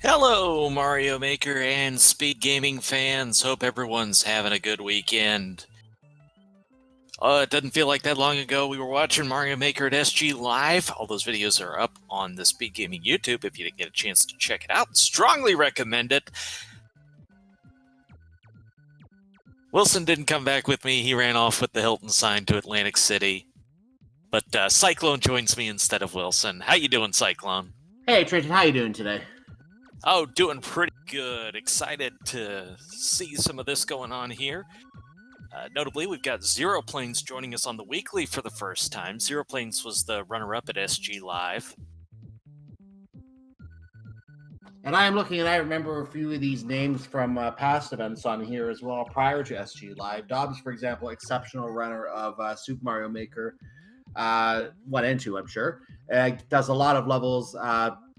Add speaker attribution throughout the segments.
Speaker 1: Hello, Mario Maker and Speed Gaming fans. Hope everyone's having a good weekend. It doesn't feel like that long ago we were watching Mario Maker at SG Live. All those videos are up on the Speed Gaming YouTube if you didn't get a chance to check it out. Strongly recommend it. Wilson didn't come back with me. He ran off with the Hilton sign to Atlantic City. But Cyclone joins me instead of Wilson. How you doing, Cyclone?
Speaker 2: Hey, Tristan, how you doing today?
Speaker 1: Oh, doing pretty good. Excited to see some of this going on here. Notably, we've got Zero Planes joining us on the weekly for the first time. Zero Planes was the runner-up at SG Live.
Speaker 2: And I am looking, and I remember a few of these names from past events on here as well, prior to SG Live. Dobbs, for example, exceptional runner of Super Mario Maker 1 and 2, I'm sure. Does a lot of levels,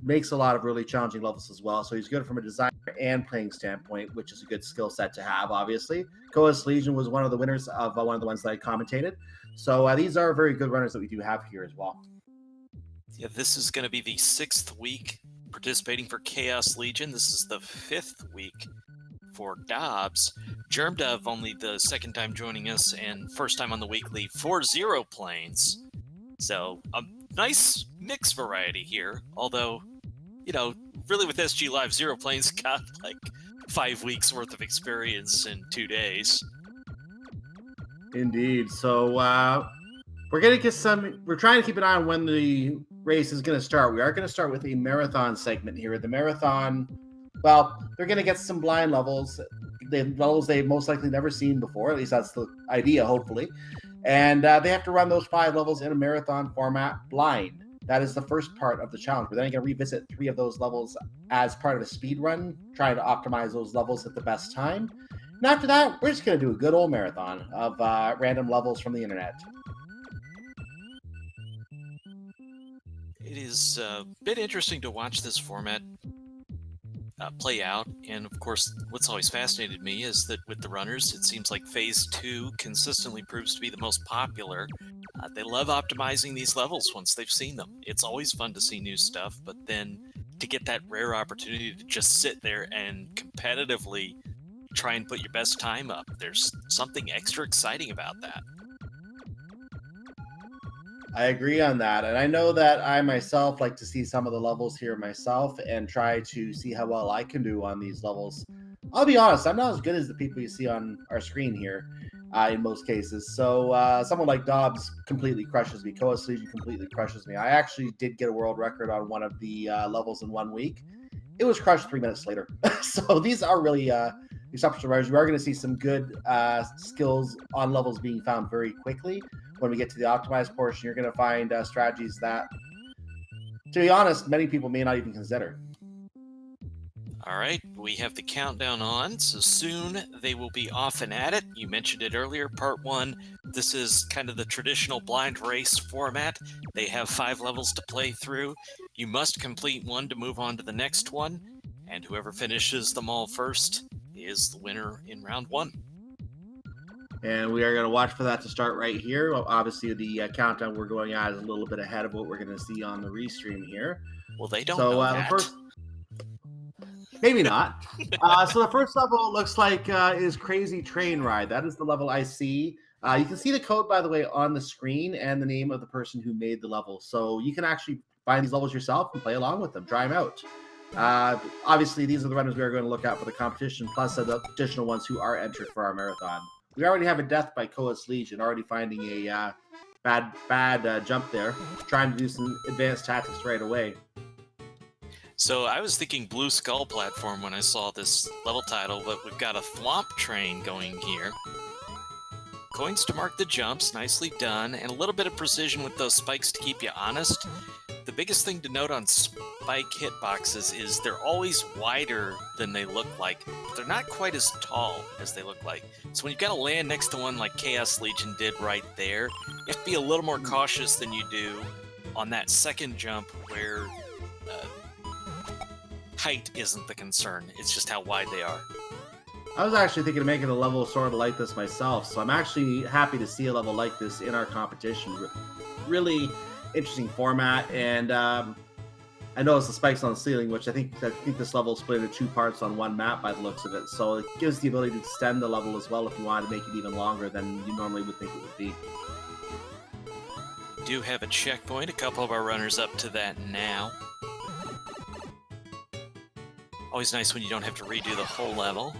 Speaker 2: makes a lot of really challenging levels as well. So he's good from a designer and playing standpoint, which is a good skill set to have, obviously. Coas Legion was one of the winners of one of the ones that I commentated. So these are very good runners that we do have here as well.
Speaker 1: Yeah, this is going to be the 6th week participating for Chaos Legion. This is the 5th week for Dobbs. Germdove only the 2nd time joining us and first time on the weekly for Zero Planes. So a nice mix variety here. Although, you know, really with SG Live, Zero Planes got like 5 weeks worth of experience in 2 days.
Speaker 2: Indeed. So we're gonna get some. We're trying to keep an eye on when the race is going to start. We are going to start with a marathon segment here. The marathon, well, they're going to get some blind levels, the levels they've most likely never seen before. At least that's the idea, hopefully. And they have to run those 5 levels in a marathon format blind. That is the first part of the challenge. We're then going to revisit 3 of those levels as part of a speed run, trying to optimize those levels at the best time. And after that, we're just going to do a good old marathon of random levels from the internet.
Speaker 1: It is a bit interesting to watch this format play out. And of course, what's always fascinated me is that with the runners, it seems like Phase 2 consistently proves to be the most popular. They love optimizing these levels once they've seen them. It's always fun to see new stuff, but then to get that rare opportunity to just sit there and competitively try and put your best time up, there's something extra exciting about that.
Speaker 2: I agree on that. And I know that I myself like to see some of the levels here myself and try to see how well I can do on these levels. I'll be honest, I'm not as good as the people you see on our screen here in most cases. So someone like Dobbs completely crushes me. Coas Legion completely crushes me. I actually did get a world record on one of the levels in 1 week. It was crushed 3 minutes later. So these are really exceptional runners. We are going to see some good skills on levels being found very quickly. When we get to the optimized portion, you're going to find strategies that, to be honest, many people may not even consider.
Speaker 1: All right, we have the countdown on, so soon they will be off and at it. You mentioned it earlier, part 1. This is kind of the traditional blind race format. They have 5 levels to play through. You must complete 1 to move on to the next one, and whoever finishes them all first is the winner in round 1.
Speaker 2: And we are going to watch for that to start right here. Well, obviously, the countdown we're going at is a little bit ahead of what we're going to see on the restream here.
Speaker 1: Well, they don't know that.
Speaker 2: Maybe not. So the first level it looks like is Crazy Train Ride. That is the level I see. You can see the code, by the way, on the screen and the name of the person who made the level. So you can actually find these levels yourself and play along with them. Try them out. Obviously, these are the runners we are going to look at for the competition, plus the additional ones who are entered for our marathon. We already have a death by Coas Legion, already finding a bad jump there, trying to do some advanced tactics right away.
Speaker 1: So I was thinking Blue Skull platform when I saw this level title, but we've got a Thwomp train going here. Coins to mark the jumps, nicely done, and a little bit of precision with those spikes to keep you honest. The biggest thing to note on spike hitboxes is they're always wider than they look like, but they're not quite as tall as they look like. So when you've got to land next to one like Chaos Legion did right there, you have to be a little more cautious than you do on that second jump where height isn't the concern, it's just how wide they are.
Speaker 2: I was actually thinking of making a level sort of like this myself, so I'm actually happy to see a level like this in our competition. Really interesting format, and I noticed the spikes on the ceiling, which I think this level is split into 2 parts on one map by the looks of it. So it gives the ability to extend the level as well if you wanted to make it even longer than you normally would think it would be.
Speaker 1: We do have a checkpoint. A couple of our runners up to that now. Always nice when you don't have to redo the whole level.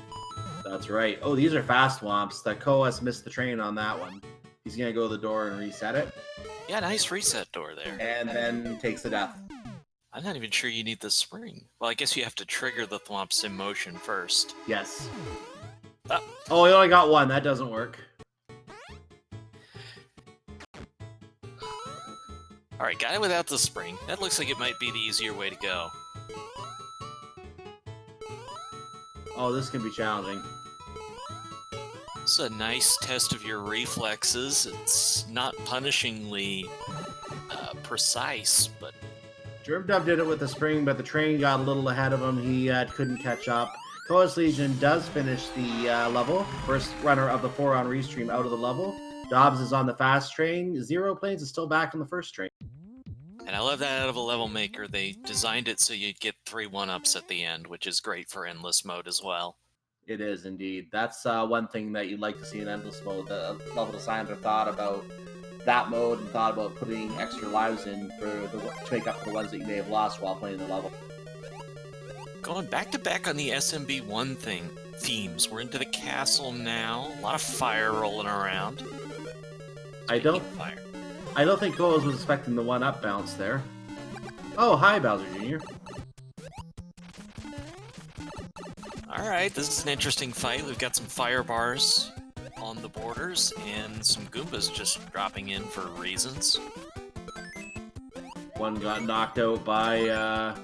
Speaker 2: That's right. Oh, these are fast swamps. The Koas missed the train on that one. He's gonna go to the door and reset it,
Speaker 1: Yeah, nice reset door there.
Speaker 2: and then takes the death.
Speaker 1: I'm not even sure you need the spring. Well, I guess you have to trigger the thwomps in motion first.
Speaker 2: Yes.
Speaker 1: Ah.
Speaker 2: Oh, he only got one. That doesn't work.
Speaker 1: Alright, got it without the spring. That looks like it might be the easier way to go.
Speaker 2: Oh, this can be challenging.
Speaker 1: It's a nice test of your reflexes. It's not punishingly precise, but
Speaker 2: Germdub did it with the spring, but the train got a little ahead of him. He couldn't catch up. Koas Legion does finish the level. First runner of the 4 on Restream out of the level. Dobbs is on the fast train. Zero Planes is still back on the first train.
Speaker 1: and I love that out of a level maker. They designed it so you'd get 3 1-ups at the end, which is great for endless mode as well.
Speaker 2: It is indeed. That's one thing that you'd like to see in endless mode. The level designer thought about that mode and thought about putting extra lives in to make up for the ones that you may have lost while playing the level.
Speaker 1: Going back to back on the SMB1 themes. We're into the castle now. A lot of fire rolling around.
Speaker 2: I don't think Koas was expecting the 1-up bounce there. Oh, hi, Bowser Jr.
Speaker 1: Alright, this is an interesting fight. We've got some fire bars on the borders and some Goombas just dropping in for reasons.
Speaker 2: One got knocked out by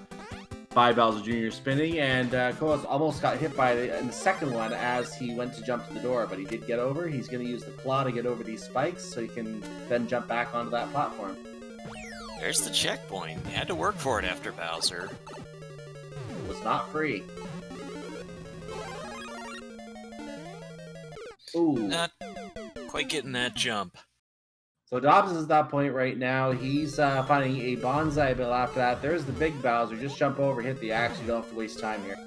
Speaker 2: Bowser Jr. spinning, and Koas almost got hit in the second one as he went to jump to the door, but he did get over. He's going to use the claw to get over these spikes so he can then jump back onto that platform.
Speaker 1: There's the checkpoint. You had to work for it after Bowser.
Speaker 2: It was not free. Ooh.
Speaker 1: Not quite getting that jump.
Speaker 2: So Dobbs is at that point right now. He's finding a bonsai bill after that. There's the big Bowser. Just jump over, hit the axe. You don't have to waste time here.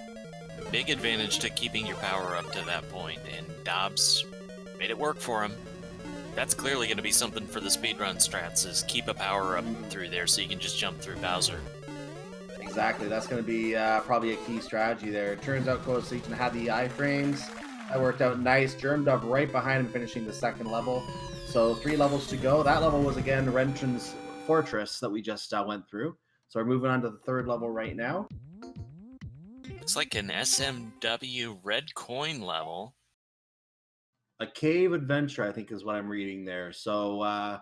Speaker 1: Big advantage to keeping your power up to that point, and Dobbs made it work for him. That's clearly going to be something for the speedrun strats, is keep a power up through there so you can just jump through Bowser.
Speaker 2: Exactly. That's going to be probably a key strategy there. It turns out Koas Legion had the iframes. That worked out nice. Germdub right behind him finishing the second level. So 3 levels to go. That level was, again, Rentron's Fortress that we just went through. So we're moving on to the 3rd level right now.
Speaker 1: Looks like an SMW red coin level.
Speaker 2: A cave adventure, I think, is what I'm reading there. So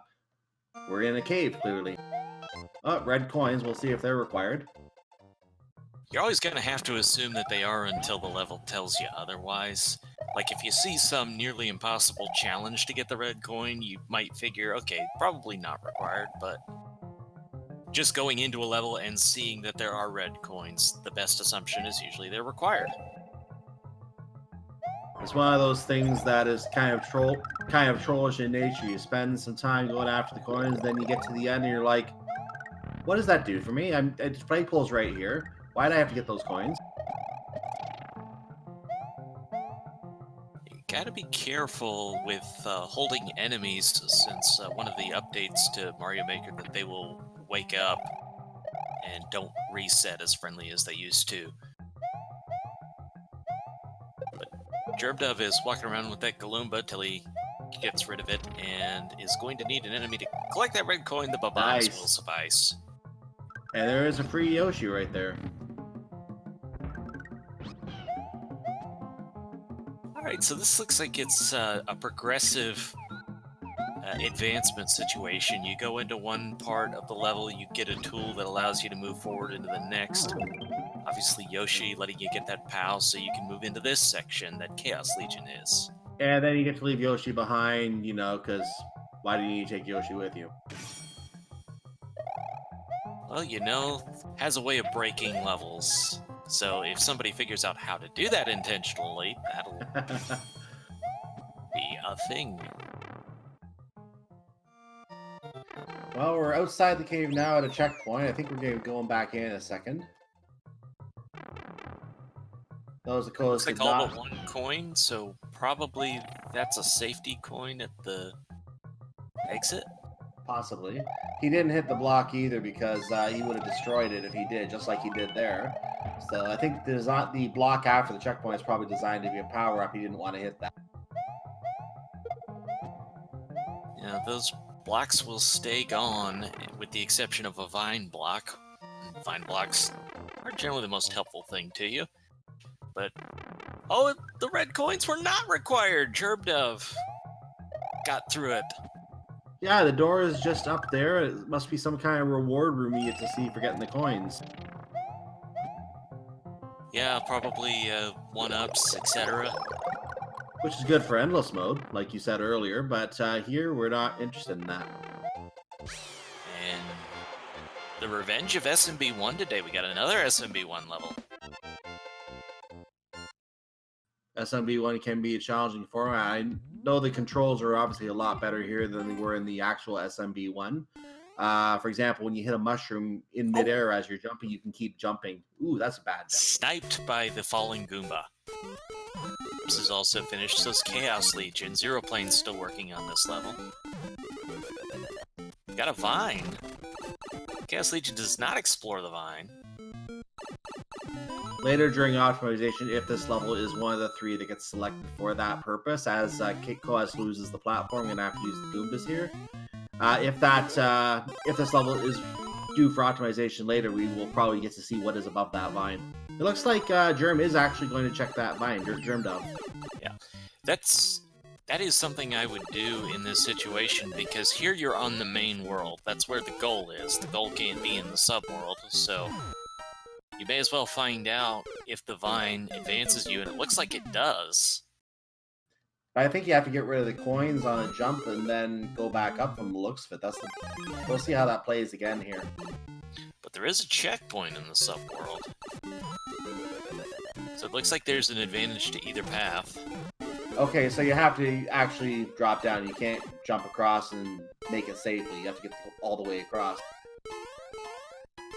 Speaker 2: we're in a cave, clearly. Oh, red coins. We'll see if they're required.
Speaker 1: You're always going to have to assume that they are until the level tells you otherwise. Like, if you see some nearly impossible challenge to get the red coin, you might figure, okay, probably not required, but just going into a level and seeing that there are red coins, the best assumption is usually they're required.
Speaker 2: It's one of those things that is kind of trollish in nature. You spend some time going after the coins, then you get to the end and you're like, what does that do for me? It's play pool's right here. Why'd I have to get those coins?
Speaker 1: You gotta be careful with holding enemies, since one of the updates to Mario Maker that they will wake up and don't reset as friendly as they used to. But Germdub is walking around with that Galoomba till he gets rid of it, and is going to need an enemy to collect that red coin. The Bob-ombs
Speaker 2: Nice.
Speaker 1: will suffice.
Speaker 2: And there is a free Yoshi right there.
Speaker 1: Alright, so this looks like it's a progressive advancement situation. You go into one part of the level, you get a tool that allows you to move forward into the next. Obviously, Yoshi letting you get that POW so you can move into this section that Chaos Legion is.
Speaker 2: And then you get to leave Yoshi behind, you know, because why do you need to take Yoshi with you?
Speaker 1: Well, you know, has a way of breaking levels. So if somebody figures out how to do that intentionally, that'll be a thing.
Speaker 2: Well, we're outside the cave now at a checkpoint. I think we're going to be going back in a second. Those the codes
Speaker 1: Looks
Speaker 2: did
Speaker 1: like all
Speaker 2: not
Speaker 1: but one coin, so probably that's a safety coin at the exit.
Speaker 2: possibly. He didn't hit the block either because he would have destroyed it if he did, just like he did there. So I think there's not the block after the checkpoint is probably designed to be a power up. He didn't want to hit that.
Speaker 1: Yeah, those blocks will stay gone, with the exception of a vine block. Vine blocks are generally the most helpful thing to you. But, oh, the red coins were not required! Gerbdove got through it.
Speaker 2: Yeah, the door is just up there. It must be some kind of reward room you get to see for getting the coins.
Speaker 1: Yeah, probably one-ups, etc.
Speaker 2: Which is good for endless mode, like you said earlier, but here we're not interested in that.
Speaker 1: And the revenge of SMB1 today. We got another SMB1 level.
Speaker 2: SMB1 can be a challenging format. I know the controls are obviously a lot better here than they were in the actual SMB1. For example, when you hit a mushroom in midair as you're jumping, you can keep jumping. Ooh, that's a bad jump.
Speaker 1: Sniped by the falling Goomba. This is also finished, so it's Chaos Legion. Zero Plane's still working on this level. Got a vine. Chaos Legion does not explore the vine.
Speaker 2: Later during optimization, if this level is one of the three that gets selected for that purpose, as Coas loses the platform and have to use the Goombas here. If this level is due for optimization later, we will probably get to see what is above that vine. It looks like Germ is actually going to check that vine, Germdove.
Speaker 1: Yeah, that is something I would do in this situation, because here you're on the main world. That's where the goal is. The goal can't be in the subworld, so you may as well find out if the vine advances you, and it looks like it does.
Speaker 2: I think you have to get rid of the coins on a jump and then go back up from the looks of it. We'll see how that plays again here.
Speaker 1: But there is a checkpoint in the subworld. So it looks like there's an advantage to either path.
Speaker 2: Okay, so you have to actually drop down. You can't jump across and make it safely. You have to get all the way across.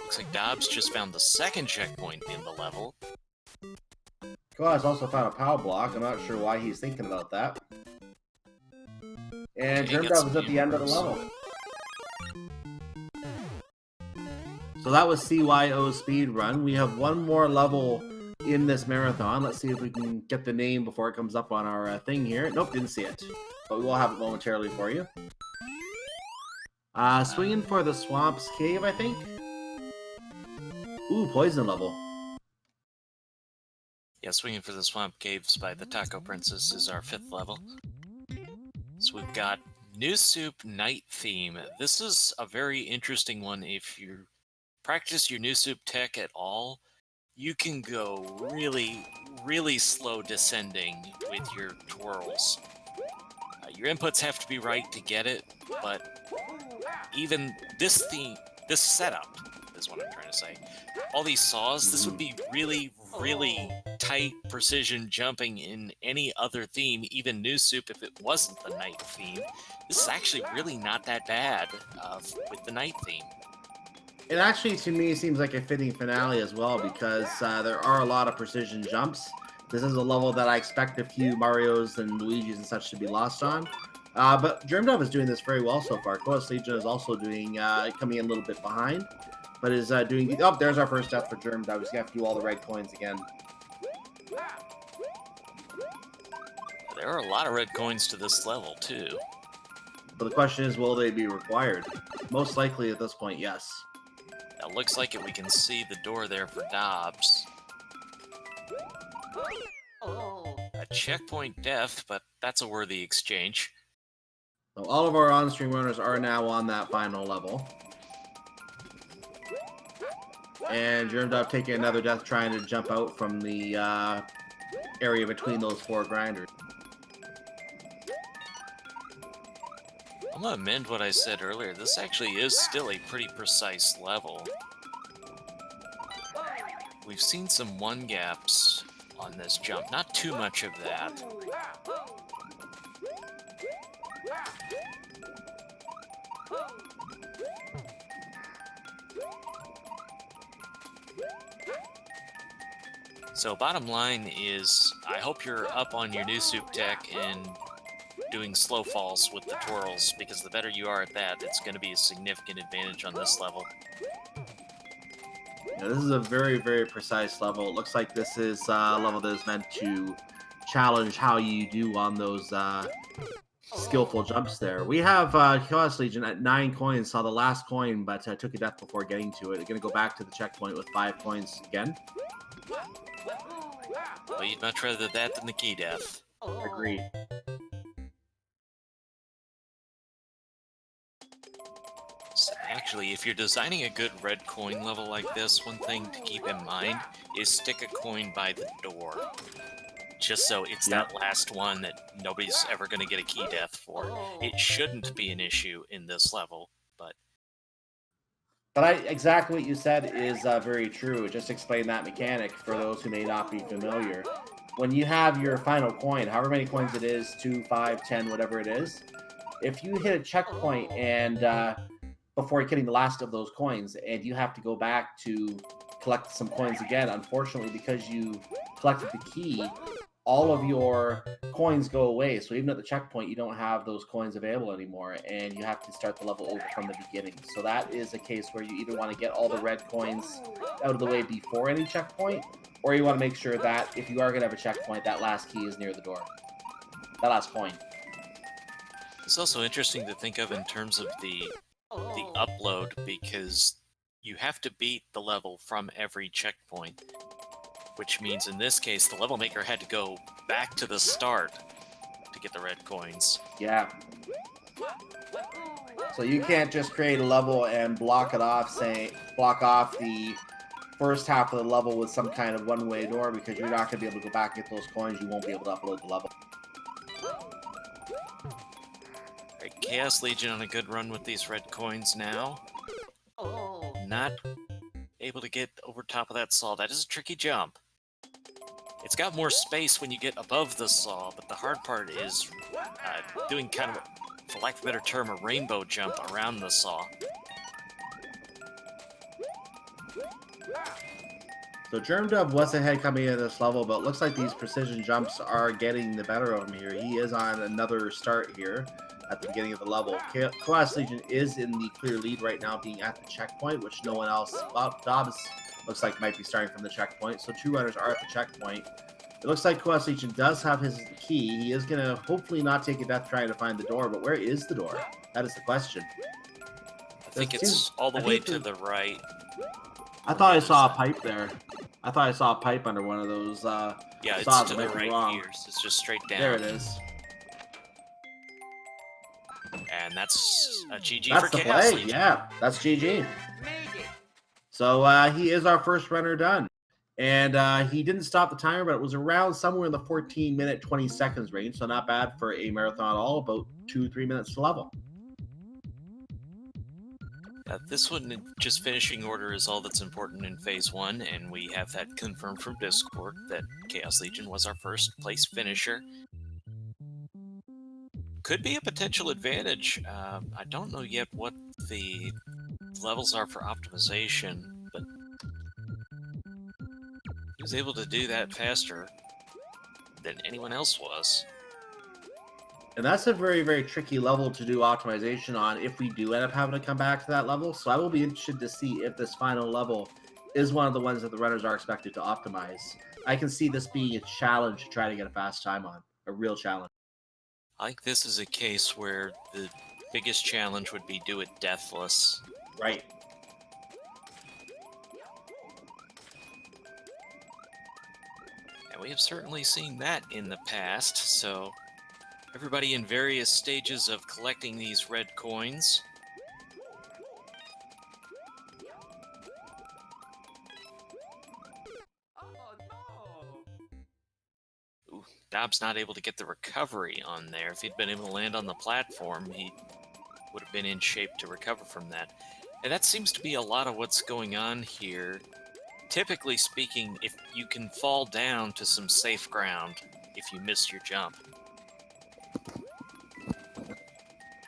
Speaker 1: Looks like Dobbs just found the second checkpoint in the level.
Speaker 2: Coas also found a power block. I'm not sure why he's thinking about that. And
Speaker 1: Okay,
Speaker 2: Germdove was at the end of the level. So that was CYO's speed run. We have one more level in this marathon. Let's see if we can get the name before it comes up on our thing here. Nope, didn't see it. But we will have it momentarily for you. Swinging for the Swamps Cave, I think. Ooh, poison level.
Speaker 1: Yeah, Swinging for the Swamp Caves by the Taco Princess is our 5th level. So we've got New Soup Night Theme. This is a very interesting one. If you practice your New Soup tech at all, you can go really, really slow descending with your twirls. Your inputs have to be right to get it, but even this setup is what I'm trying to say. All these saws, this would be really, really tight precision jumping in any other theme, even New Soup if it wasn't the night theme. This is actually really not that bad with the night theme.
Speaker 2: It actually, to me, seems like a fitting finale as well, because there are a lot of precision jumps. This is a level that I expect a few Marios and Luigis and such to be lost on. But Germdove is doing this very well so far. Coas Legion is also doing, coming in a little bit behind, but is doing... Oh, there's our first death for Germdove. He's going to have to do all the red coins again.
Speaker 1: There are a lot of red coins to this level, too.
Speaker 2: But the question is, will they be required? Most likely at this point, yes.
Speaker 1: Now, looks like it. We can see the door there for Dobbs. A checkpoint death, but that's a worthy exchange.
Speaker 2: So all of our on-stream runners are now on that final level. And Germdove taking another death trying to jump out from the area between those 4 grinders.
Speaker 1: I'm gonna amend what I said earlier. This actually is still a pretty precise level. We've seen some 1 gaps on this jump. Not too much of that. So bottom line is, I hope you're up on your new soup tech and doing slow falls with the twirls, because the better you are at that, it's going to be a significant advantage on this level.
Speaker 2: Yeah, this is a very, very precise level. It looks like this is a level that is meant to challenge how you do on those skillful jumps there. We have Chaos Legion at 9 coins, saw the last coin, but took a death before getting to it. They're going to go back to the checkpoint with 5 coins again.
Speaker 1: Well, you'd much rather that than the key death.
Speaker 2: Agreed.
Speaker 1: So actually, if you're designing a good red coin level like this, one thing to keep in mind is stick a coin by the door. Just so it's that last one that nobody's ever going to get a key death for. It shouldn't be an issue in this level, but...
Speaker 2: Exactly what you said is very true. Just explain that mechanic for those who may not be familiar. When you have your final coin, however many coins it is, 2, 5, 10, whatever it is, if you hit a checkpoint and before getting the last of those coins, and you have to go back to collect some coins again, unfortunately, because you collected the key, all of your coins go away. So even at the checkpoint, you don't have those coins available anymore, and you have to start the level over from the beginning. So that is a case where you either want to get all the red coins out of the way before any checkpoint, or you want to make sure that if you are going to have a checkpoint, that last key is near the door. That last coin.
Speaker 1: It's also interesting to think of in terms of the upload, because you have to beat the level from every checkpoint. Which means in this case, the level maker had to go back to the start to get the red coins.
Speaker 2: Yeah. So you can't just create a level and block off the first half of the level with some kind of one-way door, because you're not going to be able to go back and get those coins. You won't be able to upload the level.
Speaker 1: Right, Chaos Legion on a good run with these red coins now. Not able to get over top of that saw. That is a tricky jump. It's got more space when you get above the saw, but the hard part is doing kind of, for lack of a better term, a rainbow jump around the saw.
Speaker 2: So Germdub was ahead coming into this level, but it looks like these precision jumps are getting the better of him here. He is on another start here at the beginning of the level. Chaos Legion is in the clear lead right now, being at the checkpoint, which no one else... Dobbs looks like might be starting from the checkpoint, so 2 runners are at the checkpoint. It looks like Chaos Legion does have his key. He is going to hopefully not take a death trying to find the door, but where is the door? That is the question.
Speaker 1: I think it's all the way to the right.
Speaker 2: I thought I saw a pipe there. I thought I saw a pipe under one of those
Speaker 1: yeah, it's
Speaker 2: saws.
Speaker 1: to the right here, so it's just straight down.
Speaker 2: There it is.
Speaker 1: And that's a GG
Speaker 2: That's
Speaker 1: for
Speaker 2: the
Speaker 1: Chaos
Speaker 2: play.
Speaker 1: Legion.
Speaker 2: Yeah, that's GG. So he is our first runner done. And he didn't stop the timer, but it was around somewhere in the 14-minute, 20 seconds range. So not bad for a marathon at all, about 2-3 minutes to level.
Speaker 1: This one, just finishing order is all that's important in Phase 1, and we have that confirmed from Discord that Chaos Legion was our first place finisher. Could be a potential advantage. I don't know yet what the levels are for optimization, but he was able to do that faster than anyone else was.
Speaker 2: And that's a very, very tricky level to do optimization on if we do end up having to come back to that level. So I will be interested to see if this final level is one of the ones that the runners are expected to optimize. I can see this being a challenge to try to get a fast time on. A real challenge.
Speaker 1: I think this is a case where the biggest challenge would be do it deathless.
Speaker 2: Right.
Speaker 1: And we have certainly seen that in the past, so... Everybody in various stages of collecting these red coins. Ooh, Dobbs not able to get the recovery on there. If he'd been able to land on the platform, he would have been in shape to recover from that. And that seems to be a lot of what's going on here. Typically speaking, if you can fall down to some safe ground if you miss your jump.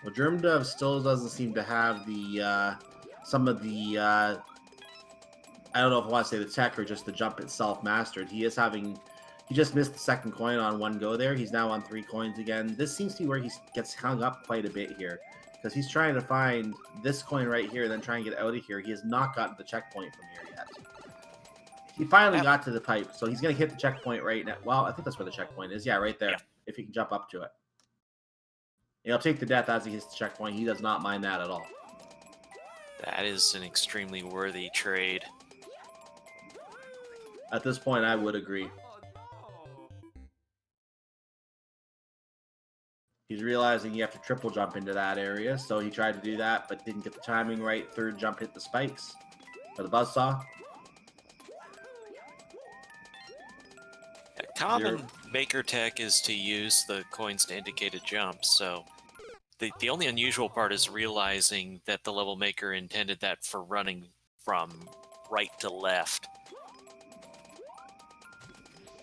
Speaker 2: Well, Germdub still doesn't seem to have the some of the I don't know if I want to say the tech or just the jump itself mastered. He just missed the second coin on one go there. He's now on 3 coins again. This seems to be where he gets hung up quite a bit here, because he's trying to find this coin right here, then try and get out of here. He has not gotten the checkpoint from here yet. He finally got to the pipe, so he's going to hit the checkpoint right now. Well, I think that's where the checkpoint is. Yeah, right there. Yeah. If he can jump up to it. He'll take the death as he hits the checkpoint. He does not mind that at all.
Speaker 1: That is an extremely worthy trade.
Speaker 2: At this point, I would agree. He's realizing you have to triple jump into that area, so he tried to do that, but didn't get the timing right. Third jump hit the spikes, or the buzzsaw.
Speaker 1: A common maker tech is to use the coins to indicate a jump, so the only unusual part is realizing that the level maker intended that for running from right to left.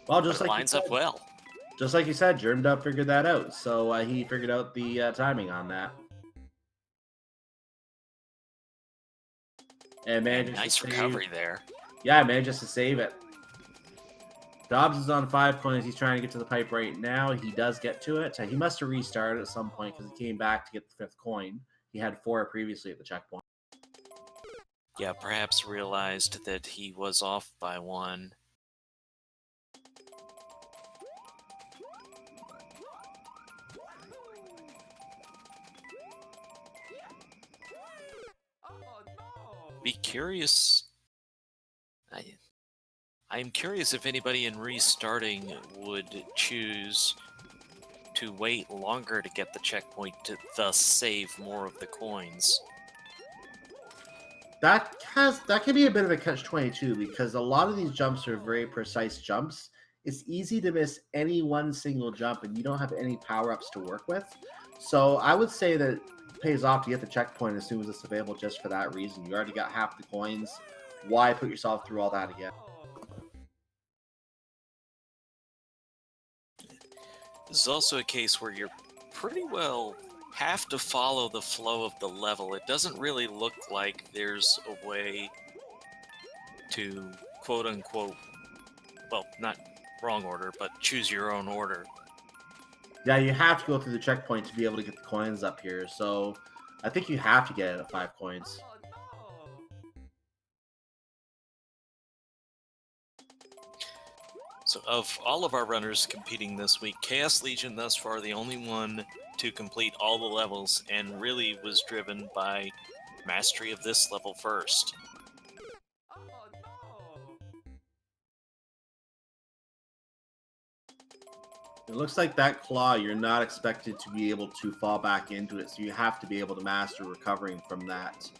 Speaker 2: Well, just
Speaker 1: but it
Speaker 2: like
Speaker 1: lines up well.
Speaker 2: Just like you said, Germdub figured that out, so he figured out the timing on that. And managed
Speaker 1: nice recovery there.
Speaker 2: Yeah, managed to save it. Dobbs is on 5 coins. He's trying to get to the pipe right now. He does get to it. He must have restarted at some point because he came back to get the 5th coin. He had 4 previously at the checkpoint.
Speaker 1: Yeah, perhaps realized that he was off by 1. Be curious. I'm curious if anybody in restarting would choose to wait longer to get the checkpoint to thus save more of the coins.
Speaker 2: That can be a bit of a catch-22 because a lot of these jumps are very precise jumps. It's easy to miss any one single jump and you don't have any power-ups to work with. So I would say that it pays off to get the checkpoint as soon as it's available just for that reason. You already got half the coins. Why put yourself through all that again?
Speaker 1: This is also a case where you're pretty well have to follow the flow of the level. It doesn't really look like there's a way to quote-unquote, well, not wrong order, but choose your own order.
Speaker 2: Yeah, you have to go through the checkpoint to be able to get the coins up here. So I think you have to get it at 5 coins.
Speaker 1: So of all of our runners competing this week, Chaos Legion thus far the only one to complete all the levels and really was driven by mastery of this level first.
Speaker 2: It looks like that claw, you're not expected to be able to fall back into it, so you have to be able to master recovering from that,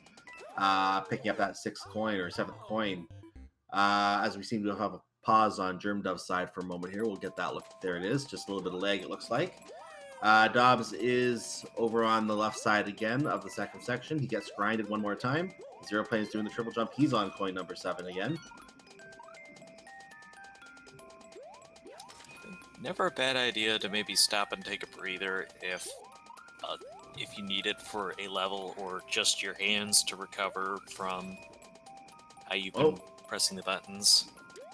Speaker 2: picking up that 6th coin or 7th coin. As we seem to have a pause on Germdub's side for a moment here. We'll get that look. There it is. Just a little bit of lag, it looks like. Dobbs is over on the left side again of the second section. He gets grinded one more time. Zero Plane's doing the triple jump. He's on coin number 7 again.
Speaker 1: Never a bad idea to maybe stop and take a breather if you need it for a level or just your hands to recover from how you've been pressing the buttons.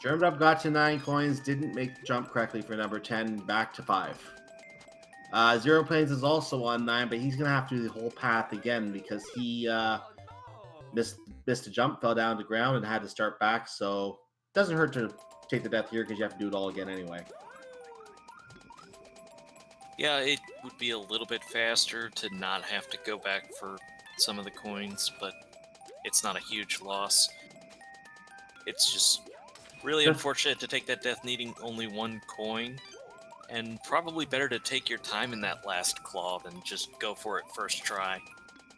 Speaker 2: Germdub got to 9 coins, didn't make the jump correctly for number 10, back to 5. Zero Planes is also on 9, but he's going to have to do the whole path again because he missed a jump, fell down to the ground, and had to start back, so it doesn't hurt to take the death here because you have to do it all again anyway.
Speaker 1: Yeah, it would be a little bit faster to not have to go back for some of the coins, but it's not a huge loss. It's just really unfortunate to take that death needing only 1 coin, and probably better to take your time in that last claw than just go for it first try.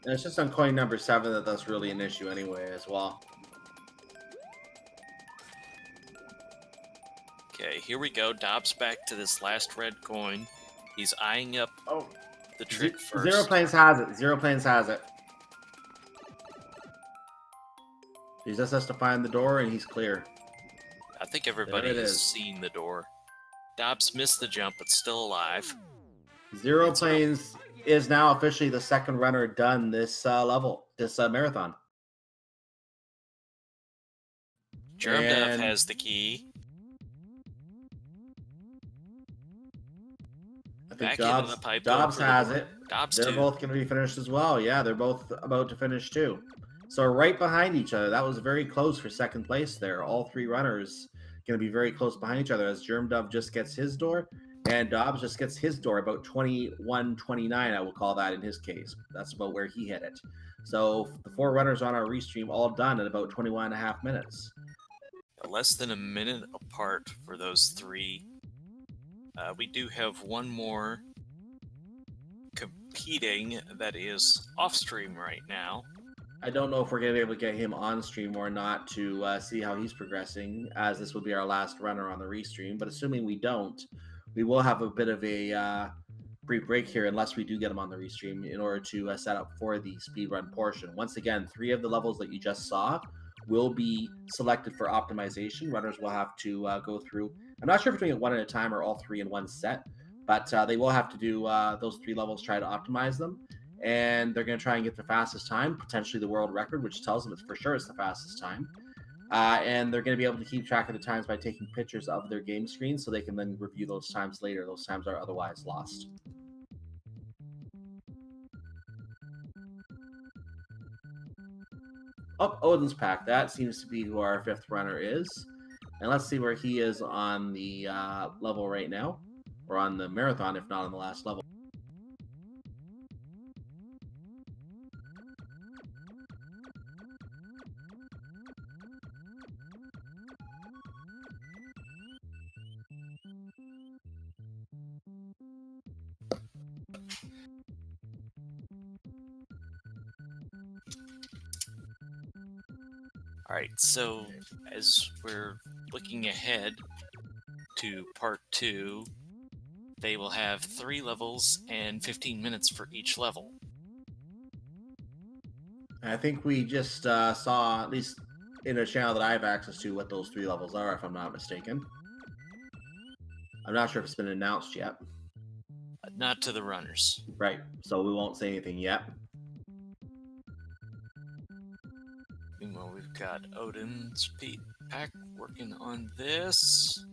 Speaker 2: And it's just on coin number 7 that that's really an issue anyway as well.
Speaker 1: Okay, here we go. Dobbs back to this last red coin. He's eyeing up the trick first.
Speaker 2: Zero Planes has it. Zero Planes has it. He just has to find the door and he's clear.
Speaker 1: I think everybody has seen the door. Dobbs missed the jump, but still alive.
Speaker 2: Zero Planes is now officially the 2nd runner done this level, this marathon.
Speaker 1: Germduff
Speaker 2: And
Speaker 1: has the key.
Speaker 2: I think
Speaker 1: Back into the pipe. going
Speaker 2: Dobbs
Speaker 1: for the
Speaker 2: has
Speaker 1: board.
Speaker 2: it.
Speaker 1: Dobbs
Speaker 2: They're
Speaker 1: too.
Speaker 2: both going to be finished as well. Yeah, they're both about to finish too. So right behind each other. That was very close for second place there. All three runners going to be very close behind each other as Germdove just gets his door and Dobbs just gets his door about 21-29, I will call that in his case. That's about where he hit it. So the four runners on our restream all done in about 21 and a half minutes.
Speaker 1: Less than a minute apart for those three. We do have one more competing that is off stream right now.
Speaker 2: I don't know if we're going to be able to get him on stream or not to see how he's progressing, as this will be our last runner on the restream. But assuming we don't, we will have a bit of a brief break here unless we do get him on the restream in order to set up for the speedrun portion. Once again, 3 of the levels that you just saw will be selected for optimization. Runners will have to go through. I'm not sure if we're doing it one at a time or all 3 in one set, but they will have to do those 3 levels, try to optimize them. And they're going to try and get the fastest time, potentially the world record, which tells them it's for sure it's the fastest time. And they're going to be able to keep track of the times by taking pictures of their game screen so they can then review those times later. Those times are otherwise lost. Oh, Odin's Pack. That seems to be who our 5th runner is. And let's see where he is on the level right now, or on the marathon, if not on the last level.
Speaker 1: Alright, so as we're looking ahead to part 2, they will have 3 levels and 15 minutes for each level.
Speaker 2: I think we just saw, at least in a channel that I have access to, what those 3 levels are, if I'm not mistaken. I'm not sure if it's been announced yet.
Speaker 1: Not to the runners.
Speaker 2: Right, so we won't say anything yet.
Speaker 1: Meanwhile, we've got Odin's Pack working on this.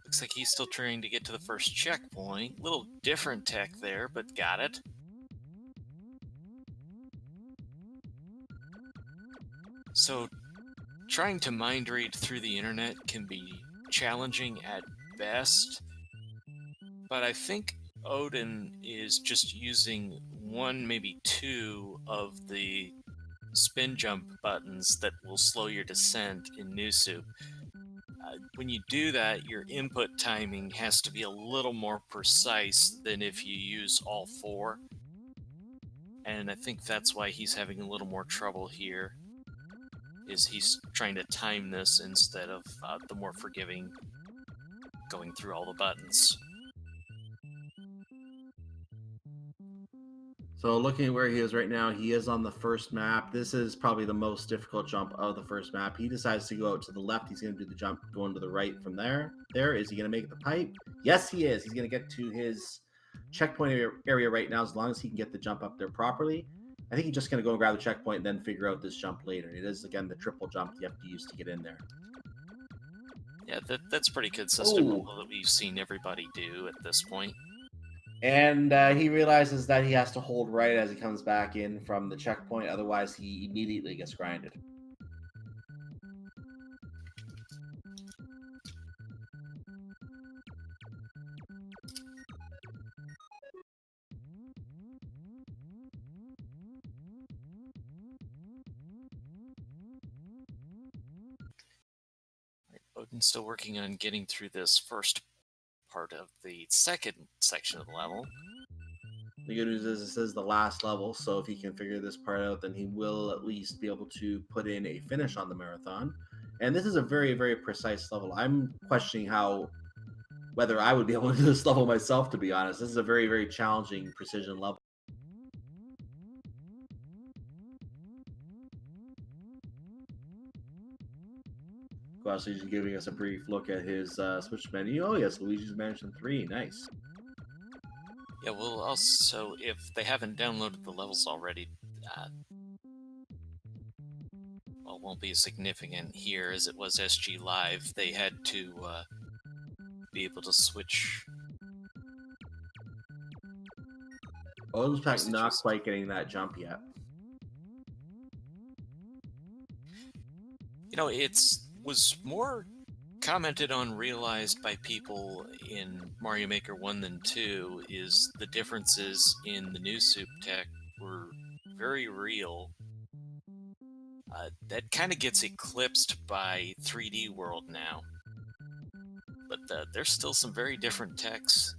Speaker 1: Looks like he's still trying to get to the first checkpoint. Little different tech there, but got it. So, trying to mind read through the internet can be challenging at best, but I think Odin is just using 1, maybe 2 of the spin jump buttons that will slow your descent in Newsoup. When you do that, your input timing has to be a little more precise than if you use all 4. And I think that's why he's having a little more trouble here, is he's trying to time this instead of the more forgiving going through all the buttons.
Speaker 2: So looking at where he is right now, he is on the first map. This is probably the most difficult jump of the first map. He decides to go out to the left. He's going to do the jump going to the right from there. Is he going to make the pipe? Yes, he is. He's going to get to his checkpoint area right now as long as he can get the jump up there properly. I think he's just going to go and grab the checkpoint and then figure out this jump later. It is, again, the triple jump you have to use to get in there.
Speaker 1: Yeah, that's pretty consistent with what we've seen everybody do at this point.
Speaker 2: And he realizes that he has to hold right as he comes back in from the checkpoint. Otherwise, he immediately gets grinded.
Speaker 1: Odin's still working on getting through this first part of the second section of the level.
Speaker 2: The good news is this is the last level, so if he can figure this part out, then he will at least be able to put in a finish on the marathon. And this is a very, very precise level. I'm questioning whether I would be able to do this level myself, to be honest. This is a very, very challenging precision level. Luigi's giving us a brief look at his Switch menu. Oh yes, Luigi's Mansion 3, nice.
Speaker 1: Yeah, well, also, if they haven't downloaded the levels already, well, won't be as significant here as it was SG Live. They had to be able to switch.
Speaker 2: Ozpack not quite getting that jump yet.
Speaker 1: You know, was more commented on, realized by people in Mario Maker 1 than 2, is the differences in the new Soup tech were very real. That kind of gets eclipsed by 3D World now. But there's still some very different techs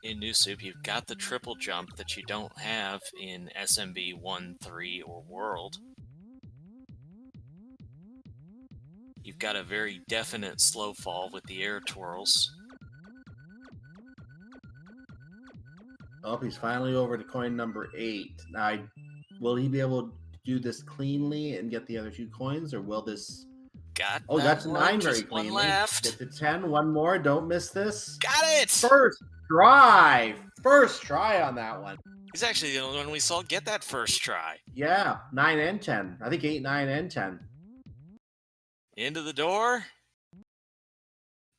Speaker 1: in New Soup. You've got the triple jump that you don't have in SMB 1, 3, or World. You've got a very definite slow fall with the air twirls.
Speaker 2: Oh, he's finally over to coin number 8. Now, will he be able to do this cleanly and get the other 2 coins, or will this... That's 9 very cleanly.
Speaker 1: One left.
Speaker 2: Get to 10, one more. Don't miss this.
Speaker 1: Got it!
Speaker 2: First try! First try on that one.
Speaker 1: He's actually the only one we saw get that first try.
Speaker 2: Yeah, 9 and 10. I think 8, 9, and 10.
Speaker 1: Into the door.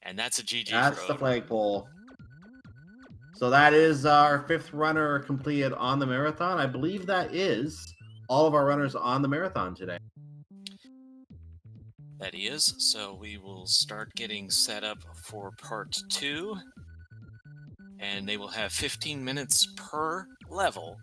Speaker 1: And that's a GG.
Speaker 2: That's the flagpole. So that is our 5th runner completed on the marathon. I believe that is all of our runners on the marathon today.
Speaker 1: That is. So we will start getting set up for part 2. And they will have 15 minutes per level.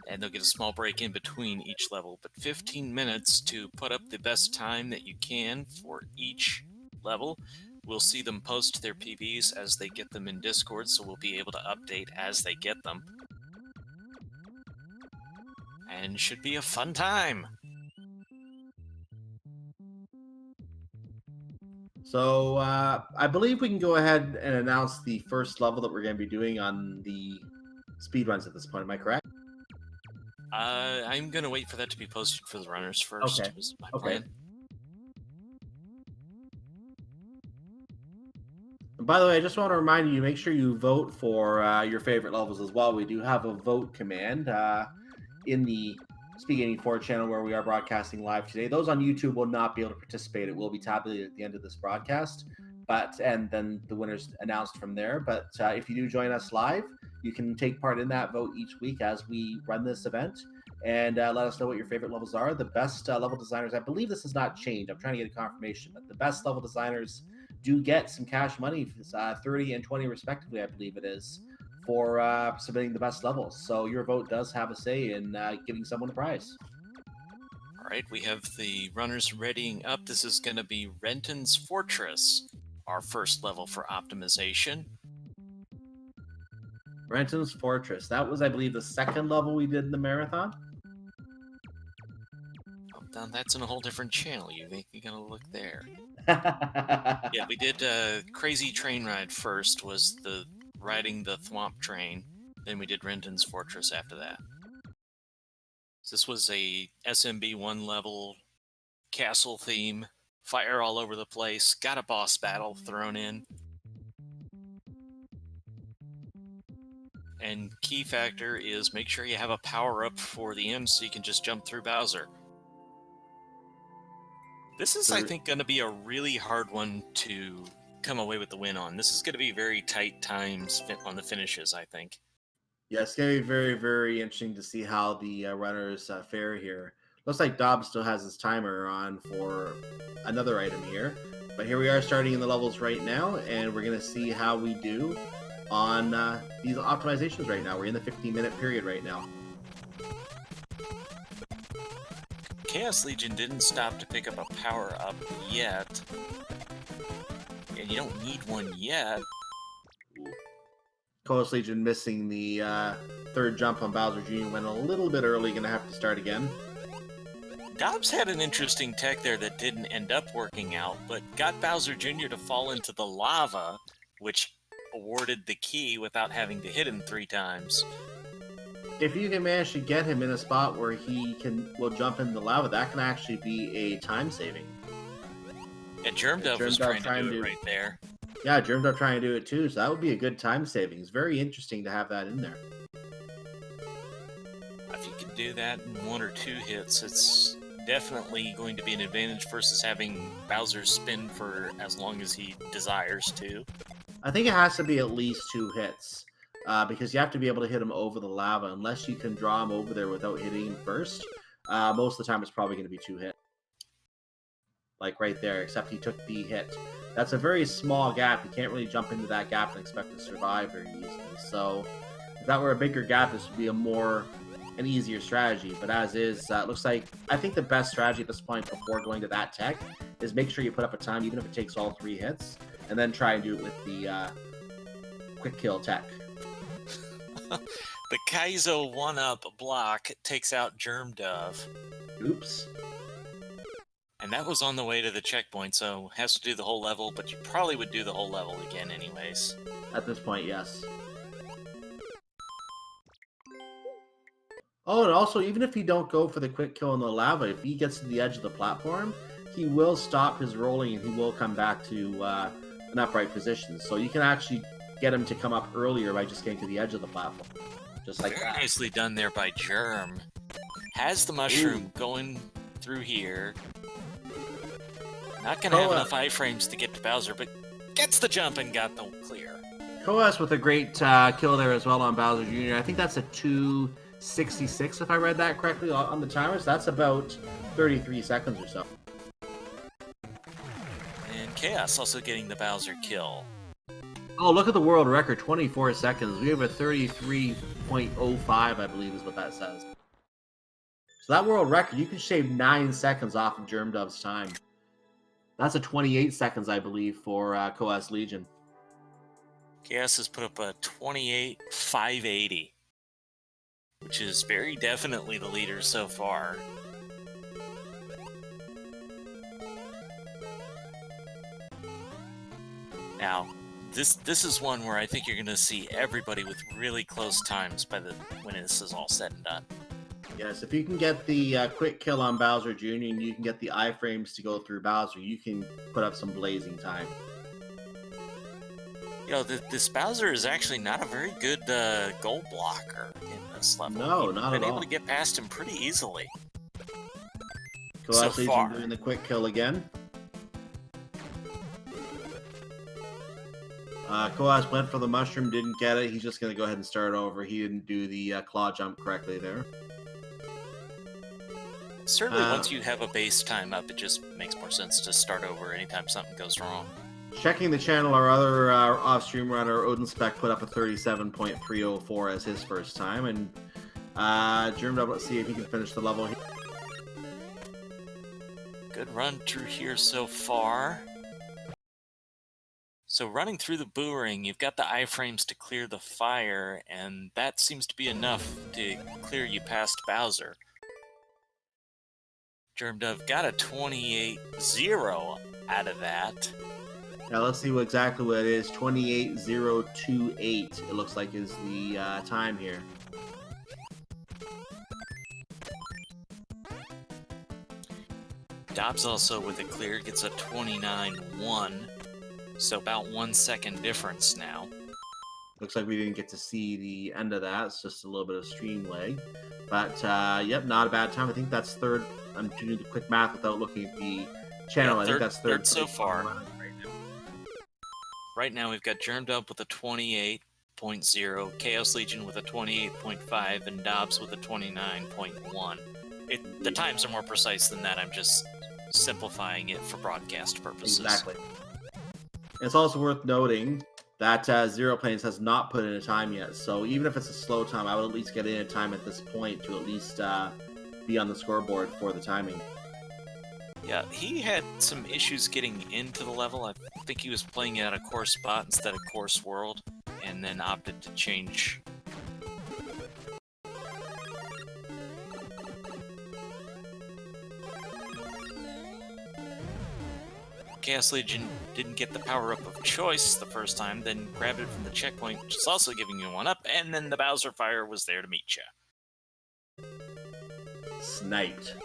Speaker 1: And they'll get a small break in between each level. But 15 minutes to put up the best time that you can for each level. We'll see them post their PBs as they get them in Discord, so we'll be able to update as they get them. And should be a fun time.
Speaker 2: So I believe we can go ahead and announce the first level that we're going to be doing on the speedruns at this point. Am I correct?
Speaker 1: I'm going to wait for that to be posted for the runners first.
Speaker 2: Okay.
Speaker 1: Was my plan.
Speaker 2: By the way, I just want to remind you, make sure you vote for your favorite levels as well. We do have a vote command in the Speed Gaming 4 channel where we are broadcasting live today. Those on YouTube will not be able to participate. It will be tabulated at the end of this broadcast, and then the winners announced from there. But if you do join us live, you can take part in that vote each week as we run this event. And let us know what your favorite levels are. The best level designers, I believe this has not changed. I'm trying to get a confirmation, but the best level designers do get some cash money, 30 and 20 respectively, I believe it is, for submitting the best levels. So your vote does have a say in giving someone a prize.
Speaker 1: All right, we have the runners readying up. This is going to be Renton's Fortress, our first level for optimization.
Speaker 2: Renton's Fortress. That was, I believe, the 2nd level we did in the marathon.
Speaker 1: Now that's in a whole different channel. You gotta look there. Yeah, we did Crazy Train Ride first, was the riding the Thwomp train. Then we did Renton's Fortress after that. So this was a SMB 1 level castle theme, fire all over the place, got a boss battle thrown in. And key factor is make sure you have a power-up for the end so you can just jump through Bowser. This is, I think, going to be a really hard one to come away with the win on. This is going to be very tight times on the finishes, I think.
Speaker 2: Yeah, it's going to be very, very interesting to see how the runners fare here. Looks like Dobbs still has his timer on for another item here. But here we are starting in the levels right now, and we're going to see how we do on these optimizations right now. We're in the 15-minute period right now.
Speaker 1: Chaos Legion didn't stop to pick up a power-up yet. And you don't need one yet.
Speaker 2: Chaos Legion missing the 3rd jump on Bowser Jr. Went a little bit early, going to have to start again.
Speaker 1: Dobbs had an interesting tech there that didn't end up working out, but got Bowser Jr. to fall into the lava, which awarded the key without having to hit him 3 times.
Speaker 2: If you can manage to get him in a spot where he will jump in the lava, that can actually be a time saving.
Speaker 1: Yeah, Germdove was trying to do it right there.
Speaker 2: Yeah, Germdove trying to do it too, so that would be a good time saving. It's very interesting to have that in there.
Speaker 1: If you can do that in 1 or 2 hits, it's definitely going to be an advantage versus having Bowser spin for as long as he desires to.
Speaker 2: I think it has to be at least 2 hits. Because you have to be able to hit him over the lava. Unless you can draw him over there without hitting him first, most of the time it's probably going to be 2 hits. Like right there, except he took the hit. That's a very small gap. You can't really jump into that gap and expect to survive very easily. So if that were a bigger gap, this would be an easier strategy. But as is, it looks like I think the best strategy at this point before going to that tech is make sure you put up a time, even if it takes all 3 hits, and then try and do it with the quick kill tech.
Speaker 1: The Kaizo 1-up block takes out Germ Dove.
Speaker 2: Oops.
Speaker 1: And that was on the way to the checkpoint, so has to do the whole level, but you probably would do the whole level again anyways.
Speaker 2: At this point, yes. Oh, and also, even if you don't go for the quick kill in the lava, if he gets to the edge of the platform, he will stop his rolling and he will come back to an upright position. So you can actually get him to come up earlier by just getting to the edge of the platform. Just like
Speaker 1: Very
Speaker 2: that.
Speaker 1: nicely done there by Germ. Has the mushroom going through here. Not going to have enough iframes to get to Bowser, but gets the jump and got the clear.
Speaker 2: Koas with a great kill there as well on Bowser Jr. I think that's a 2:66 if I read that correctly on the timers. That's about 33 seconds or so.
Speaker 1: And Chaos also getting the Bowser kill.
Speaker 2: Oh, look at the world record, 24 seconds. We have a 33.05, I believe is what that says. So that world record, you can shave 9 seconds off of Germ Dove's time. That's a 28 seconds, I believe, for Koas Legion.
Speaker 1: Chaos has put up a 28.580, which is very definitely the leader so far. Now, this is one where I think you're going to see everybody with really close times when this is all said and done.
Speaker 2: Yes, if you can get the quick kill on Bowser Jr. and you can get the iframes to go through Bowser, you can put up some blazing time.
Speaker 1: You know, this Bowser is actually not a very good goal blocker in this level.
Speaker 2: No,
Speaker 1: You've
Speaker 2: not
Speaker 1: been
Speaker 2: at
Speaker 1: able
Speaker 2: all.
Speaker 1: to get past him pretty easily.
Speaker 2: Koas
Speaker 1: So
Speaker 2: Legion
Speaker 1: far.
Speaker 2: doing the quick kill again. Koas went for the mushroom, didn't get it. He's just going to go ahead and start over. He didn't do the claw jump correctly there.
Speaker 1: Certainly, once you have a base time up, it just makes more sense to start over anytime something goes wrong.
Speaker 2: Checking the channel, our other off-stream runner, Odin Spec, put up a 37.304 as his first time. And Germ Dove, let's see if he can finish the level here.
Speaker 1: Good run through here so far. So running through the boo ring, you've got the iframes to clear the fire, and that seems to be enough to clear you past Bowser. Germ Dove got a 28.0 out of that.
Speaker 2: Now let's see exactly what it is. 28.028, it looks like, is the time here.
Speaker 1: Dobbs also with a clear gets a 29.1, so about 1 second difference now.
Speaker 2: Looks like we didn't get to see the end of that. It's just a little bit of stream lag. But, yep, not a bad time. I think that's third. I'm doing the quick math without looking at the channel.
Speaker 1: Yeah,
Speaker 2: I think that's third
Speaker 1: so
Speaker 2: place
Speaker 1: far.
Speaker 2: right now.
Speaker 1: Right now we've got Germ Dove with a 28.0, Chaos Legion with a 28.5, and Dobbs with a 29.1. The times are more precise than that. I'm just simplifying it for broadcast purposes.
Speaker 2: Exactly. It's also worth noting that Zero Planes has not put in a time yet. So even if it's a slow time, I would at least get in a time at this point to at least be on the scoreboard for the timing.
Speaker 1: Yeah, he had some issues getting into the level. I think he was playing it at a course spot instead of course world, and then opted to change. Chaos Legion didn't get the power-up of choice the first time, then grabbed it from the checkpoint, which is also giving you one up, and then the Bowser Fire was there to meet you.
Speaker 2: Sniped.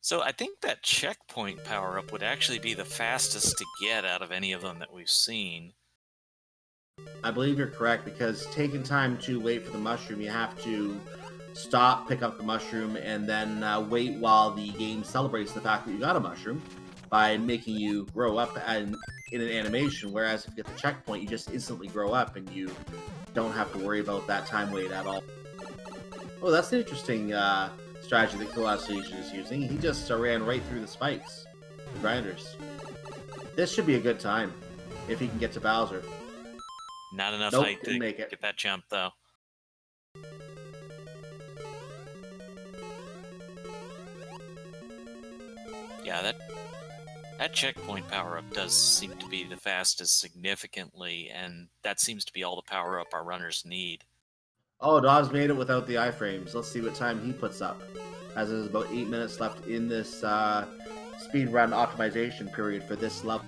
Speaker 1: So I think that checkpoint power-up would actually be the fastest to get out of any of them that we've seen.
Speaker 2: I believe you're correct, because taking time to wait for the mushroom, you have to stop, pick up the mushroom, and then wait while the game celebrates the fact that you got a mushroom by making you grow up in an animation. Whereas if you get the checkpoint, you just instantly grow up and you don't have to worry about that time wait at all. Oh, that's an interesting strategy that Coas Legion is using. He just ran right through the spikes, the grinders. This should be a good time if he can get to Bowser.
Speaker 1: Not enough
Speaker 2: Nope,
Speaker 1: height to
Speaker 2: didn't make it.
Speaker 1: get that jump, though. Yeah, that checkpoint power-up does seem to be the fastest significantly, and that seems to be all the power-up our runners need.
Speaker 2: Oh, Dobbs made it without the iframes. Let's see what time he puts up. As there's about 8 minutes left in this speed run optimization period for this level.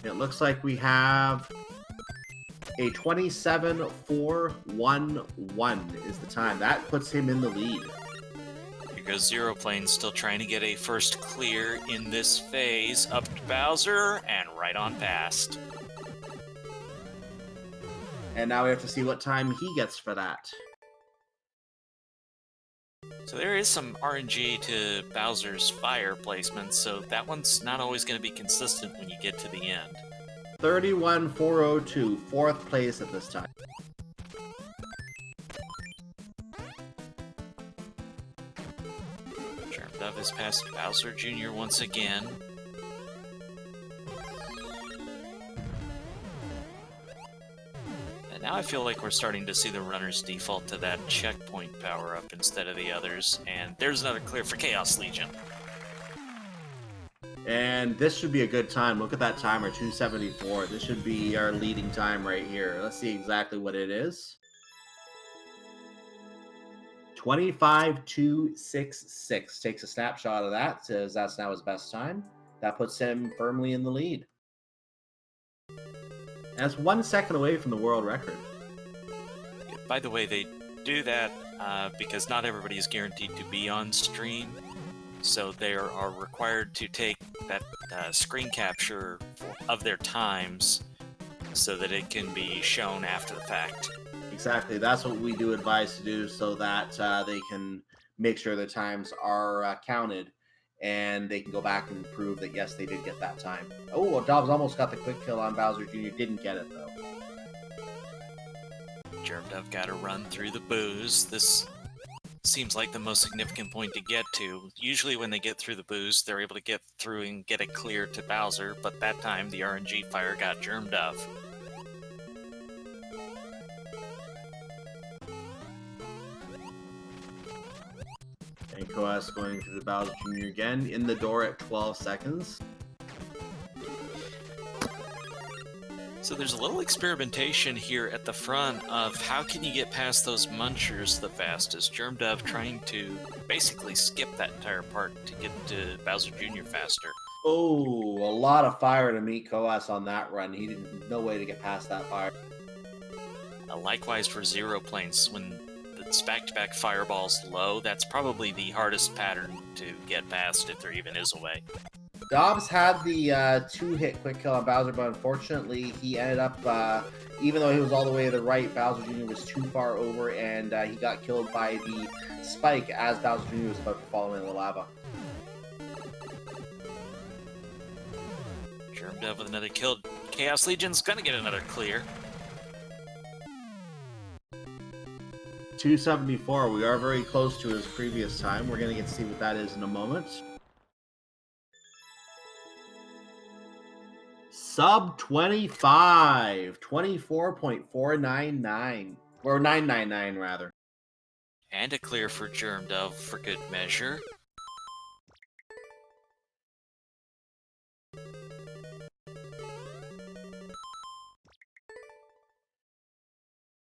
Speaker 2: It looks like we have a 27:411 is the time. That puts him in the lead.
Speaker 1: Here goes Zero Plane, still trying to get a first clear in this phase. Up to Bowser, and right on past.
Speaker 2: And now we have to see what time he gets for that.
Speaker 1: So there is some RNG to Bowser's fire placement, so that one's not always going to be consistent when you get to the end.
Speaker 2: 31:402, fourth place at this time.
Speaker 1: Germdove has passed Bowser Jr. once again. And now I feel like we're starting to see the runners default to that checkpoint power-up instead of the others, and there's another clear for Chaos Legion.
Speaker 2: And this should be a good time. Look at that timer, 2:74. This should be our leading time right here. Let's see exactly what it is. 25:266. Takes a snapshot of that. Says that's now his best time. That puts him firmly in the lead. And that's 1 second away from the world record.
Speaker 1: By the way, they do that because not everybody is guaranteed to be on stream. So they are required to take that screen capture of their times so that it can be shown after the fact.
Speaker 2: Exactly. That's what we do advise to do so that they can make sure the times are counted and they can go back and prove that, yes, they did get that time. Oh, well, Dobbs almost got the quick kill on Bowser Jr. Didn't get it, though.
Speaker 1: Germdove got to run through the booze. This seems like the most significant point to get to. Usually when they get through the booze, they're able to get through and get it clear to Bowser, but that time the RNG fire got Germdove.
Speaker 2: And Coas going to the Bowser Jr. again, in the door at 12 seconds.
Speaker 1: So there's a little experimentation here at the front of how can you get past those munchers the fastest. Germdove trying to basically skip that entire part to get to Bowser Jr. faster.
Speaker 2: Oh, a lot of fire to meet Coas on that run. He didn't no way to get past that fire.
Speaker 1: Likewise for Zero Planes, when it's back-to-back fireballs low, that's probably the hardest pattern to get past if there even is a way.
Speaker 2: Dobbs had the 2-hit quick kill on Bowser, but unfortunately he ended up, even though he was all the way to the right, Bowser Jr. was too far over, and he got killed by the spike as Bowser Jr. was about to fall into the lava.
Speaker 1: Germdove with another kill. Chaos Legion's gonna get another clear.
Speaker 2: 274. We are very close to his previous time. We're going to get to see what that is in a moment. Sub 25. 24.499. Or 999, rather.
Speaker 1: And a clear for Germdove for good measure.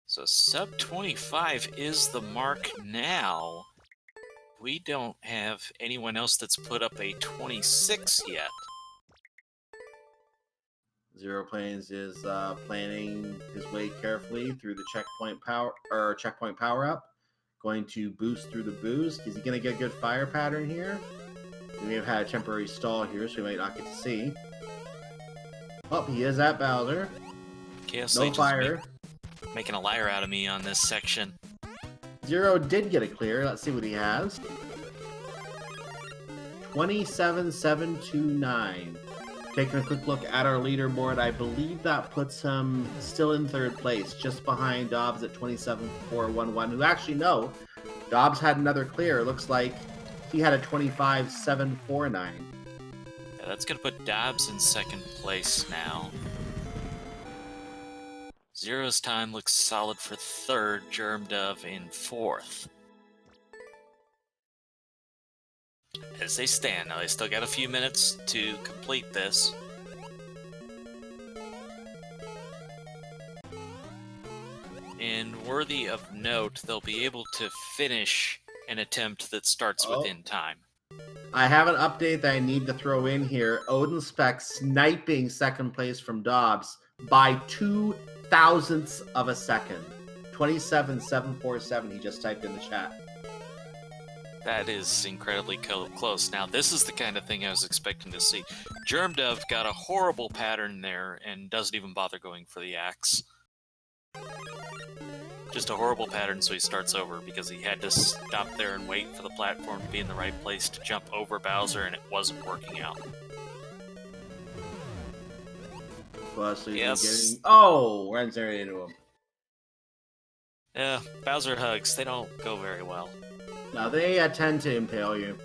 Speaker 1: So sub 25 is the mark now. We don't have anyone else that's put up a 26 yet.
Speaker 2: Zero Planes is planning his way carefully through the checkpoint power up. Going to boost through the booze. Is he going to get a good fire pattern here? We may have had a temporary stall here, so we might not get to see. Oh, he is at Bowser.
Speaker 1: Chaos
Speaker 2: No
Speaker 1: Legion's
Speaker 2: fire.
Speaker 1: making a liar out of me on this section.
Speaker 2: Zero did get a clear. Let's see what he has. 27,729. Taking a quick look at our leaderboard, I believe that puts him still in third place, just behind Dobbs at 27,411. Who actually, no, Dobbs had another clear. Looks like he had a 25,749.
Speaker 1: Yeah, that's going to put Dobbs in second place now. Zero's time looks solid for third, Germdove in fourth. As they stand, now they still got a few minutes to complete this. And worthy of note, they'll be able to finish an attempt that starts within time.
Speaker 2: I have an update that I need to throw in here. Odin Spec sniping second place from Dobbs by 0.02 of a second. 27,747 he just typed in the chat.
Speaker 1: That is incredibly close. Now, this is the kind of thing I was expecting to see. Germdove got a horrible pattern there and doesn't even bother going for the axe. Just a horrible pattern, so he starts over because he had to stop there and wait for the platform to be in the right place to jump over Bowser, and it wasn't working out.
Speaker 2: Plus, so
Speaker 1: Yes.
Speaker 2: getting... Oh, runs right into him.
Speaker 1: Yeah, Bowser hugs. They don't go very well.
Speaker 2: Now they tend to impale you.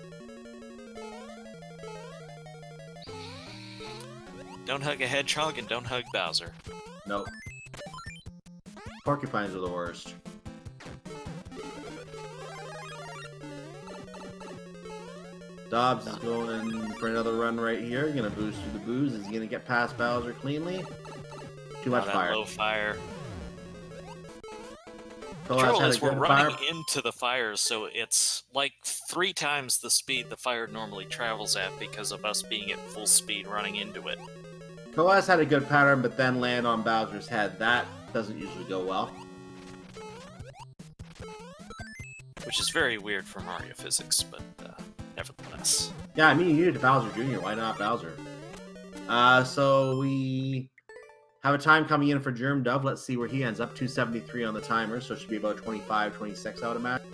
Speaker 1: Don't hug a hedgehog and don't hug Bowser.
Speaker 2: Nope. Porcupines are the worst. Dobbs is going for another run right here. Gonna boost through the booze. Is he gonna get past Bowser cleanly? Too much fire.
Speaker 1: Low fire.
Speaker 2: Colas
Speaker 1: Trouble
Speaker 2: had
Speaker 1: is
Speaker 2: a
Speaker 1: we're
Speaker 2: good
Speaker 1: running
Speaker 2: fire.
Speaker 1: into the fire, so it's like 3 times the speed the fire normally travels at because of us being at full speed running into it.
Speaker 2: Colas had a good pattern, but then land on Bowser's head. That doesn't usually go well.
Speaker 1: Which is very weird for Mario physics, but nevertheless.
Speaker 2: Yeah, I mean, you needed Bowser Jr. Why not Bowser? So we have a time coming in for Germdove. Let's see where he ends up. 273 on the timer, so it should be about 25, 26, I would imagine.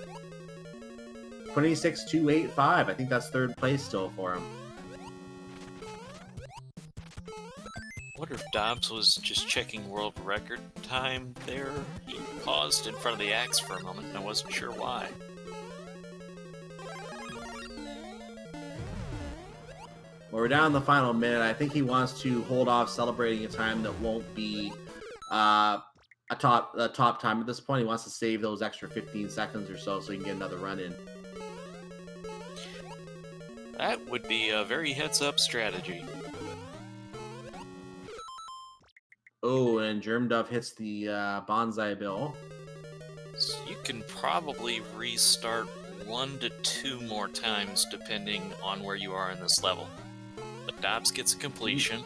Speaker 2: 26,285. I think that's third place still for him.
Speaker 1: I wonder if Dobbs was just checking world record time there. He paused in front of the axe for a moment, and I wasn't sure why.
Speaker 2: Well, we're down in the final minute. I think he wants to hold off celebrating a time that won't be a top time at this point. He wants to save those extra 15 seconds or so he can get another run in.
Speaker 1: That would be a very heads-up strategy.
Speaker 2: Oh, and Germdove hits the Bonsai Bill.
Speaker 1: So you can probably restart 1 to 2 more times depending on where you are in this level. But Dobbs gets a completion.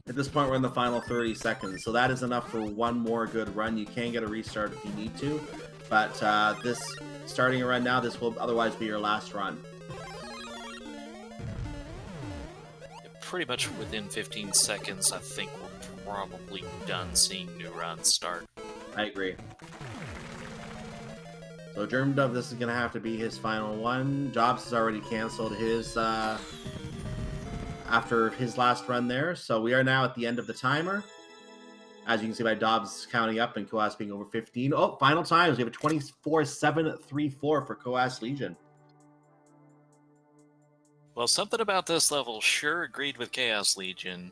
Speaker 2: At this point, we're in the final 30 seconds, so that is enough for one more good run. You can get a restart if you need to, but this starting a run now, this will otherwise be your last run.
Speaker 1: Pretty much within 15 seconds, I think we're probably done seeing new runs start.
Speaker 2: I agree. So Germdove, this is going to have to be his final one. Dobbs has already canceled his after his last run there. So we are now at the end of the timer. As you can see by Dobbs counting up and Coas being over 15. Oh, final times. We have a 24-7-3-4 for Coas Legion.
Speaker 1: Well, something about this level sure agreed with Chaos Legion.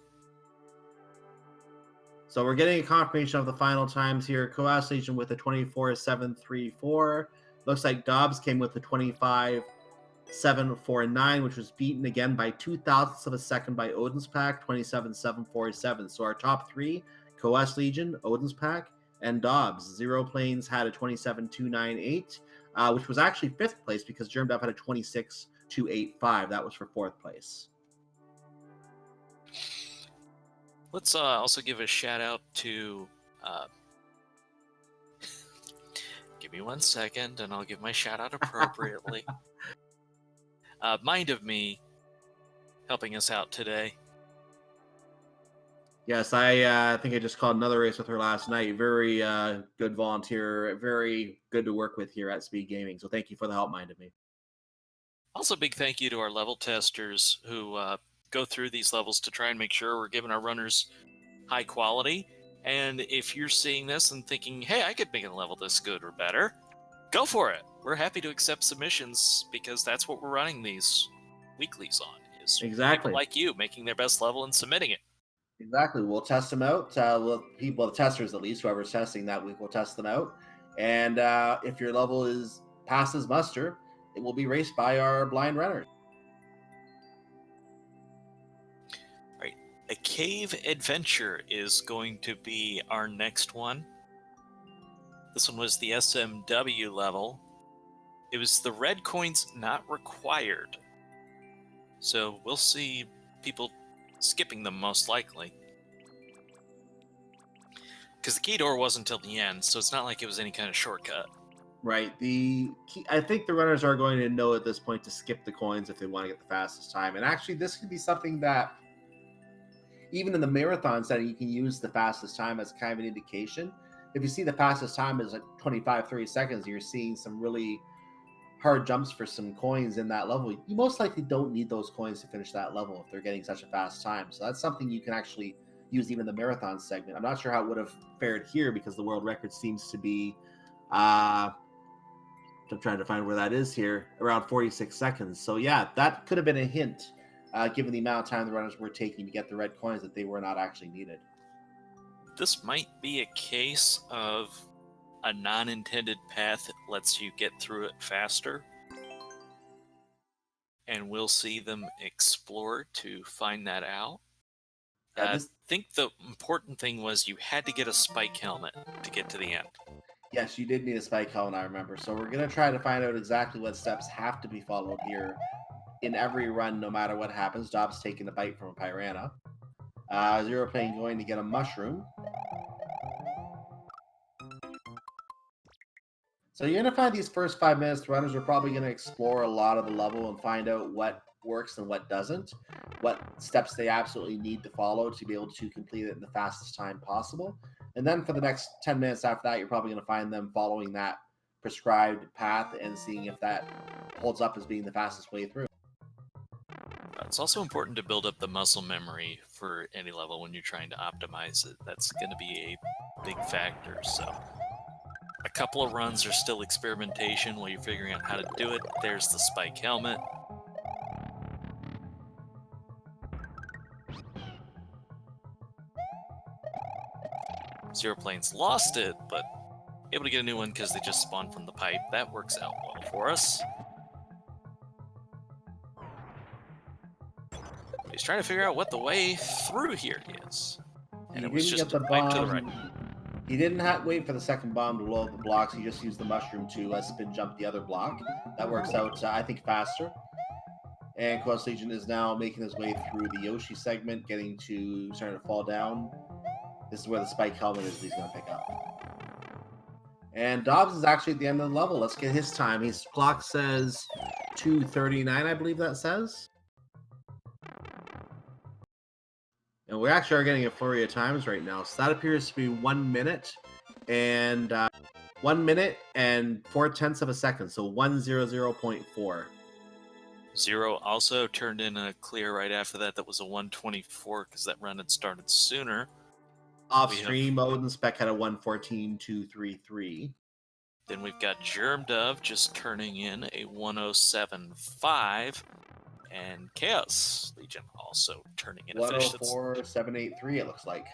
Speaker 2: So we're getting a confirmation of the final times here. Coas Legion with a 24-7-3-4. Looks like Dobbs came with a 25-7-4-9, which was beaten again by 0.02 of a second by Odin's Pack, 27-7-4-7. So our top 3, Coas Legion, Odin's Pack, and Dobbs. Zero Planes had a 27-2-9-8, which was actually 5th place because Germdove had a 26-2-8-5. That was for 4th place.
Speaker 1: Let's also give a shout out to... give me 1 second and I'll give my shout out appropriately. Mind of Me helping us out today.
Speaker 2: Yes, I think I just called another race with her last night. Very good volunteer, very good to work with here at Speed Gaming. So thank you for the help minded me.
Speaker 1: Also, big thank you to our level testers who go through these levels to try and make sure we're giving our runners high quality. And if you're seeing this and thinking, hey, I could make a level this good or better, go for it. We're happy to accept submissions because that's what we're running these weeklies on, is people
Speaker 2: Exactly.
Speaker 1: like you making their best level and submitting it.
Speaker 2: Exactly. We'll test them out. People, the testers at least, whoever's testing that week, will test them out. And if your level is passes muster, it will be raced by our blind runners.
Speaker 1: Right. A cave adventure is going to be our next one. This one was the SMW level. It was the red coins not required. So we'll see people skipping them most likely. Because the key door wasn't until the end, so it's not like it was any kind of shortcut.
Speaker 2: Right. I think the runners are going to know at this point to skip the coins if they want to get the fastest time. And actually, this could be something that even in the marathon setting, you can use the fastest time as kind of an indication. If you see the fastest time is like 25, 30 seconds, you're seeing some really hard jumps for some coins in that level. You most likely don't need those coins to finish that level if they're getting such a fast time. So that's something you can actually use even in the marathon segment. I'm not sure how it would have fared here because the world record seems to be I'm trying to find where that is here, around 46 seconds. So yeah, that could have been a hint, given the amount of time the runners were taking to get the red coins, that they were not actually needed.
Speaker 1: This might be a case of a non-intended path that lets you get through it faster. And we'll see them explore to find that out.
Speaker 2: Yeah,
Speaker 1: I think the important thing was you had to get a spike helmet to get to the end.
Speaker 2: yes, you did need a spike helmet, I remember. So we're gonna try to find out exactly what steps have to be followed here in every run, no matter what happens. Dobbs taking a bite from a piranha. Zero Plane going to get a mushroom. So you're going to find these first 5 minutes, the runners are probably going to explore a lot of the level and find out what works and what doesn't, what steps they absolutely need to follow to be able to complete it in the fastest time possible. And then for the next 10 minutes after that, you're probably going to find them following that prescribed path and seeing if that holds up as being the fastest way through.
Speaker 1: It's also important to build up the muscle memory for any level when you're trying to optimize it. That's going to be a big factor. So a couple of runs are still experimentation while you're figuring out how to do it. There's the spike helmet. Zero Planes lost it, but able to get a new one because they just spawned from the pipe. That works out well for us. He's trying to figure out what the way through here is. And it was just a pipe to the right.
Speaker 2: He didn't wait for the second bomb to blow up the blocks. He just used the mushroom to spin jump the other block. That works out, I think, faster. And Quest Legion is now making his way through the Yoshi segment, starting to fall down. This is where the spike helmet is he's going to pick up. And Dobbs is actually at the end of the level. Let's get his time. His clock says 2:39, I believe that says. And we actually are getting a flurry of times right now. So that appears to be 1 minute and 1 minute and 4/10 of a second. So 1:00.4.
Speaker 1: Zero also turned in a clear right after that. That was a 1:24 because that run had started sooner.
Speaker 2: Off stream, Odin Spec had a 1:14.233.
Speaker 1: Then we've got Germ Dove just turning in a 1:07.5. And Chaos Legion also turning in a finish.
Speaker 2: 1:04.783, it looks like.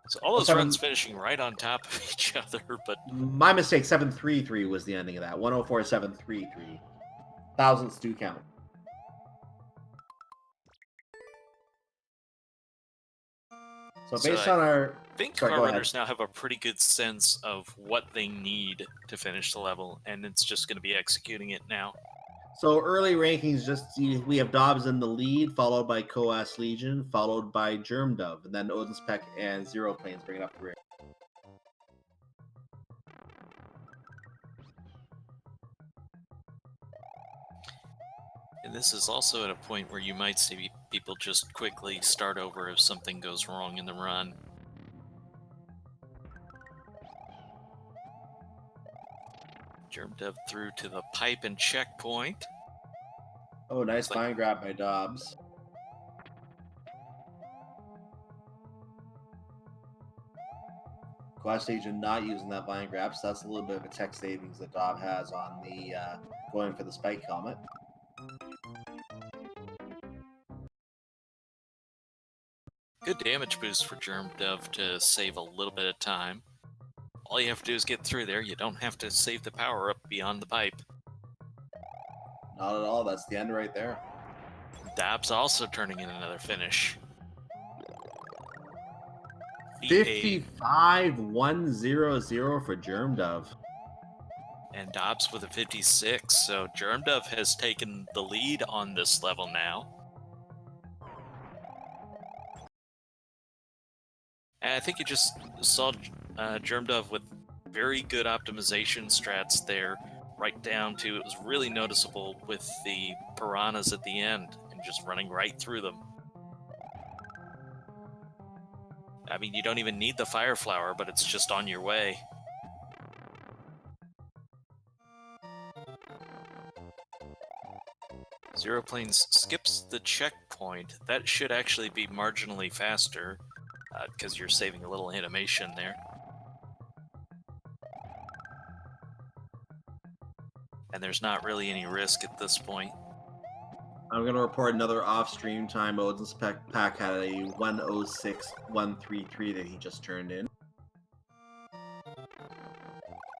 Speaker 1: So all those runs finishing right on top of each other, but...
Speaker 2: My mistake, 733 was the ending of that. 1:04.733. Thousandths do count. So based on our...
Speaker 1: I think our runners now have a pretty good sense of what they need to finish the level, and it's just going to be executing it now.
Speaker 2: So early rankings, we have Dobbs in the lead, followed by Coas Legion, followed by Germ Dove, and then Odin Spec and Zero Planes bringing up the rear.
Speaker 1: And this is also at a point where you might see people just quickly start over if something goes wrong in the run. Germ Dove through to the pipe and checkpoint.
Speaker 2: Oh, nice
Speaker 1: Looks like-
Speaker 2: vine grab by Dobbs. Quest Agent not using that vine grab, so that's a little bit of a tech savings that Dobb has on the going for the spike helmet.
Speaker 1: Good damage boost for Germ Dove to save a little bit of time. All you have to do is get through there. You don't have to save the power up beyond the pipe.
Speaker 2: Not at all. That's the end right there.
Speaker 1: Dobbs also turning in another finish.
Speaker 2: 55-100 for Germ Dove.
Speaker 1: And Dobbs with a 56. So Germ Dove has taken the lead on this level now. And I think you just saw Germ Dove with very good optimization strats there, right down to it was really noticeable with the piranhas at the end and just running right through them. I mean, you don't even need the fire flower, but it's just on your way. Zero Planes skips the checkpoint. That should actually be marginally faster, because you're saving a little animation there. And there's not really any risk at this point.
Speaker 2: I'm going to report another off-stream time. Odin's pack had a 106-133 that he just turned in.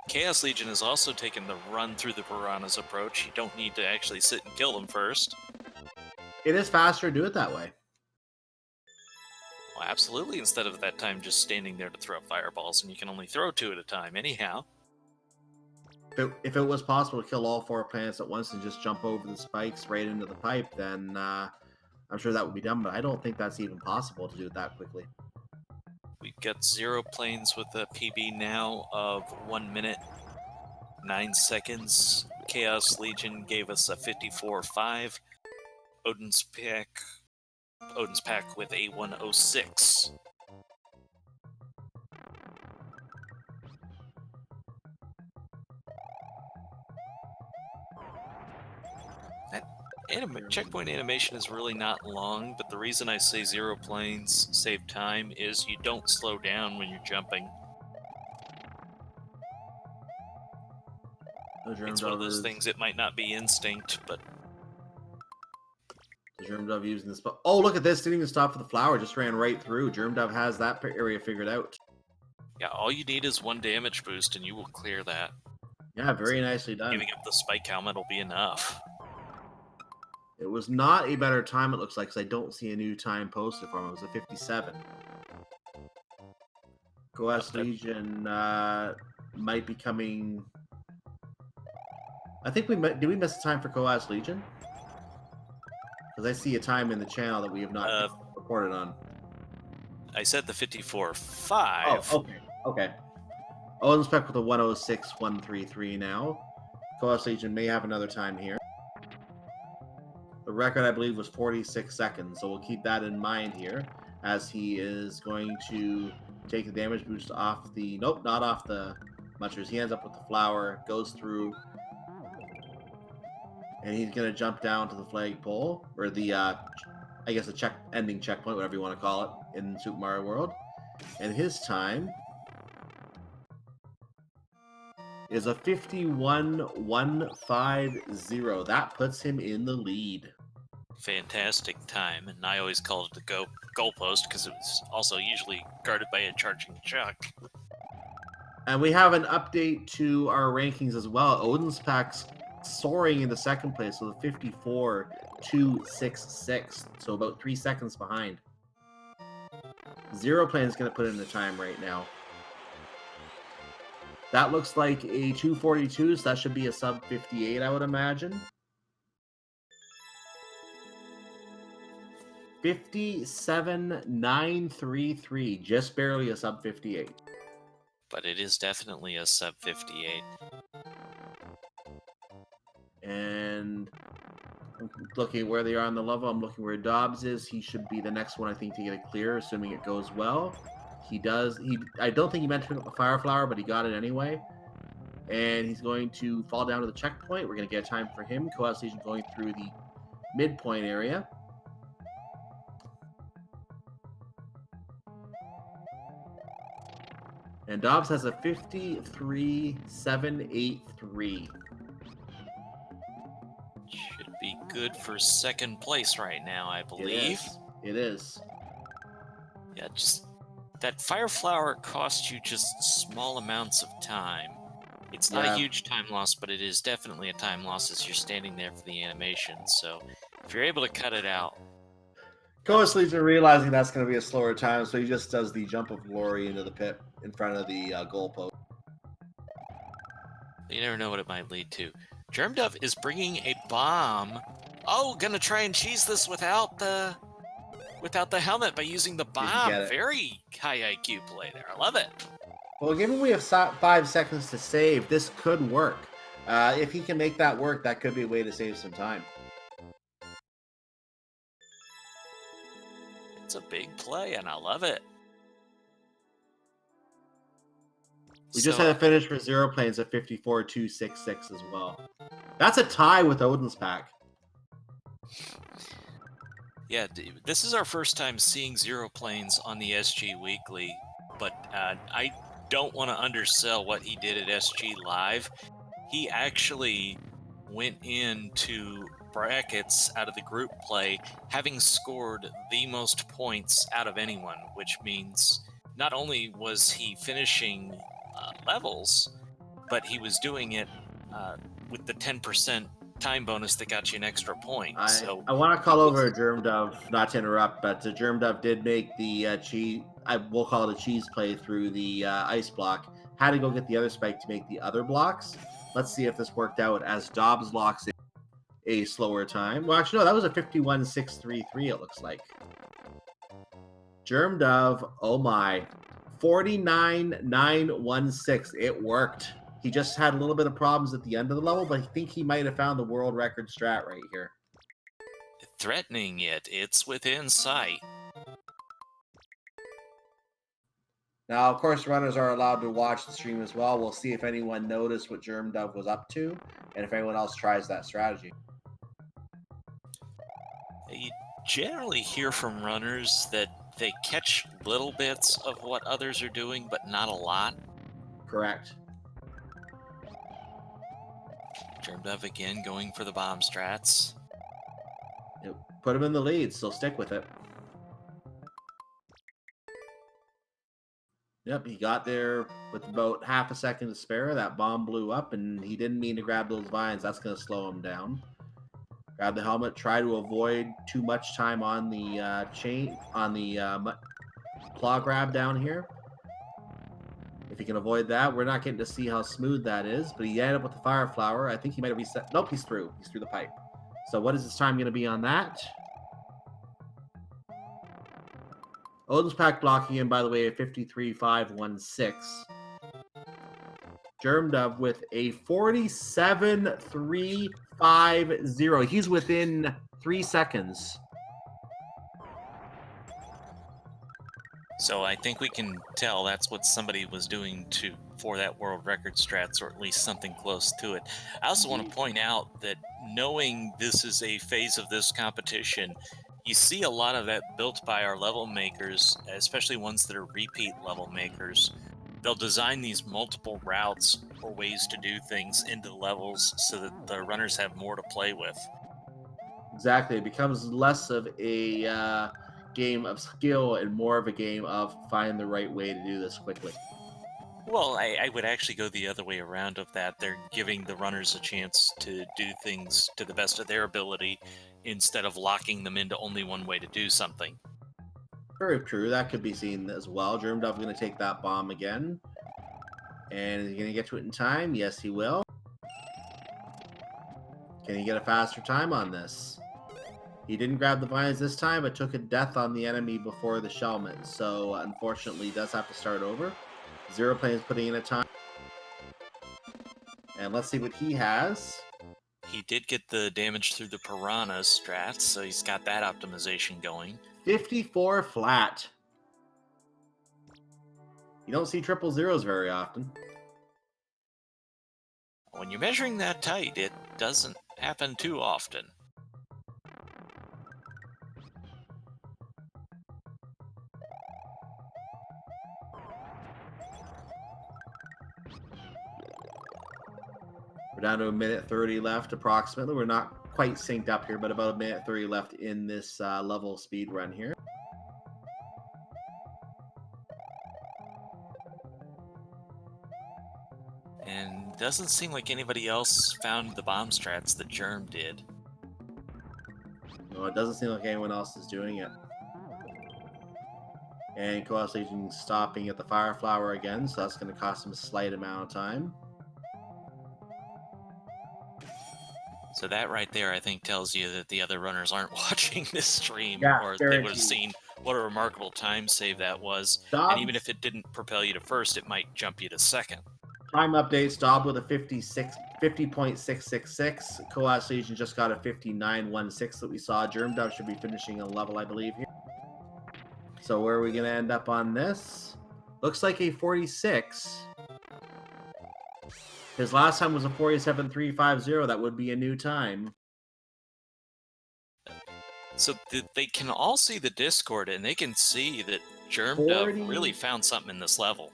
Speaker 1: Chaos Legion has also taken the run through the piranhas approach. You don't need to actually sit and kill them first.
Speaker 2: It is faster to do it that way.
Speaker 1: Well, absolutely, instead of that time just standing there to throw fireballs, and you can only throw 2 at a time anyhow.
Speaker 2: If it was possible to kill all 4 planets at once and just jump over the spikes right into the pipe, then I'm sure that would be done, but I don't think that's even possible to do it that quickly.
Speaker 1: We've got Zero Planes with a PB now of 1 minute, 9 seconds. Chaos Legion gave us a 54.5. Odin's Pack with a 106. Checkpoint animation is really not long, but the reason I say Zero Planes save time is you don't slow down when you're jumping. It's one of those things, it might not be instinct, but...
Speaker 2: The Germ Dove using this... Oh, look at this! Didn't even stop for the flower, just ran right through. Germ Dove has that area figured out.
Speaker 1: Yeah, all you need is 1 damage boost and you will clear that.
Speaker 2: Yeah, very nicely done.
Speaker 1: Giving up the spike helmet will be enough.
Speaker 2: It was not a better time, it looks like, because I don't see a new time posted for him. It was a 57. Chaos Legion might be coming... I think we might... Did we miss a time for Chaos Legion? Because I see a time in the channel that we have not reported on.
Speaker 1: I said the 54.5.
Speaker 2: Oh, okay. Okay. Odin's Pack with a 106-133 now. Chaos Legion may have another time here. The record, I believe, was 46 seconds, so we'll keep that in mind here as he is going to take the damage boost off the... Nope, not off the Munchers. He ends up with the flower, goes through, and he's going to jump down to the flagpole, or the, I guess the ending checkpoint, whatever you want to call it, in Super Mario World. And his time is a 51-150. That puts him in the lead.
Speaker 1: Fantastic time, and I always called it the goalpost because it was also usually guarded by a charging Chuck.
Speaker 2: And we have an update to our rankings as well. Odin's Pack's soaring into second place with a 54-266, so about 3 seconds behind. Zero Plane is going to put in the time right now. That looks like a 242, so that should be a sub 58, I would imagine. 57-933, just barely a sub 58.
Speaker 1: But it is definitely a sub 58.
Speaker 2: And looking at where they are on the level. I'm looking where Dobbs is. He should be the next one, I think, to get it clear, assuming it goes well. He does. I don't think he meant to pick up the Fire Flower, but he got it anyway. And he's going to fall down to the checkpoint. We're going to get a time for him. Co-op station going through the midpoint area. And Dobbs has a 53.783.
Speaker 1: Should be good for second place right now, I believe.
Speaker 2: It is.
Speaker 1: Yeah, just that Fire Flower costs you just small amounts of time. It's not a huge time loss, but it is definitely a time loss as you're standing there for the animation. So if you're able to cut it out.
Speaker 2: Coas Legion realizing that's going to be a slower time, so he just does the jump of glory into the pit in front of the goalpost.
Speaker 1: You never know what it might lead to. Germdove is bringing a bomb. Oh, gonna try and cheese this without the helmet by using the bomb. Very high IQ play there. I love it.
Speaker 2: Well, given we have 5 seconds to save, this could work. If he can make that work, that could be a way to save some time.
Speaker 1: It's a big play, and I love it.
Speaker 2: We just had a finish for Zero Planes at 54.266 as well. That's a tie with Odin's Pack.
Speaker 1: Yeah, this is our first time seeing Zero Planes on the SG Weekly, but I don't want to undersell what he did at SG Live. He actually went into brackets out of the group play having scored the most points out of anyone, which means not only was he finishing levels, but he was doing it with the 10% time bonus that got you an extra point.
Speaker 2: I want to call over Germdove, not to interrupt, but Germdove did make the cheese. We'll call it a cheese play through the ice block. Had to go get the other spike to make the other blocks. Let's see if this worked out as Dobbs locks in a slower time. Well, actually, no, that was a 51.633. It looks like. Germdove, oh my, 49.916. It worked. He just had a little bit of problems at the end of the level, but I think he might have found the world record strat right here.
Speaker 1: Threatening it. It's within sight.
Speaker 2: Now, of course, runners are allowed to watch the stream as well. We'll see if anyone noticed what Germdove was up to, and if anyone else tries that strategy.
Speaker 1: You generally hear from runners that they catch little bits of what others are doing, but not a lot.
Speaker 2: Correct.
Speaker 1: Germdove again going for the bomb strats.
Speaker 2: Yep. Put him in the lead, so stick with it. Yep, he got there with about half a second to spare. That bomb blew up, and he didn't mean to grab those vines. That's going to slow him down. Grab the helmet. Try to avoid too much time on the chain, on the claw grab down here. If he can avoid that, we're not getting to see how smooth that is. But he ended up with the Fire Flower. I think he might have reset. Nope, he's through. He's through the pipe. So what is his time going to be on that? Odin's Pack blocking in, by the way, at 53.516. Germdove with a 47.350. He's within 3 seconds.
Speaker 1: So I think we can tell that's what somebody was doing for that world record strats, or at least something close to it. I also want to point out that knowing this is a phase of this competition, you see a lot of that built by our level makers, especially ones that are repeat level makers. They'll design these multiple routes or ways to do things into levels so that the runners have more to play with.
Speaker 2: Exactly. It becomes less of a game of skill and more of a game of find the right way to do this quickly.
Speaker 1: Well, I would actually go the other way around of that. They're giving the runners a chance to do things to the best of their ability instead of locking them into only one way to do something.
Speaker 2: Very true. That could be seen as well. Germdove going to take that bomb again. And is he going to get to it in time? Yes, he will. Can he get a faster time on this? He didn't grab the vines this time, but took a death on the enemy before the Shellman. So, unfortunately, he does have to start over. Zero Planes putting in a time. And let's see what he has.
Speaker 1: He did get the damage through the piranha strats, so he's got that optimization going.
Speaker 2: 54 flat. You don't see triple zeros very often.
Speaker 1: When you're measuring that tight, it doesn't happen too often.
Speaker 2: We're down to 1:30 left approximately. We're not quite synced up here, but about 1:30 left in this level speed run here.
Speaker 1: And doesn't seem like anybody else found the bomb strats that Germ did.
Speaker 2: No, it doesn't seem like anyone else is doing it. And Chaos Legion stopping at the Fire Flower again, so that's going to cost him a slight amount of time.
Speaker 1: So that right there, I think, tells you that the other runners aren't watching this stream,
Speaker 2: Yeah,
Speaker 1: or
Speaker 2: very
Speaker 1: they would have
Speaker 2: true.
Speaker 1: seen what a remarkable time save that was.
Speaker 2: Dobbs,
Speaker 1: And even if it didn't propel you to first, it might jump you to second.
Speaker 2: time updates, Dobb with a 50.666. Chaos Legion just got a 59.16 that we saw. Germ Dove should be finishing a level, I believe, here. So where are we going to end up on this? Looks like a 46. His last time was a 47.350. That would be a new time.
Speaker 1: So they can all see the Discord, and they can see that Germ Dove
Speaker 2: 40.
Speaker 1: really found something in this level.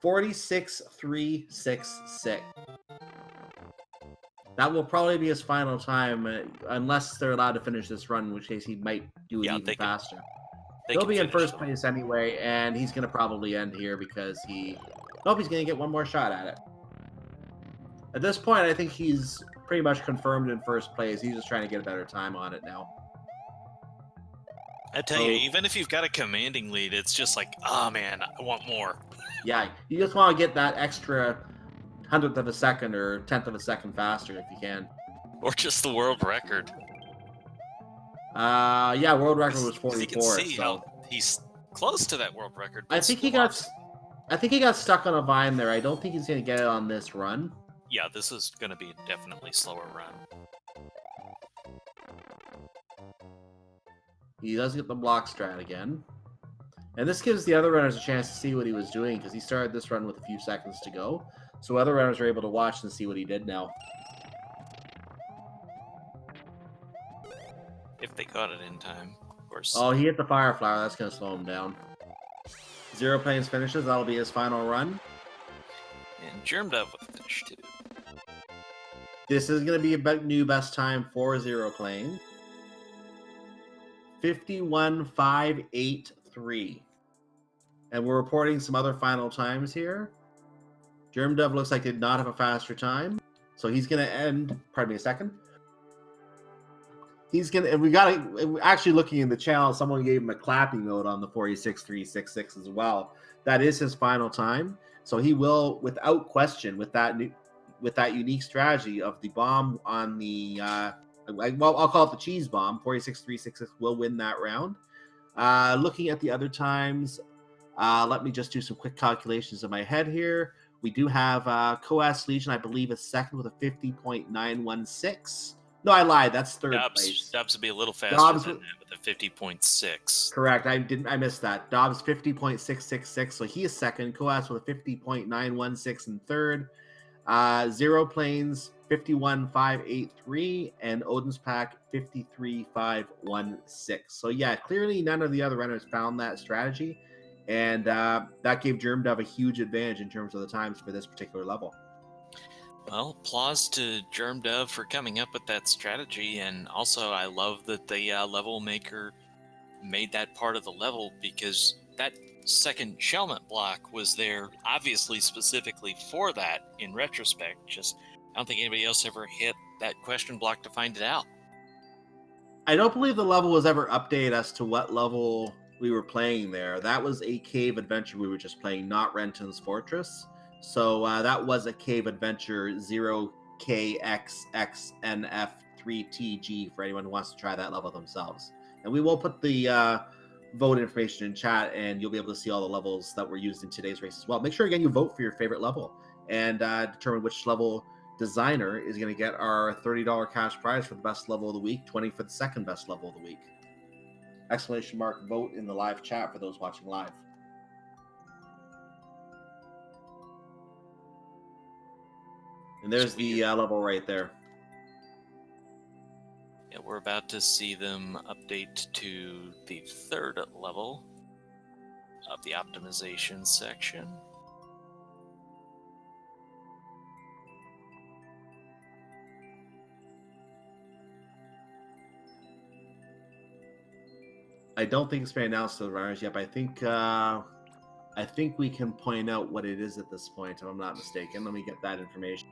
Speaker 2: 46.366. That will probably be his final time, unless they're allowed to finish this run, in which case he might do it even faster. He'll be in first place anyway, and he's going to probably end here because he's going to get one more shot at it. At this point, I think he's pretty much confirmed in first place. He's just trying to get a better time on it now.
Speaker 1: I tell you, even if you've got a commanding lead, it's just like, oh man, I want more.
Speaker 2: Yeah, you just want to get that extra 100th of a second or 10th of a second faster if you can.
Speaker 1: Or just the world record.
Speaker 2: Yeah, world record was 44.
Speaker 1: You can see how he's close to that world record.
Speaker 2: I think he got stuck on a vine there. I don't think he's going to get it on this run.
Speaker 1: Yeah, this is going to be a definitely slower run.
Speaker 2: He does get the block strat again. And this gives the other runners a chance to see what he was doing because he started this run with a few seconds to go. So other runners are able to watch and see what he did now.
Speaker 1: If they got it in time, of course.
Speaker 2: Oh, he hit the Fire Flower. That's going to slow him down. Zero Planes finishes. That'll be his final run.
Speaker 1: And Germ Dove with the finish, too.
Speaker 2: This is going to be a new best time for Zero Plane. 51.583. And we're reporting some other final times here. Germ Dove looks like did not have a faster time. So he's going to end, pardon me a second. He's going to, and we got to, actually looking in the channel, someone gave him a clapping note on the 46.366 as well. That is his final time. So he will, without question, with that unique strategy of the bomb on the, well, I'll call it the cheese bomb, 46.366 will win that round. Looking at the other times, let me just do some quick calculations in my head here. We do have Coas Legion, I believe, is second with a 50.916. No, I lied. That's third place.
Speaker 1: Dobbs would be a little faster than that with a 50.6.
Speaker 2: Correct. I missed that. Dobbs 50.666, so he is second. Coas with a 50.916 in third. Zero Planes 51.583 and Odin's Pack 53.516. So yeah, clearly none of the other runners found that strategy, and that gave Germ Dove a huge advantage in terms of the times for this particular level.
Speaker 1: Well, applause to Germ Dove for coming up with that strategy, and also I love that the level maker made that part of the level, because that second Shelmet block was there obviously specifically for that in retrospect. Just I don't think anybody else ever hit that question block to find it out.
Speaker 2: I don't believe the level was ever updated as to what level we were playing there. That was a cave adventure we were just playing, not Renton's Fortress. So that was a cave adventure 0KXXNF3TG for anyone who wants to try that level themselves. And we will put the vote information in chat, and you'll be able to see all the levels that were used in today's race as well. Make sure, again, you vote for your favorite level and determine which level designer is going to get our $30 cash prize for the best level of the week, 20 for the second best level of the week. Exclamation mark vote in the live chat for those watching live. And there's the level right there.
Speaker 1: Yeah, we're about to see them update to the third level of the optimization section.
Speaker 2: I don't think it's been announced to the runners yet, but I think we can point out what it is at this point, if I'm not mistaken. Let me get that information.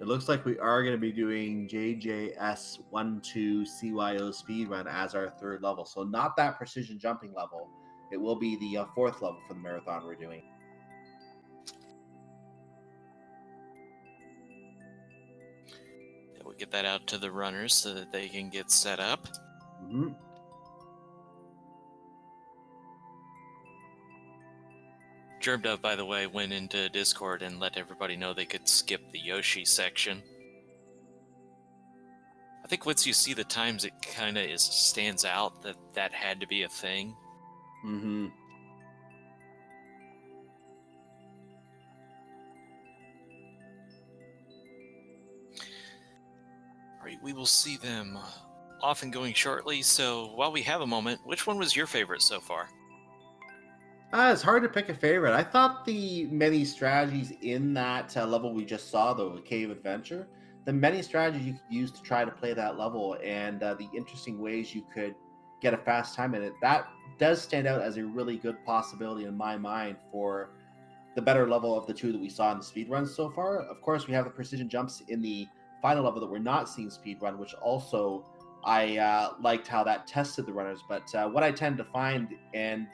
Speaker 2: It looks like we are going to be doing JJS12 CYO speedrun as our third level. So not that precision jumping level. It will be the fourth level for the marathon we're doing.
Speaker 1: We'll get that out to the runners so that they can get set up.
Speaker 2: Mm-hmm.
Speaker 1: Germdove, by the way, went into Discord and let everybody know they could skip the Yoshi section. I think once you see the times, it kind of stands out that had to be a thing.
Speaker 2: Mm-hmm.
Speaker 1: All right, we will see them off and going shortly. So while we have a moment, which one was your favorite so far?
Speaker 2: It's hard to pick a favorite. I thought the many strategies in that level we just saw, though, the Cave Adventure, the many strategies you could use to try to play that level and the interesting ways you could get a fast time in it, that does stand out as a really good possibility in my mind for the better level of the two that we saw in the speedruns so far. Of course, we have the precision jumps in the final level that we're not seeing speedrun, which also I liked how that tested the runners. But what I tend to find, and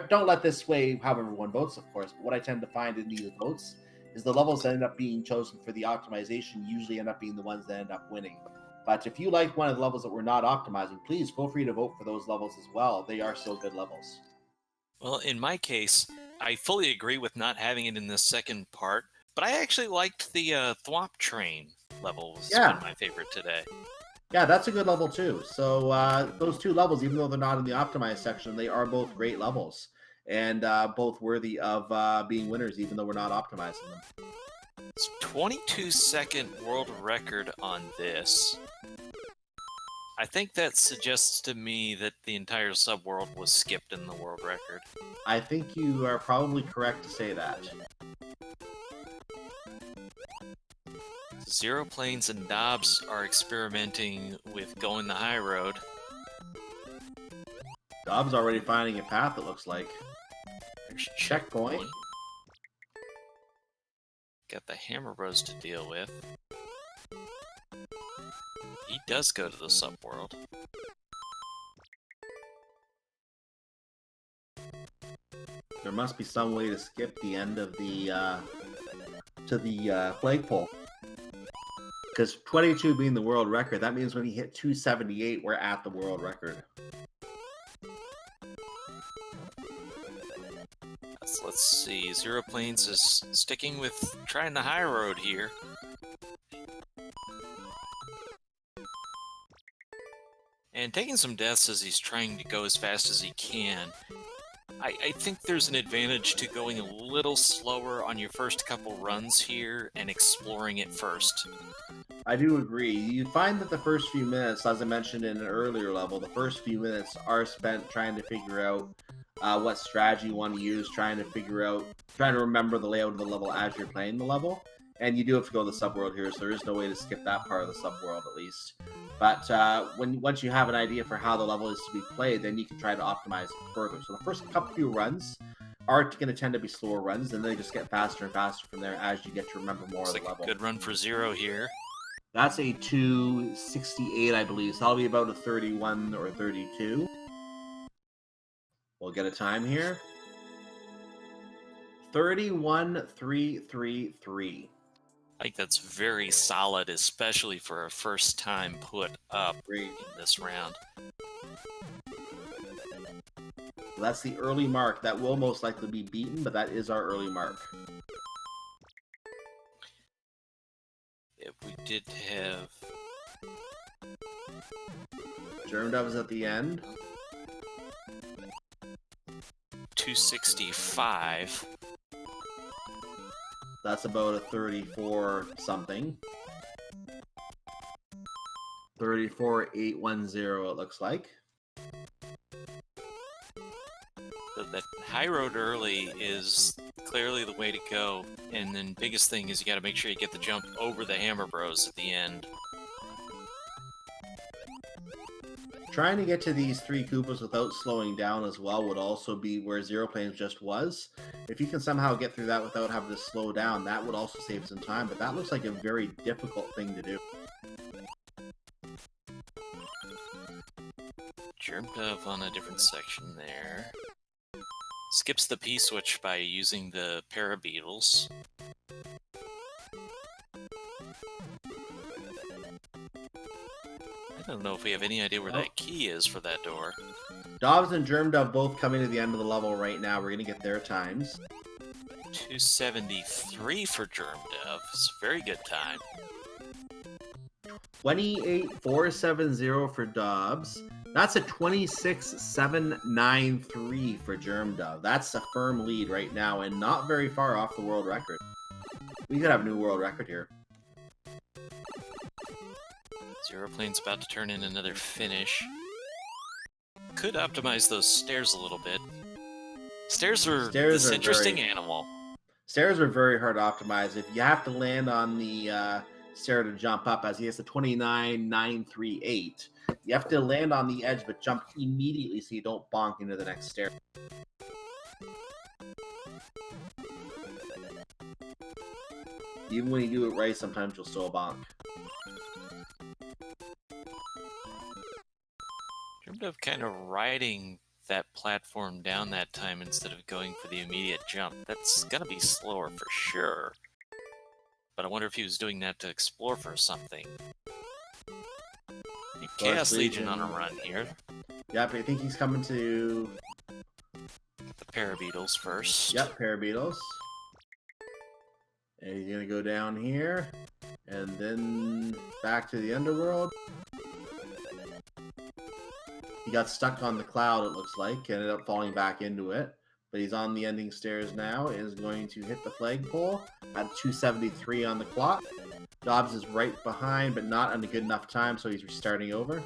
Speaker 2: don't let this sway how everyone votes, of course, but what I tend to find in these votes is the levels that end up being chosen for the optimization usually end up being the ones that end up winning. But if you like one of the levels that we're not optimizing, please feel free to vote for those levels as well. They are still good levels.
Speaker 1: Well, in my case, I fully agree with not having it in the second part, but I actually liked the Thwomp Train level. Was one of my favorite today.
Speaker 2: Yeah, that's a good level too. So those two levels, even though they're not in the optimized section, they are both great levels and both worthy of being winners, even though we're not optimizing them.
Speaker 1: It's 22-second world record on this. I think that suggests to me that the entire subworld was skipped in the world record.
Speaker 2: I think you are probably correct to say that.
Speaker 1: Zero Planes and Dobbs are experimenting with going the high road.
Speaker 2: Dobbs already finding a path, it looks like.
Speaker 1: There's
Speaker 2: Checkpoint.
Speaker 1: Got the Hammer Bros to deal with. He does go to the subworld.
Speaker 2: There must be some way to skip the end of the to the flagpole. Because 22 being the world record, that means when he hit 278, we're at the world record.
Speaker 1: Let's see. Zero Planes is sticking with trying the high road here. And taking some deaths as he's trying to go as fast as he can. I think there's an advantage to going a little slower on your first couple runs here and exploring it first.
Speaker 2: I do agree. You find that the first few minutes, as I mentioned in an earlier level, the first few minutes are spent trying to figure out what strategy you want to use, trying to remember the layout of the level as you're playing the level. And you do have to go to the subworld here, so there is no way to skip that part of the subworld at least. But once you have an idea for how the level is to be played, then you can try to optimize it further. So the first couple few runs are going to tend to be slower runs, and they just get faster and faster from there as you get to remember more of the level.
Speaker 1: A good run for Zero here.
Speaker 2: That's a 268, I believe. So that'll be about a 31 or 32. We'll get a time here. 31.333.
Speaker 1: I think that's very solid, especially for a first time put up in this round.
Speaker 2: So that's the early mark. That will most likely be beaten, but that is our early mark.
Speaker 1: If we did have
Speaker 2: Germ Dove is at the end.
Speaker 1: 265.
Speaker 2: That's about a 34 something. 34,810 it looks like.
Speaker 1: So that high road early is clearly the way to go. And then biggest thing is you got to make sure you get the jump over the Hammer Bros at the end.
Speaker 2: Trying to get to these 3 Koopas without slowing down as well would also be where Zero Planes just was. If you can somehow get through that without having to slow down, that would also save some time, but that looks like a very difficult thing to do.
Speaker 1: Germ Dove on a different section there. Skips the P-switch by using the Parabeetles. I don't know if we have any idea where that key is for that door.
Speaker 2: Dobbs and Germ Dove both coming to the end of the level right now. We're going to get their times.
Speaker 1: 273 for Germ Dove. It's a very good time.
Speaker 2: 28,470 for Dobbs. That's a 26,793 for Germ Dove. That's a firm lead right now and not very far off the world record. We could have a new world record here.
Speaker 1: Zero Plane's about to turn in another finish. Could optimize those stairs a little bit. Stairs are this interesting animal.
Speaker 2: Stairs are very hard to optimize. If you have to land on the stair to jump up, as he has a 29,938, you have to land on the edge but jump immediately so you don't bonk into the next stair. Even when you do it right, sometimes you'll still bonk.
Speaker 1: Germ Dove kind of riding that platform down that time instead of going for the immediate jump. That's gonna be slower for sure. But I wonder if he was doing that to explore for something. Chaos Legion on a run here.
Speaker 2: Yep, I think he's coming to
Speaker 1: The Parabeetles first.
Speaker 2: Yep, Parabeetles. And he's gonna go down here, and then back to the underworld. He got stuck on the cloud, it looks like, ended up falling back into it. But he's on the ending stairs now, is going to hit the flagpole at 273 on the clock. Dobbs is right behind, but not on a good enough time, so he's restarting over.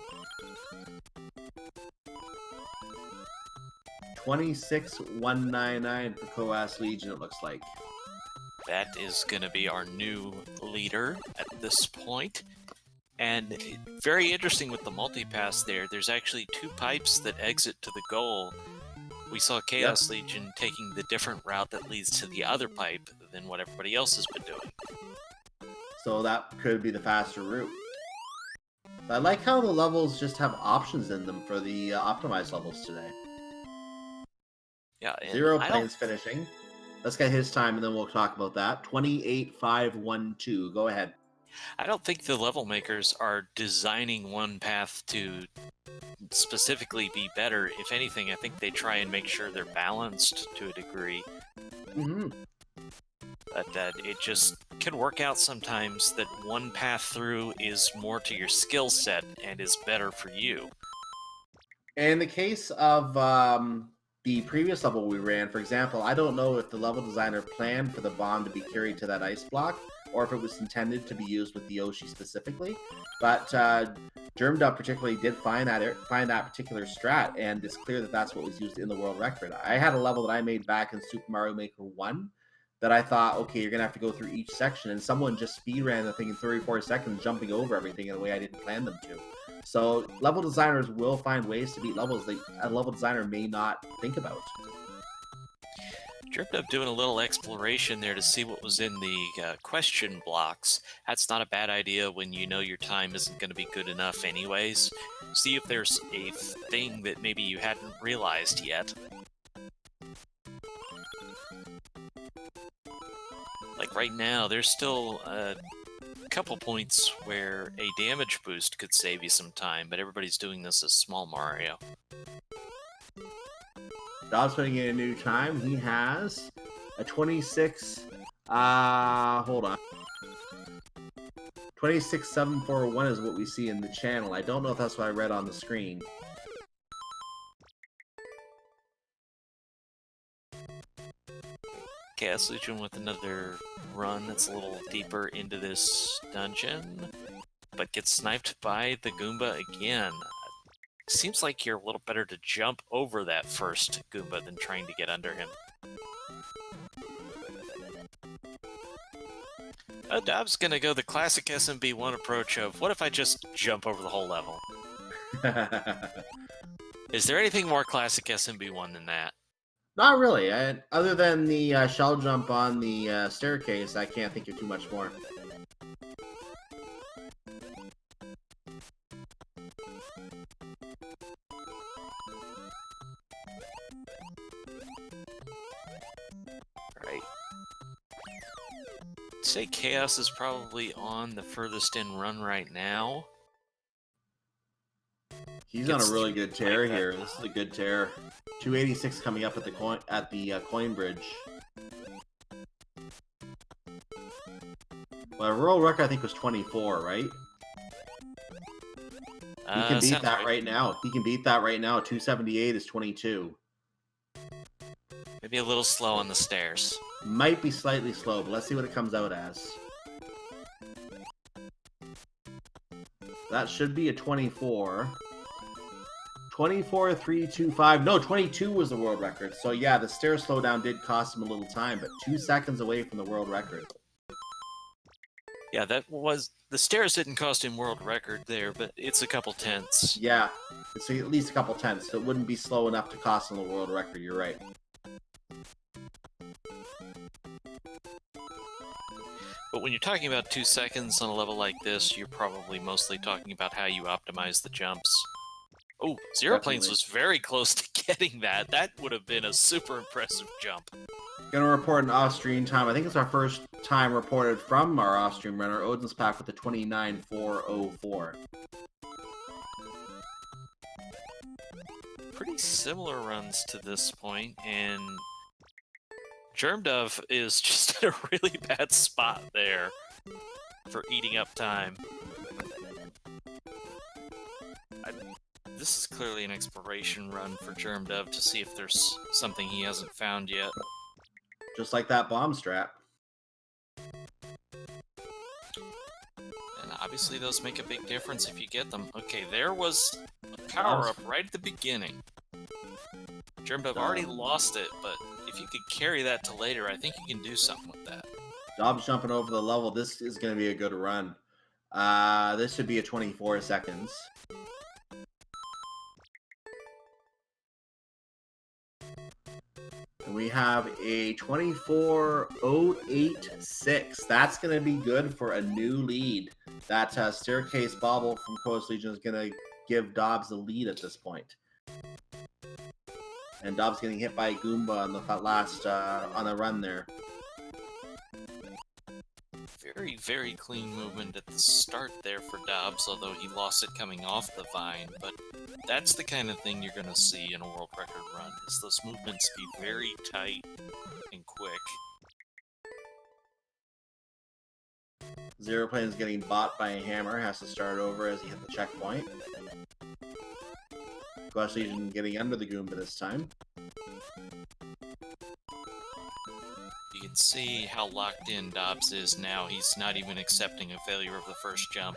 Speaker 2: 26,199 for Coas Legion, it looks like.
Speaker 1: That is going to be our new leader at this point. And very interesting with the multipass there. There's actually 2 pipes that exit to the goal. We saw Chaos Legion taking the different route that leads to the other pipe than what everybody else has been doing.
Speaker 2: So that could be the faster route. I like how the levels just have options in them for the optimized levels today.
Speaker 1: Yeah,
Speaker 2: Zero Planes finishing. Let's get his time and then we'll talk about that. 28,512. Go ahead.
Speaker 1: I don't think the level makers are designing one path to specifically be better. If anything, I think they try and make sure they're balanced to a degree.
Speaker 2: Mm-hmm.
Speaker 1: But it just can work out sometimes that one path through is more to your skill set and is better for you.
Speaker 2: In the case of the previous level we ran, for example, I don't know if the level designer planned for the bomb to be carried to that ice block, or if it was intended to be used with the Yoshi specifically. But Germ Dove particularly did find that particular strat, and it's clear that that's what was used in the world record. I had a level that I made back in Super Mario Maker 1 that I thought, okay, you're going to have to go through each section, and someone just speedran the thing in 34 seconds, jumping over everything in a way I didn't plan them to. So level designers will find ways to beat levels that a level designer may not think about.
Speaker 1: Germ Dove doing a little exploration there to see what was in the question blocks. That's not a bad idea when you know your time isn't going to be good enough anyways. See if there's a thing that maybe you hadn't realized yet. Like right now, there's still a couple points where a damage boost could save you some time, but everybody's doing this as Small Mario.
Speaker 2: Dobbs putting in a new time. He has a 26. Hold on. 26741 is what we see in the channel. I don't know if that's what I read on the screen.
Speaker 1: Chaos Legion with another run that's a little deeper into this dungeon, but gets sniped by the Goomba again. Seems like you're a little better to jump over that first Goomba than trying to get under him. Dobbs gonna go the classic SMB1 approach of, what if I just jump over the whole level? Is there anything more classic SMB1 than that?
Speaker 2: Not really. Other than the shell jump on the staircase, I can't think of too much more.
Speaker 1: Right. I'd say Chaos is probably on the furthest in run right now.
Speaker 2: He's on a really good tear here. This is a good tear. 286 coming up at the coin bridge. Well, world record I think was 24, right? He can beat that right now. He can beat that right now. 278 is 22.
Speaker 1: Maybe a little slow on the stairs.
Speaker 2: Might be slightly slow, but let's see what it comes out as. That should be a 24. 24.325. No, 22 was the world record. So yeah, the stair slowdown did cost him a little time, but 2 seconds away from the world record.
Speaker 1: Yeah, that was... The stairs didn't cost him world record there, but it's a couple tenths.
Speaker 2: Yeah, it's at least a couple tenths, so it wouldn't be slow enough to cost him the world record, you're right.
Speaker 1: But when you're talking about 2 seconds on a level like this, you're probably mostly talking about how you optimize the jumps. Oh, Zero Planes was very close to getting that. That would have been a super impressive jump.
Speaker 2: Gonna report an off-stream time. I think it's our first time reported from our off-stream runner, Odin's Pack, with the 29.404.
Speaker 1: Pretty similar runs to this point, and Germdove is just in a really bad spot there for eating up time. This is clearly an exploration run for Germdove to see if there's something he hasn't found yet.
Speaker 2: Just like that bomb strap.
Speaker 1: And obviously those make a big difference if you get them. Okay, there was a power-up right at the beginning. Germdove already lost it, but if you could carry that to later, I think you can do something with that.
Speaker 2: Dobbs jumping over the level. This is going to be a good run. This should be a 24 seconds. And we have a 24.086. That's going to be good for a new lead. That staircase bobble from Chaos Legion is going to give Dobbs the lead at this point. And Dobbs getting hit by a Goomba on the last on the run there.
Speaker 1: Very, very clean movement at the start there for Dobbs, although he lost it coming off the vine. But that's the kind of thing you're going to see in a world record run, is those movements be very tight and quick.
Speaker 2: Zero Plane's getting bought by a hammer, has to start over as he hit the checkpoint. Chaos Legion getting under the Goomba this time.
Speaker 1: You can see how locked in Dobbs is now. He's not even accepting a failure of the first jump.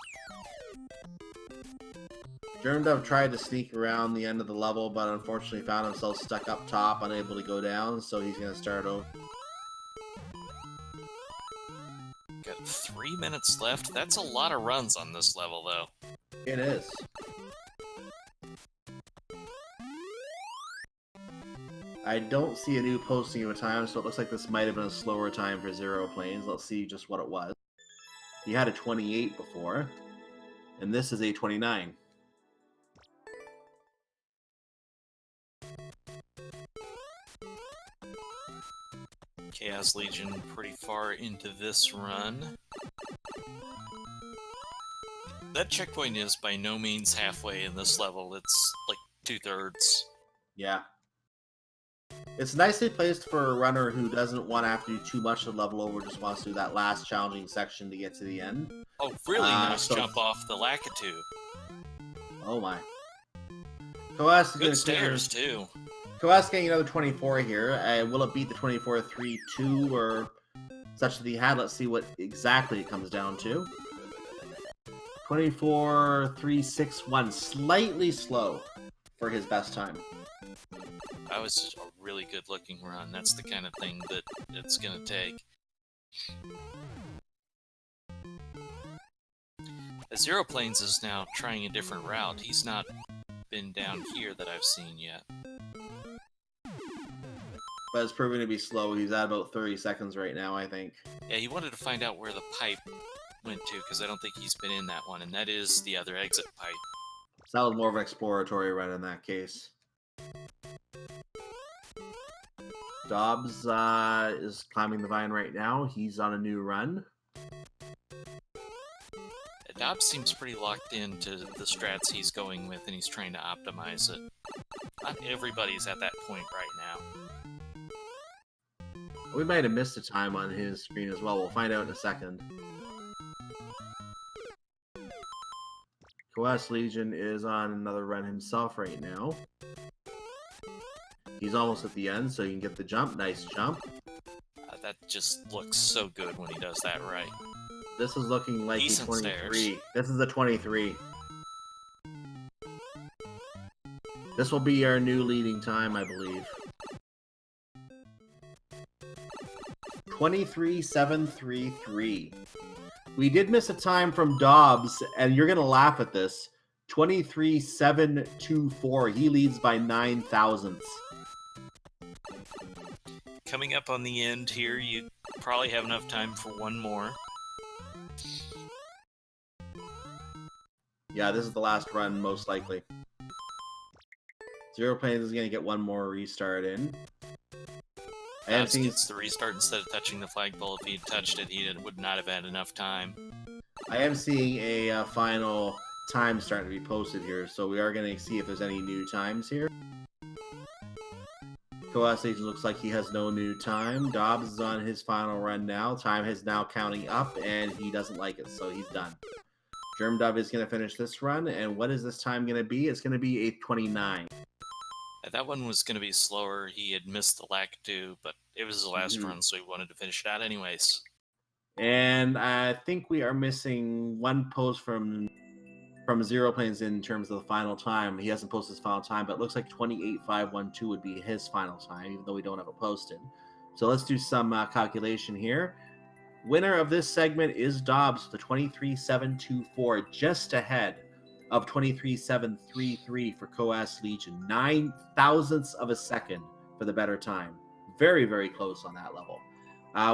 Speaker 2: Germdove tried to sneak around the end of the level, but unfortunately found himself stuck up top, unable to go down, so he's going to start over.
Speaker 1: Got 3 minutes left. That's a lot of runs on this level, though.
Speaker 2: It is. I don't see a new posting of a time, so it looks like this might have been a slower time for Zero Planes. Let's see just what it was. He had a 28 before, and this is a 29.
Speaker 1: Chaos Legion pretty far into this run. That checkpoint is by no means halfway in this level. It's like 2/3.
Speaker 2: Yeah. It's nicely placed for a runner who doesn't want to have to do too much to level over, just wants to do that last challenging section to get to the end.
Speaker 1: Oh, really nice
Speaker 2: So,
Speaker 1: jump off the Lakitu.
Speaker 2: oh my. Coas is
Speaker 1: Good
Speaker 2: going to
Speaker 1: stairs, too.
Speaker 2: Coas getting another 24 here. Will it beat the 24-3-2 or such that he had? Let's see what exactly it comes down to. 24-3-6-1. Slightly slow for his best time.
Speaker 1: That was a really good looking run. That's the kind of thing that it's going to take. Zero Planes is now trying a different route. He's not been down here that I've seen yet.
Speaker 2: But it's proving to be slow. He's at about 30 seconds right now, I think.
Speaker 1: Yeah, he wanted to find out where the pipe went to, because I don't think he's been in that one, and that is the other exit pipe.
Speaker 2: So that was more of an exploratory run in that case. Dobbs is climbing the vine right now. He's on a new run.
Speaker 1: Dobbs seems pretty locked into the strats he's going with, and he's trying to optimize it. Not everybody's at that point right now.
Speaker 2: We might have missed a time on his screen as well. We'll find out in a second. Coas Legion is on another run himself right now. He's almost at the end, so you can get the jump. Nice jump.
Speaker 1: That just looks so good when he does that right.
Speaker 2: This is looking like a 23.
Speaker 1: Stairs.
Speaker 2: This is a 23. This will be our new leading time, I believe. 23-7-3-3. We did miss a time from Dobbs, and you're going to laugh at this. 23-7-2-4. He leads by 9 thousandths.
Speaker 1: Coming up on the end here, you probably have enough time for one more.
Speaker 2: Yeah, this is the last run, most likely. Zero Planes is going to get one more restart in.
Speaker 1: Dobbs gets the restart instead of touching the flagpole. If he had touched it, he would not have had enough time.
Speaker 2: I am seeing a final time starting to be posted here, so we are going to see if there's any new times here. Coas Legion looks like he has no new time. Dobbs is on his final run now. Time is now counting up, and he doesn't like it, so he's done. Germdub is going to finish this run, and what is this time going to be? It's going to be a 29.
Speaker 1: That one was going to be slower. He had missed the Lakitu, but it was his last run, so he wanted to finish it out anyways.
Speaker 2: And I think we are missing one post from Zero Planes in terms of the final time. He hasn't posted his final time, but it looks like 28.512 would be his final time, even though we don't have it posted. So let's do some calculation here. Winner of this segment is Dobbs with a 23.724, just ahead of 23.733 for Coas Legion. 9 thousandths of a second for the better time. Very, very close on that level.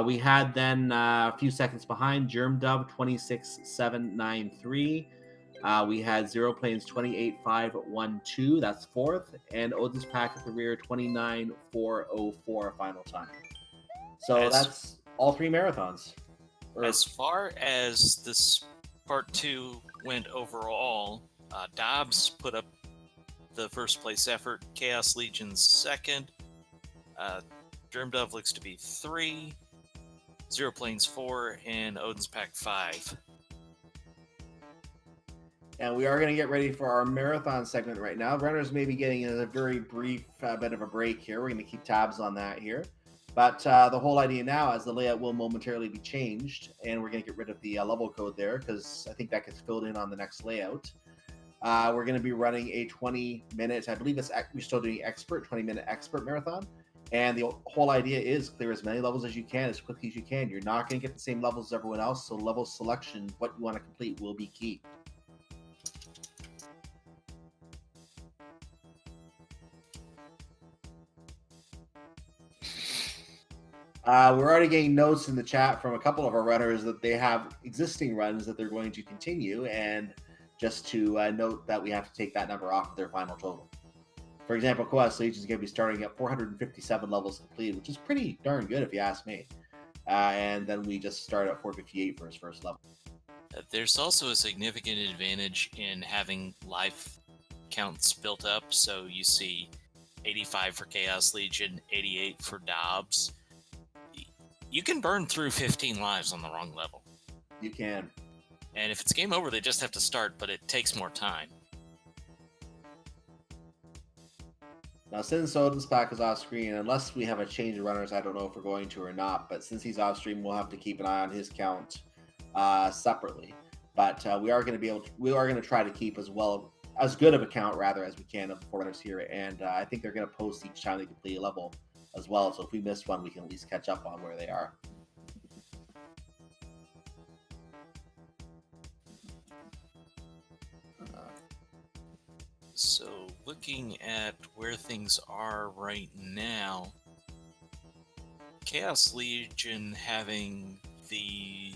Speaker 2: We had then a few seconds behind Germdub 26.793. We had Zero Planes 28.512, that's fourth, and Odin's Pack at the rear 29.404 final time. So that's all three marathons.
Speaker 1: As far as this part 2 went overall, Dobbs put up the first place effort, Chaos Legion's second, Germdub looks to be 3, Zero Planes 4, and Odin's Pack 5.
Speaker 2: And we are going to get ready for our marathon segment right now. Runners may be getting a very brief bit of a break here. We're going to keep tabs on that here. But the whole idea now is the layout will momentarily be changed, and we're going to get rid of the level code there because I think that gets filled in on the next layout. We're going to be running a 20-minute, I believe we're still doing expert, 20-minute expert marathon. And the whole idea is clear as many levels as you can, as quickly as you can. You're not going to get the same levels as everyone else, so level selection, what you want to complete, will be key. We're already getting notes in the chat from a couple of our runners that they have existing runs that they're going to continue, and just to note that we have to take that number off of their final total. For example, Coas Legion is going to be starting at 457 levels completed, which is pretty darn good if you ask me. And then we just start at 458 for his first level.
Speaker 1: There's also a significant advantage in having life counts built up, so you see 85 for Chaos Legion, 88 for Dobbs. You can burn through 15 lives on the wrong level.
Speaker 2: You can.
Speaker 1: And if it's game over, they just have to start, but it takes more time.
Speaker 2: Now, since Odin's pack is off screen, unless we have a change of runners, I don't know if we're going to or not. But since he's off stream, we'll have to keep an eye on his count separately. But we are going to try to keep as good of a count rather as we can of the forerunners here. And I think they're going to post each time they complete a level as well. So if we miss one, we can at least catch up on where they are.
Speaker 1: So looking at where things are right now, Chaos Legion having the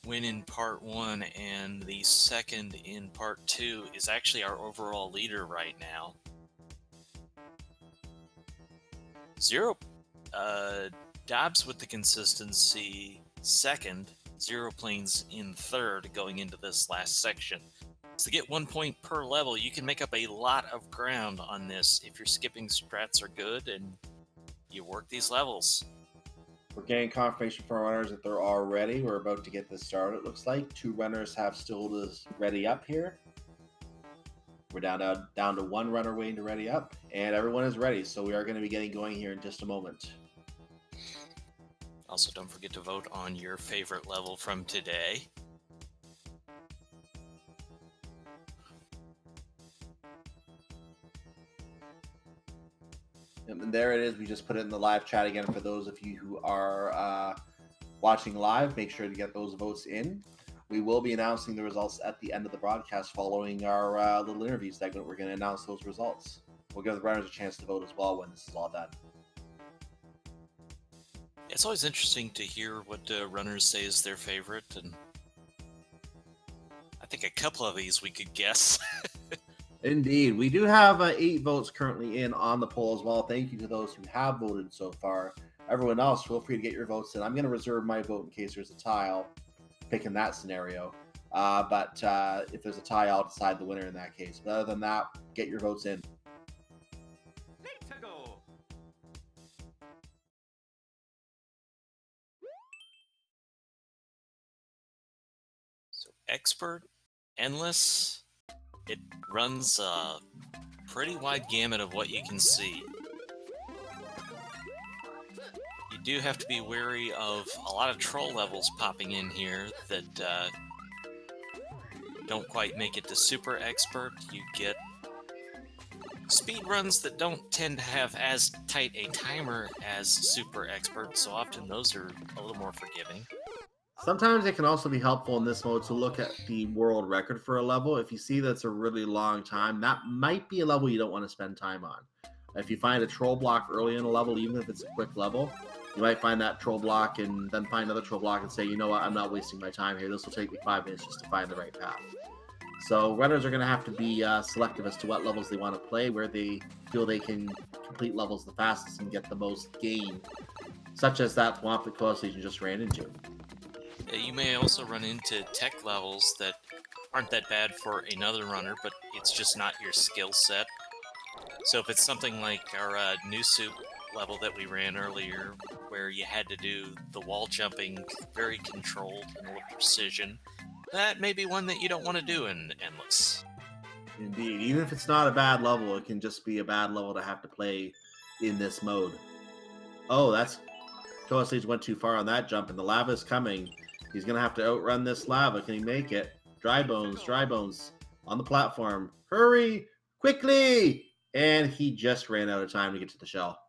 Speaker 1: win in part 1 and the second in part 2 is actually our overall leader right now. Dobbs with the consistency second, Zero Planes in third going into this last section. To get 1 point per level, you can make up a lot of ground on this if your skipping strats are good and you work these levels.
Speaker 2: We're getting confirmation from our runners that they're all ready. We're about to get this started, it looks like. 2 runners have still to ready up here. We're down to 1 runner waiting to ready up, and everyone is ready, so we are going to be getting going here in just a moment.
Speaker 1: Also, don't forget to vote on your favorite level from today.
Speaker 2: And there it is. We just put it in the live chat again for those of you who are watching live. Make sure to get those votes in. We will be announcing the results at the end of the broadcast following our little interview segment. We're going to announce those results. We'll give the runners a chance to vote as well when this is all done.
Speaker 1: It's always interesting to hear what runners say is their favorite, and I think a couple of these we could guess.
Speaker 2: Indeed. We do have 8 votes currently in on the poll as well. Thank you to those who have voted so far. Everyone else, feel free to get your votes in. I'm going to reserve my vote in case there's a tie. I'll pick in that scenario. But if there's a tie, I'll decide the winner in that case. But other than that, get your votes in.
Speaker 1: So Expert, Endless, it runs a pretty wide gamut of what you can see. You do have to be wary of a lot of troll levels popping in here that don't quite make it to Super Expert. You get speed runs that don't tend to have as tight a timer as Super Expert, so often those are a little more forgiving.
Speaker 2: Sometimes it can also be helpful in this mode to look at the world record for a level. If you see that's a really long time, that might be a level you don't want to spend time on. If you find a troll block early in a level, even if it's a quick level, you might find that troll block and then find another troll block and say, you know what, I'm not wasting my time here. This will take me 5 minutes just to find the right path. So runners are going to have to be selective as to what levels they want to play, where they feel they can complete levels the fastest and get the most gain, such as that thwomp that Chaos Legion just ran into.
Speaker 1: You may also run into tech levels that aren't that bad for another runner, but it's just not your skill set. So if it's something like our new soup level that we ran earlier, where you had to do the wall jumping very controlled and with precision, that may be one that you don't want to do in Endless.
Speaker 2: Indeed. Even if it's not a bad level, it can just be a bad level to have to play in this mode. Oh, that's... Chaos Legion went too far on that jump, and the lava is coming. He's going to have to outrun this lava. Can he make it? Dry Bones on the platform. Hurry! Quickly! And he just ran out of time to get to the shell.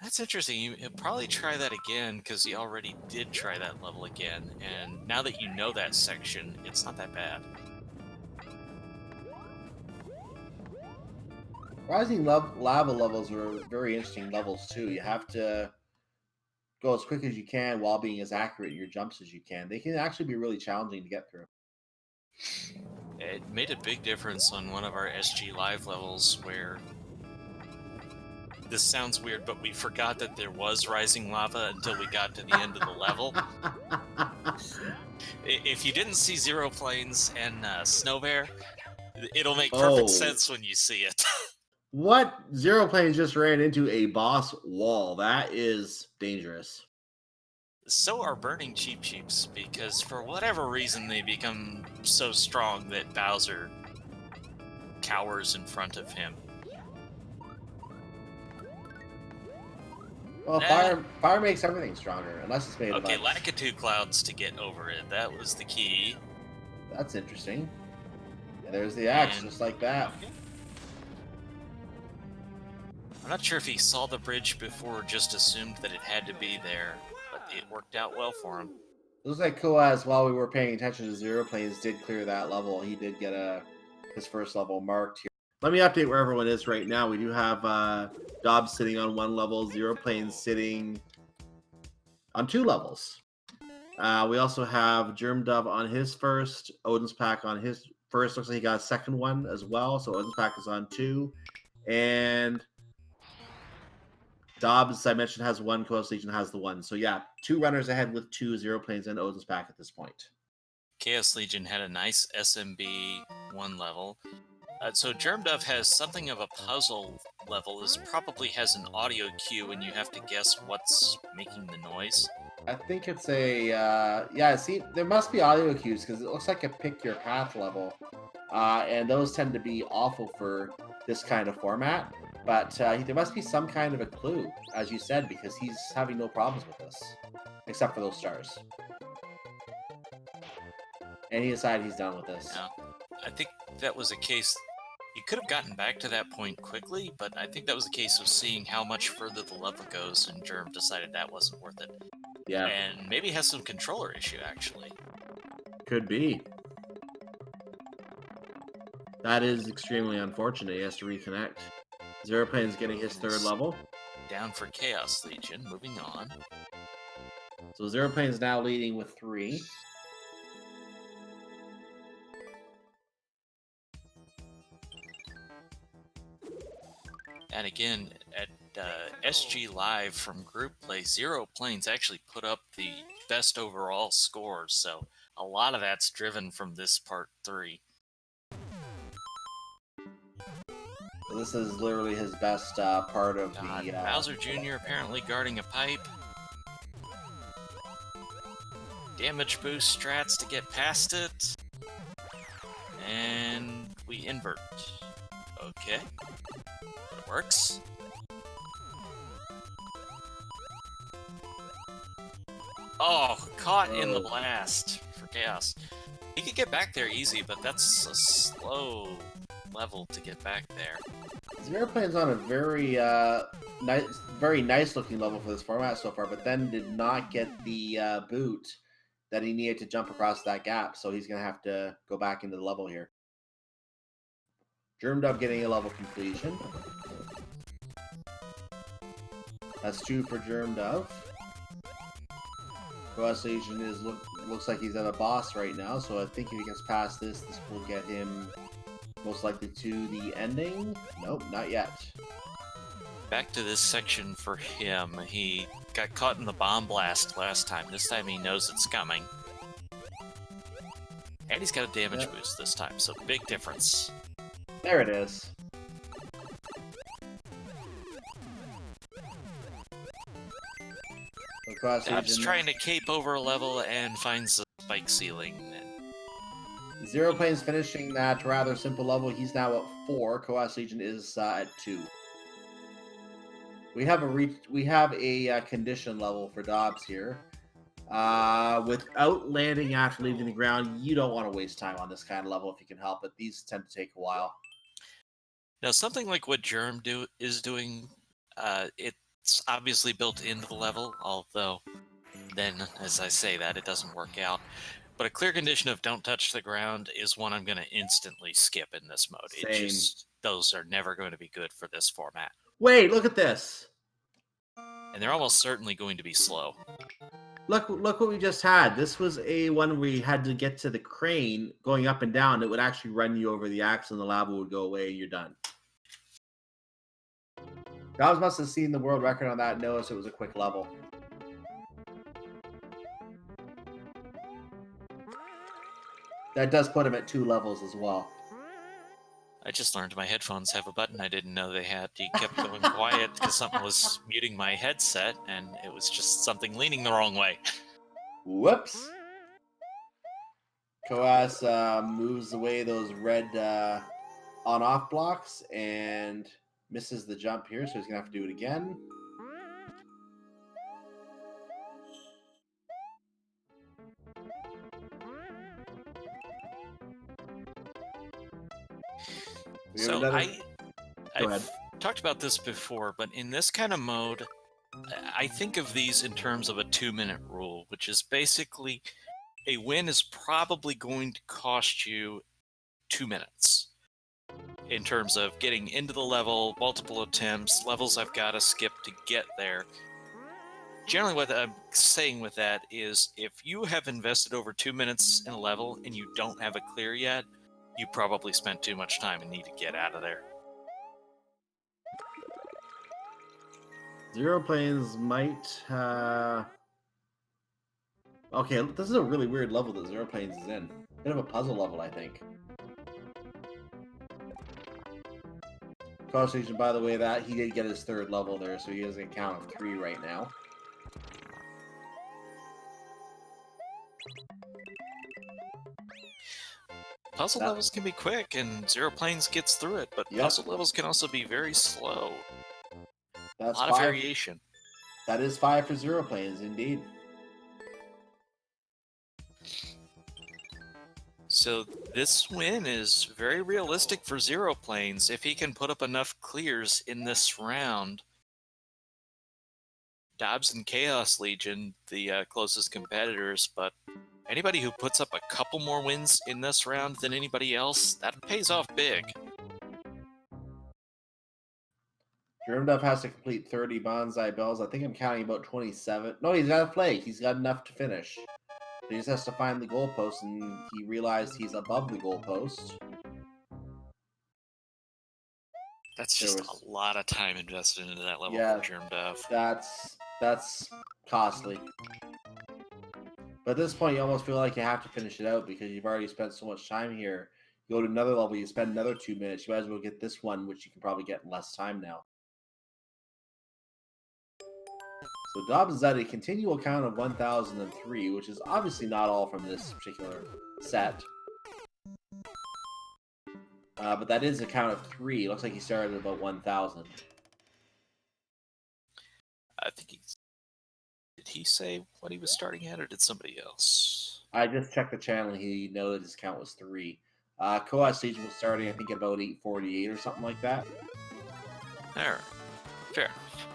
Speaker 1: That's interesting. You'll probably try that again, because you already did try that level again, and now that you know that section, it's not that bad.
Speaker 2: Rising lava levels are very interesting levels, too. You have to go as quick as you can while being as accurate in your jumps as you can. They can actually be really challenging to get through.
Speaker 1: It made a big difference on one of our SG Live levels where... This sounds weird, but we forgot that there was rising lava until we got to the end of the level. If you didn't see Zero Planes and Snow Bear, it'll make perfect sense when you see it.
Speaker 2: What? Zero Planes just ran into a boss wall. That is dangerous.
Speaker 1: So are Burning Cheap Cheeps, because for whatever reason they become so strong that Bowser cowers in front of him.
Speaker 2: Well,
Speaker 1: Nah.
Speaker 2: fire makes everything stronger, unless it's made
Speaker 1: Okay,
Speaker 2: of ice.
Speaker 1: Lakitu Clouds to get over it. That was the key.
Speaker 2: That's interesting. And there's the axe,
Speaker 1: And-
Speaker 2: just like that.
Speaker 1: Okay. I'm not sure if he saw the bridge before or just assumed that it had to be there, but it worked out well for him.
Speaker 2: Looks like Koaz, while we were paying attention to Zero Planes, did clear that level. He did get his first level marked here. Let me update where everyone is right now. We do have Dobbs sitting on 1 level, Zero Planes sitting on 2 levels. We also have Germ Dove on his first, Odin's Pack on his first. Looks like he got a second one as well. So Odin's Pack is on 2. And Dobbs, as I mentioned, has 1. Chaos Legion has the 1. So yeah, 2 runners ahead with 2 Zero Planes and Odin's Pack at this point.
Speaker 1: Chaos Legion had a nice SMB 1 level. So Germdove has something of a puzzle level. This probably has an audio cue, and you have to guess what's making the noise.
Speaker 2: I think it's a yeah. See, there must be audio cues because it looks like a pick your path level, and those tend to be awful for this kind of format. But there must be some kind of a clue, as you said, because he's having no problems with this, except for those stars. And he decided he's done with this.
Speaker 1: Yeah, I think that was a case. You could have gotten back to that point quickly, but I think that was a case of seeing how much further the level goes, and Germ decided that wasn't worth it.
Speaker 2: Yeah,
Speaker 1: And maybe has some controller issue, actually.
Speaker 2: could be. That is extremely unfortunate. He has to reconnect. Zero Plane's getting his 3rd level.
Speaker 1: Down for Chaos Legion, moving on.
Speaker 2: So Zero Plane's now leading with 3.
Speaker 1: And again, at SG Live from Group Play, Zero Planes actually put up the best overall scores, so a lot of that's driven from this part 3.
Speaker 2: So this is literally his best part of the.
Speaker 1: Bowser Jr. apparently guarding a pipe. Damage boost strats to get past it. And we invert. Okay. It works. Oh, caught in the blast for Chaos. He could get back there easy, but that's a slow level to get back there.
Speaker 2: Zero Plane's on a very nice looking level for this format so far, but then did not get the boot that he needed to jump across that gap, so he's gonna have to go back into the level here. Germdub getting a level completion. That's 2 for Germdub. Chaos Legion looks like he's at a boss right now, so I think if he gets past this, this will get him most likely to the ending. Nope, not yet.
Speaker 1: Back to this section for him. He got caught in the bomb blast last time. This time he knows it's coming. And he's got a damage boost this time, so big difference.
Speaker 2: There it is.
Speaker 1: I'm just trying to cape over a level and finds the spike ceiling.
Speaker 2: Zero Plane's finishing that rather simple level. He's now at 4. Chaos Legion is at 2. We have a condition level for Dobbs here. Without landing after leaving the ground, you don't want to waste time on this kind of level if you can help it. These tend to take a while.
Speaker 1: Now, something like what Germ is doing, it's obviously built into the level, although then, as I say that, it doesn't work out. But a clear condition of don't touch the ground is one I'm going to instantly skip in this mode.
Speaker 2: Same.
Speaker 1: Those are never going to be good for this format.
Speaker 2: Wait, look at this.
Speaker 1: And they're almost certainly going to be slow.
Speaker 2: Look what we just had. This was a one where we had to get to the crane going up and down. It would actually run you over the axe and the lava would go away and you're done. Dobbs must have seen the world record on that and noticed it was a quick level. That does put him at 2 levels as well.
Speaker 1: I just learned my headphones have a button I didn't know they had. He kept going quiet because something was muting my headset, and it was just something leaning the wrong way.
Speaker 2: Whoops. Coas moves away those red on-off blocks and misses the jump here, so he's gonna have to do it again. We have
Speaker 1: So
Speaker 2: another. Go ahead.
Speaker 1: I've talked about this before, but in this kind of mode, I think of these in terms of a 2-minute rule, which is basically a win is probably going to cost you 2 minutes in terms of getting into the level, multiple attempts, levels I've got to skip to get there. Generally, what I'm saying with that is if you have invested over 2 minutes in a level and you don't have it clear yet, you probably spent too much time and need to get out of there.
Speaker 2: Zero Planes might. Okay, this is a really weird level that Zero Planes is in. Bit of a puzzle level, I think. Conversation, by the way, that he did get his third level there, so he has a count of 3 right now.
Speaker 1: Puzzle levels can be quick, and Zero Planes gets through it, but
Speaker 2: Yep.
Speaker 1: puzzle levels can also be very slow.
Speaker 2: That's
Speaker 1: A lot of
Speaker 2: 5.
Speaker 1: variation.
Speaker 2: That is 5 for Zero Planes, indeed.
Speaker 1: So this win is very realistic for Zero Planes if he can put up enough clears in this round. Dobbs and Chaos Legion, the closest competitors, but anybody who puts up a couple more wins in this round than anybody else, that pays off big.
Speaker 2: Germduff has to complete 30 bonsai bells. I think I'm counting about 27. No, he's got a flag. He's got enough to finish. He just has to find the goalpost, and he realized he's above the goalpost.
Speaker 1: That's just a lot of time invested into that level
Speaker 2: Yeah,
Speaker 1: for Germduff.
Speaker 2: That's costly. But at this point, you almost feel like you have to finish it out because you've already spent so much time here. You go to another level, you spend another 2 minutes. You might as well get this one, which you can probably get in less time now. So Dobbs is at a continual count of 1,003, which is obviously not all from this particular set. But that is a count of 3. It looks like he started at about 1,000.
Speaker 1: I think did he say what he was starting at, or did somebody else?
Speaker 2: I just checked the channel. He noted his count was 3. Coas Legion was starting, I think, at about 848 or something like that.
Speaker 1: All right, fair enough.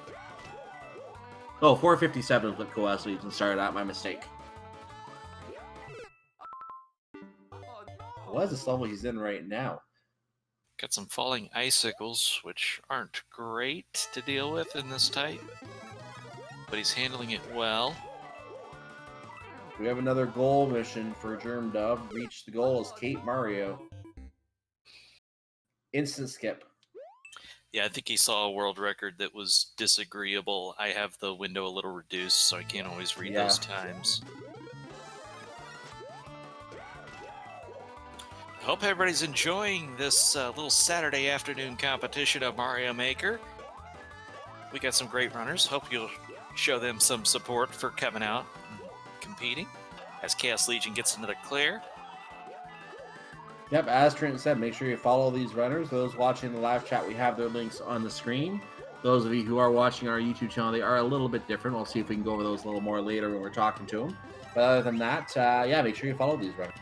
Speaker 2: Oh, 457 is what Coas Legion started at. My mistake. What is this level he's in right now?
Speaker 1: Got some falling icicles, which aren't great to deal with in this type, but he's handling it well.
Speaker 2: We have another goal mission for Germdove. Reach the goal as Kate Mario. Instant skip.
Speaker 1: Yeah, I think he saw a world record that was disagreeable. I have the window a little reduced, so I can't always read those times. Hope everybody's enjoying this little Saturday afternoon competition of Mario Maker. We got some great runners. Hope you'll show them some support for coming out and competing as Chaos Legion gets another clear.
Speaker 2: Yep, as Trent said, make sure you follow these runners. Those watching the live chat, we have their links on the screen. Those of you who are watching our YouTube channel, they are a little bit different. We'll see if we can go over those a little more later when we're talking to them. But other than that, yeah, make sure you follow these runners.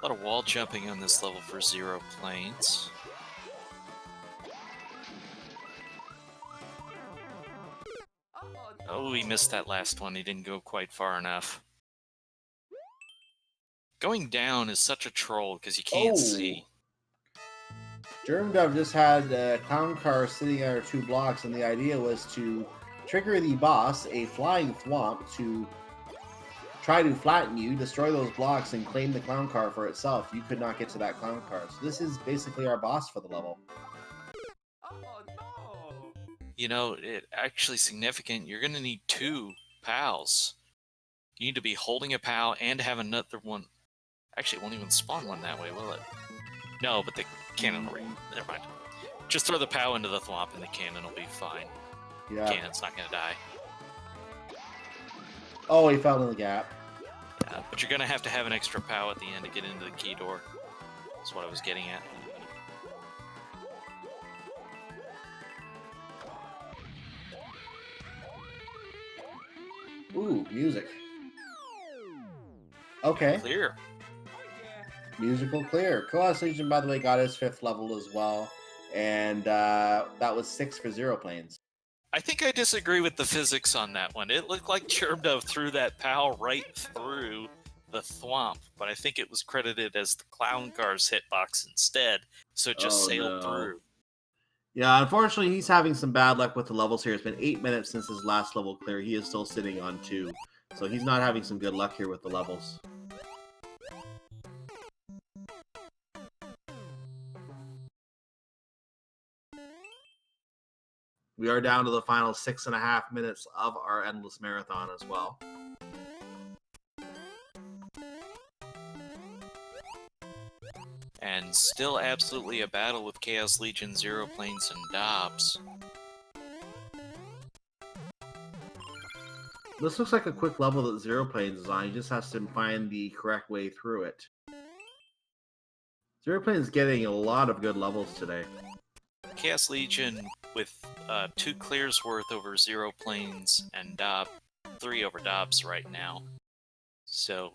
Speaker 1: A lot of wall jumping on this level for Zero Planes. Oh, he missed that last one. He didn't go quite far enough. Going down is such a troll because you can't see.
Speaker 2: Germdove just had a clown car sitting under 2 blocks, and the idea was to trigger the boss, a flying thwomp, to try to flatten you, destroy those blocks, and claim the clown car for itself. You could not get to that clown car. So this is basically our boss for the level.
Speaker 1: Oh, no. You know, it actually significant. You're going to need 2 pals. You need to be holding a pal and have another one Actually, it won't even spawn one that way, will it? No, but the cannon will... Never mind. Just throw the POW into the thwomp and the cannon will be fine.
Speaker 2: Yeah.
Speaker 1: Cannon's not going to die.
Speaker 2: Oh, he fell in the gap.
Speaker 1: Yeah, but you're going to have an extra POW at the end to get into the key door. That's what I was getting at.
Speaker 2: Ooh, music. Okay.
Speaker 1: Clear.
Speaker 2: Musical clear. Chaos Legion, by the way, got his 5th level as well. And that was 6 for Zero Planes.
Speaker 1: I think I disagree with the physics on that one. It looked like Chermdove threw that POW right through the thwomp, but I think it was credited as the clown car's hitbox instead, so it just sailed through.
Speaker 2: Yeah, unfortunately, he's having some bad luck with the levels here. It's been 8 minutes since his last level clear. He is still sitting on 2, so he's not having some good luck here with the levels. We are down to the final 6.5 minutes of our endless marathon as well.
Speaker 1: And still absolutely a battle with Chaos Legion, Zero Planes, and Dobbs.
Speaker 2: This looks like a quick level that Zero Planes is on. He just has to find the correct way through it. Zero Planes is getting a lot of good levels today.
Speaker 1: Chaos Legion with 2 clears worth over Zero Planes and 3 over Dobbs right now. So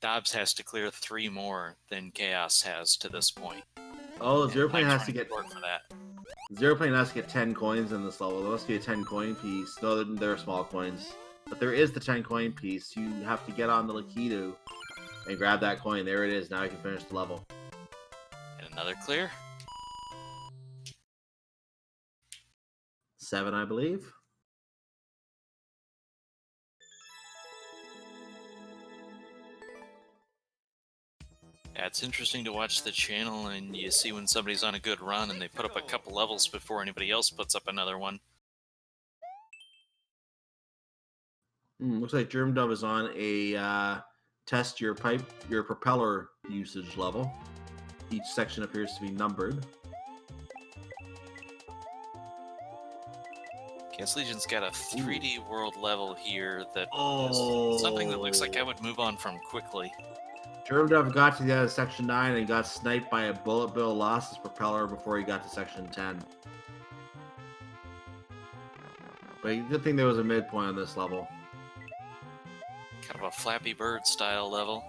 Speaker 1: Dobbs has to clear 3 more than Chaos has to this point.
Speaker 2: Oh, Zero Plane has to get
Speaker 1: for that.
Speaker 2: Zero Plane has to get 10 coins in this level. There must be a 10 coin piece. No, they're small coins. But there is the 10 coin piece. You have to get on the Lakitu and grab that coin. There it is. Now you can finish the level.
Speaker 1: And another clear.
Speaker 2: 7, I believe.
Speaker 1: Yeah, it's interesting to watch the channel and you see when somebody's on a good run and they put up a couple levels before anybody else puts up another one.
Speaker 2: Looks like Germdove is on a test your propeller usage level. Each section appears to be numbered.
Speaker 1: Chaos Legion's got a 3D world level here that is something that looks like I would move on from quickly.
Speaker 2: Germdove got to the end of Section 9 and got sniped by a bullet bill, lost his propeller before he got to Section 10. But good thing there was a midpoint on this level.
Speaker 1: Kind of a Flappy Bird style level.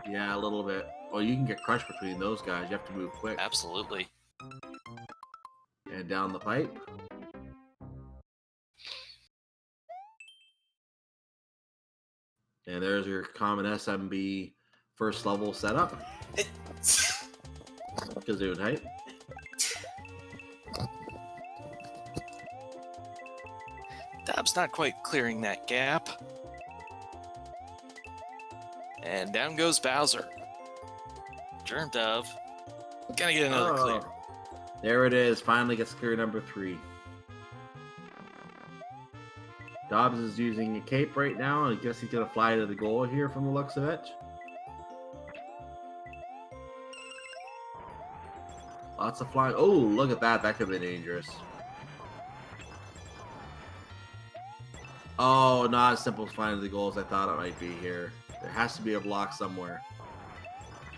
Speaker 2: Yeah, a little bit. Oh, you can get crushed between those guys. You have to move quick.
Speaker 1: Absolutely.
Speaker 2: And down the pipe. And there's your common SMB first level setup. Kazoo height.
Speaker 1: Dobbs not quite clearing that gap. And down goes Bowser. Germdove. Gonna get another clear.
Speaker 2: There it is. Finally gets clear number 3. Dobbs is using a cape right now, and I guess he's gonna fly to the goal here from the looks of it. Lots of flying. Oh, look at that. That could be dangerous. Oh, not as simple as flying to the goal as I thought it might be here. There has to be a block somewhere.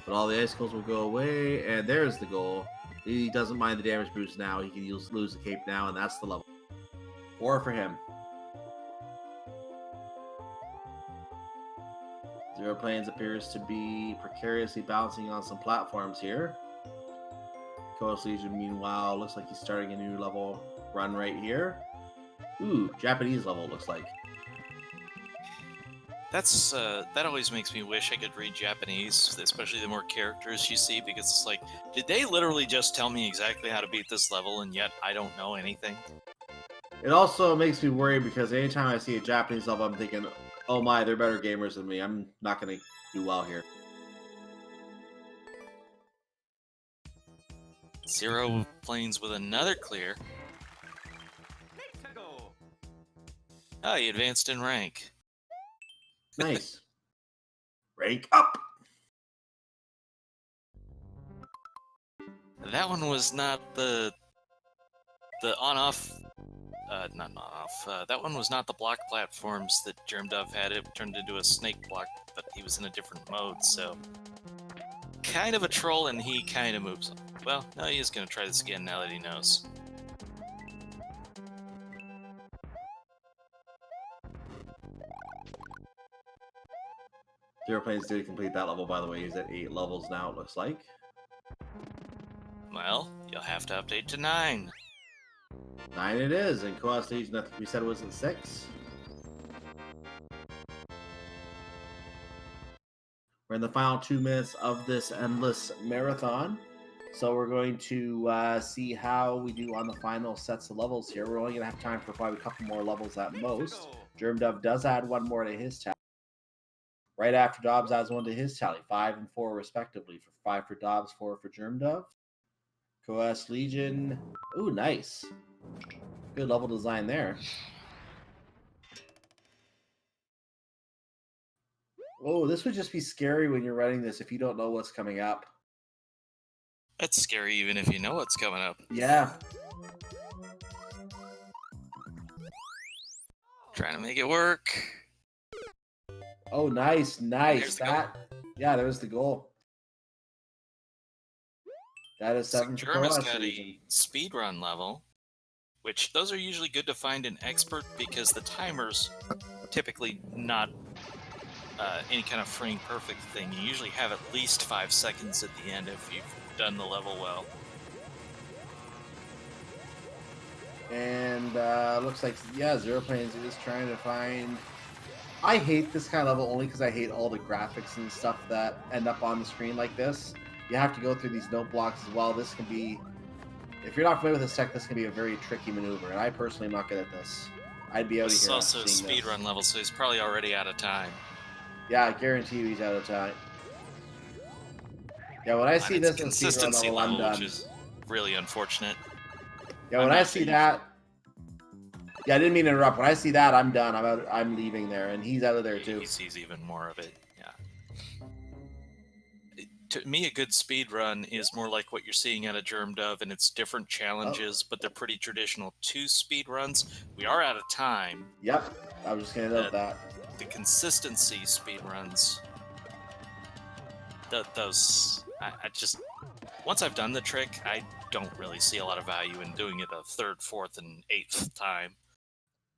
Speaker 2: But all the icicles will go away, and there's the goal. He doesn't mind the damage boost now. He can lose the cape now, and that's the level. 4 for him. Zero Planes appears to be precariously bouncing on some platforms here. Chaos Legion, meanwhile, looks like he's starting a new level run right here. Ooh, Japanese level, looks like.
Speaker 1: That's that always makes me wish I could read Japanese, especially the more characters you see, because it's like, did they literally just tell me exactly how to beat this level, and yet I don't know anything?
Speaker 2: It also makes me worry because anytime I see a Japanese level, I'm thinking, oh my, they're better gamers than me. I'm not going to do well here.
Speaker 1: Zero Planes with another clear. Oh, he advanced in rank.
Speaker 2: Nice. Rank up!
Speaker 1: That one was not the on-off. Not on-off. That one was not the block platforms that Germdove had. It turned into a snake block, but he was in a different mode, so kind of a troll, and he kind of moves. Well, no, he is going to try this again now that he knows.
Speaker 2: Zero Planes did complete that level, by the way. He's at 8 levels now, it looks like.
Speaker 1: Well, you'll have to update to 9.
Speaker 2: 9 it is, and Koa Stage, I think we said it was at 6. We're in the final 2 minutes of this endless marathon. So we're going to see how we do on the final sets of levels here. We're only going to have time for probably a couple more levels at most. Germdove does add one more to his tally. Right after Dobbs adds one to his tally, 5 and 4 respectively. For 5 for Dobbs, 4 for Germdove. Coas Legion. Ooh, nice. Good level design there. Oh, this would just be scary when you're running this if you don't know what's coming up.
Speaker 1: That's scary even if you know what's coming up.
Speaker 2: Yeah.
Speaker 1: Trying to make it work.
Speaker 2: Oh, nice, nice.
Speaker 1: There's the
Speaker 2: That, yeah, there's the goal. That is 7 for
Speaker 1: Germa's
Speaker 2: Coas
Speaker 1: got
Speaker 2: Legion.
Speaker 1: a speedrun level, which those are usually good to find in expert because the timer's typically not any kind of frame perfect thing. You usually have at least 5 seconds at the end if you've done the level well.
Speaker 2: And looks like, yeah, Zero Planes is trying to find... I hate this kind of level only because I hate all the graphics and stuff that end up on the screen like this. You have to go through these note blocks as well. This can be... If you're not familiar with this tech, this can be a very tricky maneuver, and I personally am not good at this. I'd be out of
Speaker 1: This is
Speaker 2: here
Speaker 1: also a
Speaker 2: after seeing this.
Speaker 1: speedrun level, so he's probably already out of time.
Speaker 2: Yeah, I guarantee you he's out of time. Yeah, when I see
Speaker 1: And it's
Speaker 2: this in speedrun
Speaker 1: consistency
Speaker 2: level, I'm
Speaker 1: level,
Speaker 2: done.
Speaker 1: which is really unfortunate.
Speaker 2: Yeah, when
Speaker 1: I'm
Speaker 2: I
Speaker 1: not
Speaker 2: see
Speaker 1: being-
Speaker 2: that... Yeah, I didn't mean to interrupt. When I see that, I'm done. I'm out. I'm leaving there, and he's out of there too.
Speaker 1: He sees even more of it. Yeah. To me, a good speed run is more like what you're seeing at a Germdove, and it's different challenges, but they're pretty traditional 2 speed runs. We are out of time.
Speaker 2: Yep, I was just gonna note that.
Speaker 1: The consistency speed runs, those, I just, once I've done the trick, I don't really see a lot of value in doing it a 3rd, 4th, and 8th time.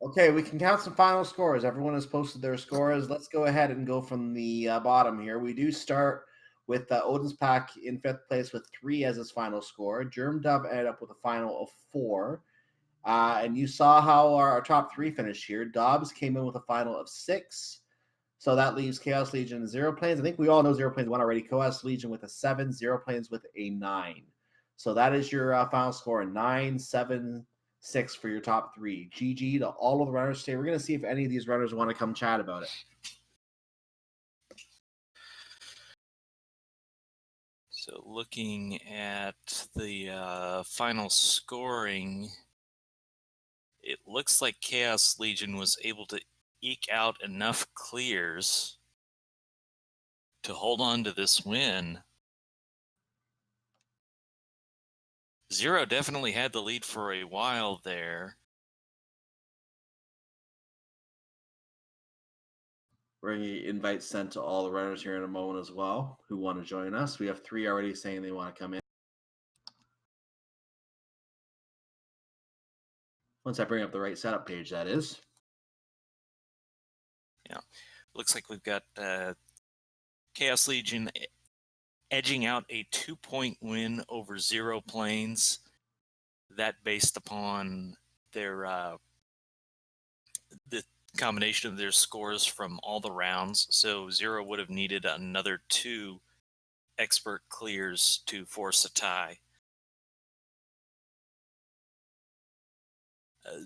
Speaker 2: Okay, we can count some final scores. Everyone has posted their scores. Let's go ahead and go from the bottom here. We do start with Odin's Pack in 5th place with 3 as his final score. Germdove ended up with a final of 4. And you saw how our top 3 finished here. Dobbs came in with a final of 6. So that leaves Chaos Legion and Zero Planes. I think we all know Zero Planes won already. Chaos Legion with a 7, Zero Planes with a 9. So that is your final score: 9, 7, 6 for your top 3. GG to all of the runners today. We're going to see if any of these runners want to come chat about it.
Speaker 1: So looking at the final scoring, it looks like Chaos Legion was able to eke out enough clears to hold on to this win. Zero definitely had the lead for a while there.
Speaker 2: We're going to get invites sent to all the runners here in a moment as well who want to join us. We have 3 already saying they want to come in. Once I bring up the right setup page, that is.
Speaker 1: Yeah, looks like we've got Chaos Legion edging out a 2-point win over Zero Planes. That based upon their the combination of their scores from all the rounds. So Zero would have needed another 2 expert clears to force a tie.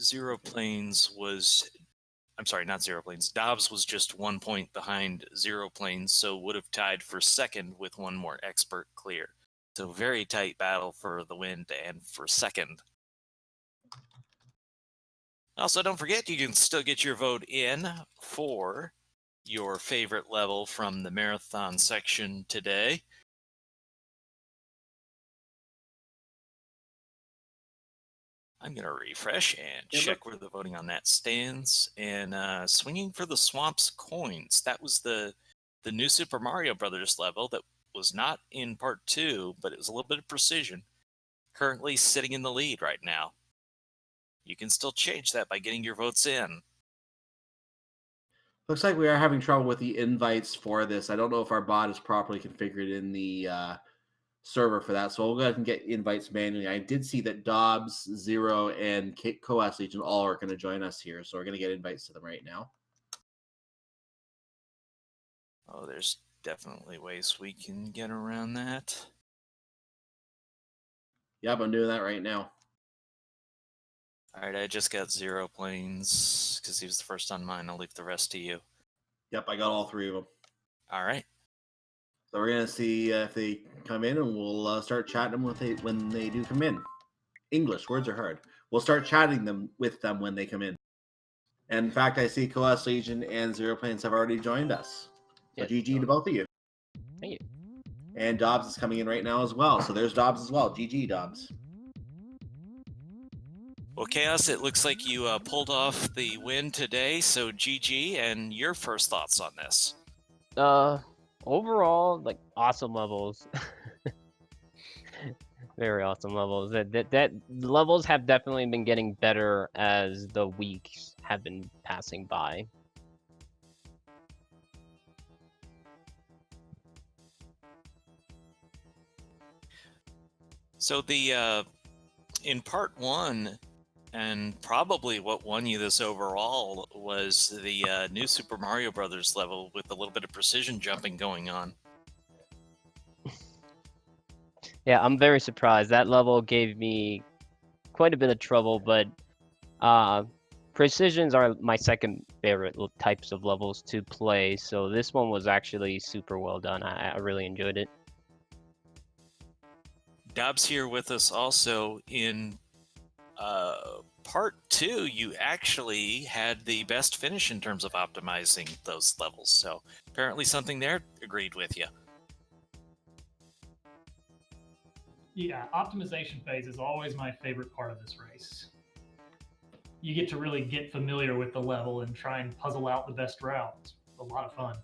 Speaker 1: Zero Planes was, I'm sorry, not Zero Planes. Dobbs was just 1 point behind Zero Planes, so would have tied for 2nd with 1 more expert clear. So very tight battle for the win and for 2nd. Also, don't forget, you can still get your vote in for your favorite level from the marathon section today. I'm going to refresh and
Speaker 2: It
Speaker 1: check
Speaker 2: looks
Speaker 1: where the voting on that stands. And swinging for the Swamp's coins. That was the new Super Mario Brothers level that was not in part 2, but it was a little bit of precision. Currently sitting in the lead right now. You can still change that by getting your votes in.
Speaker 2: looks like we are having trouble with the invites for this. I don't know if our bot is properly configured in the server for that, so we'll go ahead and get invites manually. I did see that Dobbs, Zero, and Coas Legion all are going to join us here, so we're going to get invites to them right now.
Speaker 1: Oh, there's definitely ways we can get around that.
Speaker 2: Yep, I'm doing that right now.
Speaker 1: All right, I just got Zero Planes because he was the first on mine. I'll leave the rest to you.
Speaker 2: Yep, I got all 3 of them.
Speaker 1: All right.
Speaker 2: So we're going to see if they come in, and we'll start chatting them when they do come in. English, words are hard. We'll start chatting with them when they come in. And in fact, I see Coas Legion and Zero Planes have already joined us. So
Speaker 3: Yes.
Speaker 2: GG to both of you.
Speaker 3: Thank you.
Speaker 2: And Dobbs is coming in right now as well. So there's Dobbs as well. GG, Dobbs.
Speaker 1: Well, Chaos, it looks like you pulled off the win today. So GG, and your first thoughts on this?
Speaker 3: Overall, like awesome levels. Very awesome levels. That levels have definitely been getting better as the weeks have been passing by.
Speaker 1: So the in part 1, and probably what won you this overall, was the new Super Mario Brothers level with a little bit of precision jumping going on.
Speaker 3: Yeah, I'm very surprised. That level gave me quite a bit of trouble, but precisions are my second favorite types of levels to play, so this one was actually super well done. I really enjoyed it.
Speaker 1: Dobbs here with us also. In part 2, you actually had the best finish in terms of optimizing those levels, so apparently something there agreed with you.
Speaker 4: Yeah, optimization phase is always my favorite part of this race. You get to really get familiar with the level and try and puzzle out the best route. It's a lot of fun.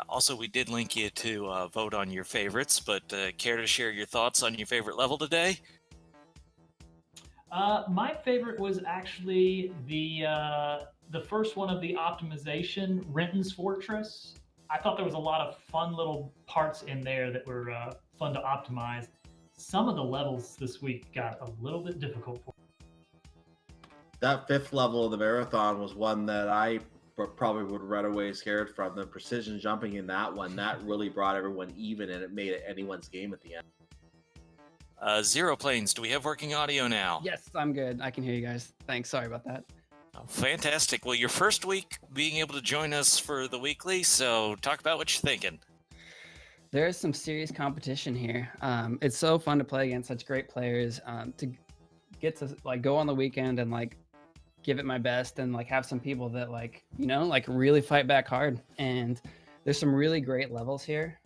Speaker 1: Also, we did link you to vote on your favorites, but care to share your thoughts on your favorite level today?
Speaker 4: My favorite was actually the first one of the optimization, Renton's Fortress. I thought there was a lot of fun little parts in there that were fun to optimize. Some of the levels this week got a little bit difficult for me.
Speaker 2: That 5th level of the marathon was one that I probably would run away scared from. The precision jumping in that one, that really brought everyone even, and it made it anyone's game at the end.
Speaker 1: Zero Planes, do we have working audio now?
Speaker 5: Yes, I'm good. I can hear you guys. Thanks. Sorry about that.
Speaker 1: Oh, fantastic. Well, your first week being able to join us for the weekly, so talk about what you're thinking.
Speaker 5: There is some serious competition here. It's so fun to play against such great players. To get to like go on the weekend and like give it my best and like have some people that like like really fight back hard. And there's some really great levels here.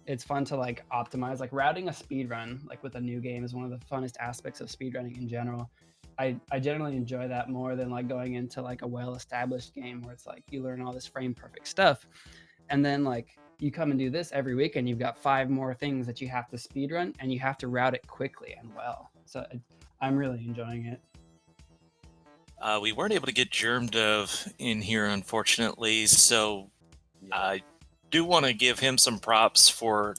Speaker 5: It's fun to like optimize. Like routing a speed run like with a new game is one of the funnest aspects of speedrunning in general. I generally enjoy that more than like going into like a well-established game where it's like you learn all this frame perfect stuff, and then like you come and do this every week and you've got 5 more things that you have to speed run and you have to route it quickly and well. So I'm really enjoying it.
Speaker 1: We weren't able to get Germdove in here, unfortunately, so I do want to give him some props for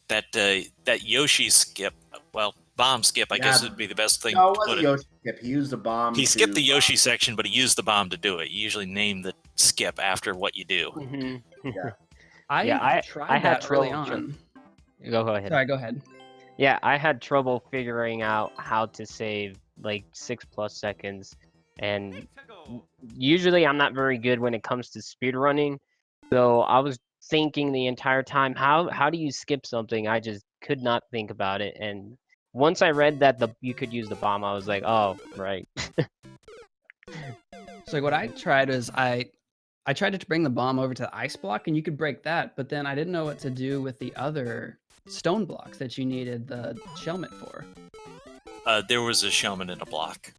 Speaker 1: that Yoshi skip. Well, bomb skip, I guess would be the best thing
Speaker 2: No, it
Speaker 1: to put
Speaker 2: wasn't
Speaker 1: it.
Speaker 2: Yoshi skip. He used a bomb.
Speaker 1: He skipped the Yoshi section, but he used the bomb to do it. You usually name the skip after what you do.
Speaker 3: Mm-hmm.
Speaker 5: I tried
Speaker 3: had
Speaker 5: that early
Speaker 3: trouble.
Speaker 5: on.
Speaker 3: Go ahead.
Speaker 5: Sorry, go ahead.
Speaker 3: Yeah, I had trouble figuring out how to save like 6+ seconds, and usually I'm not very good when it comes to speedrunning. So I was thinking the entire time, how do you skip something? I just could not think about it. And once I read that you could use the bomb, I was like, oh, right.
Speaker 5: So what I tried is I tried to bring the bomb over to the ice block and you could break that, but then I didn't know what to do with the other stone blocks that you needed the shell mitt for.
Speaker 1: There was a showman in a block.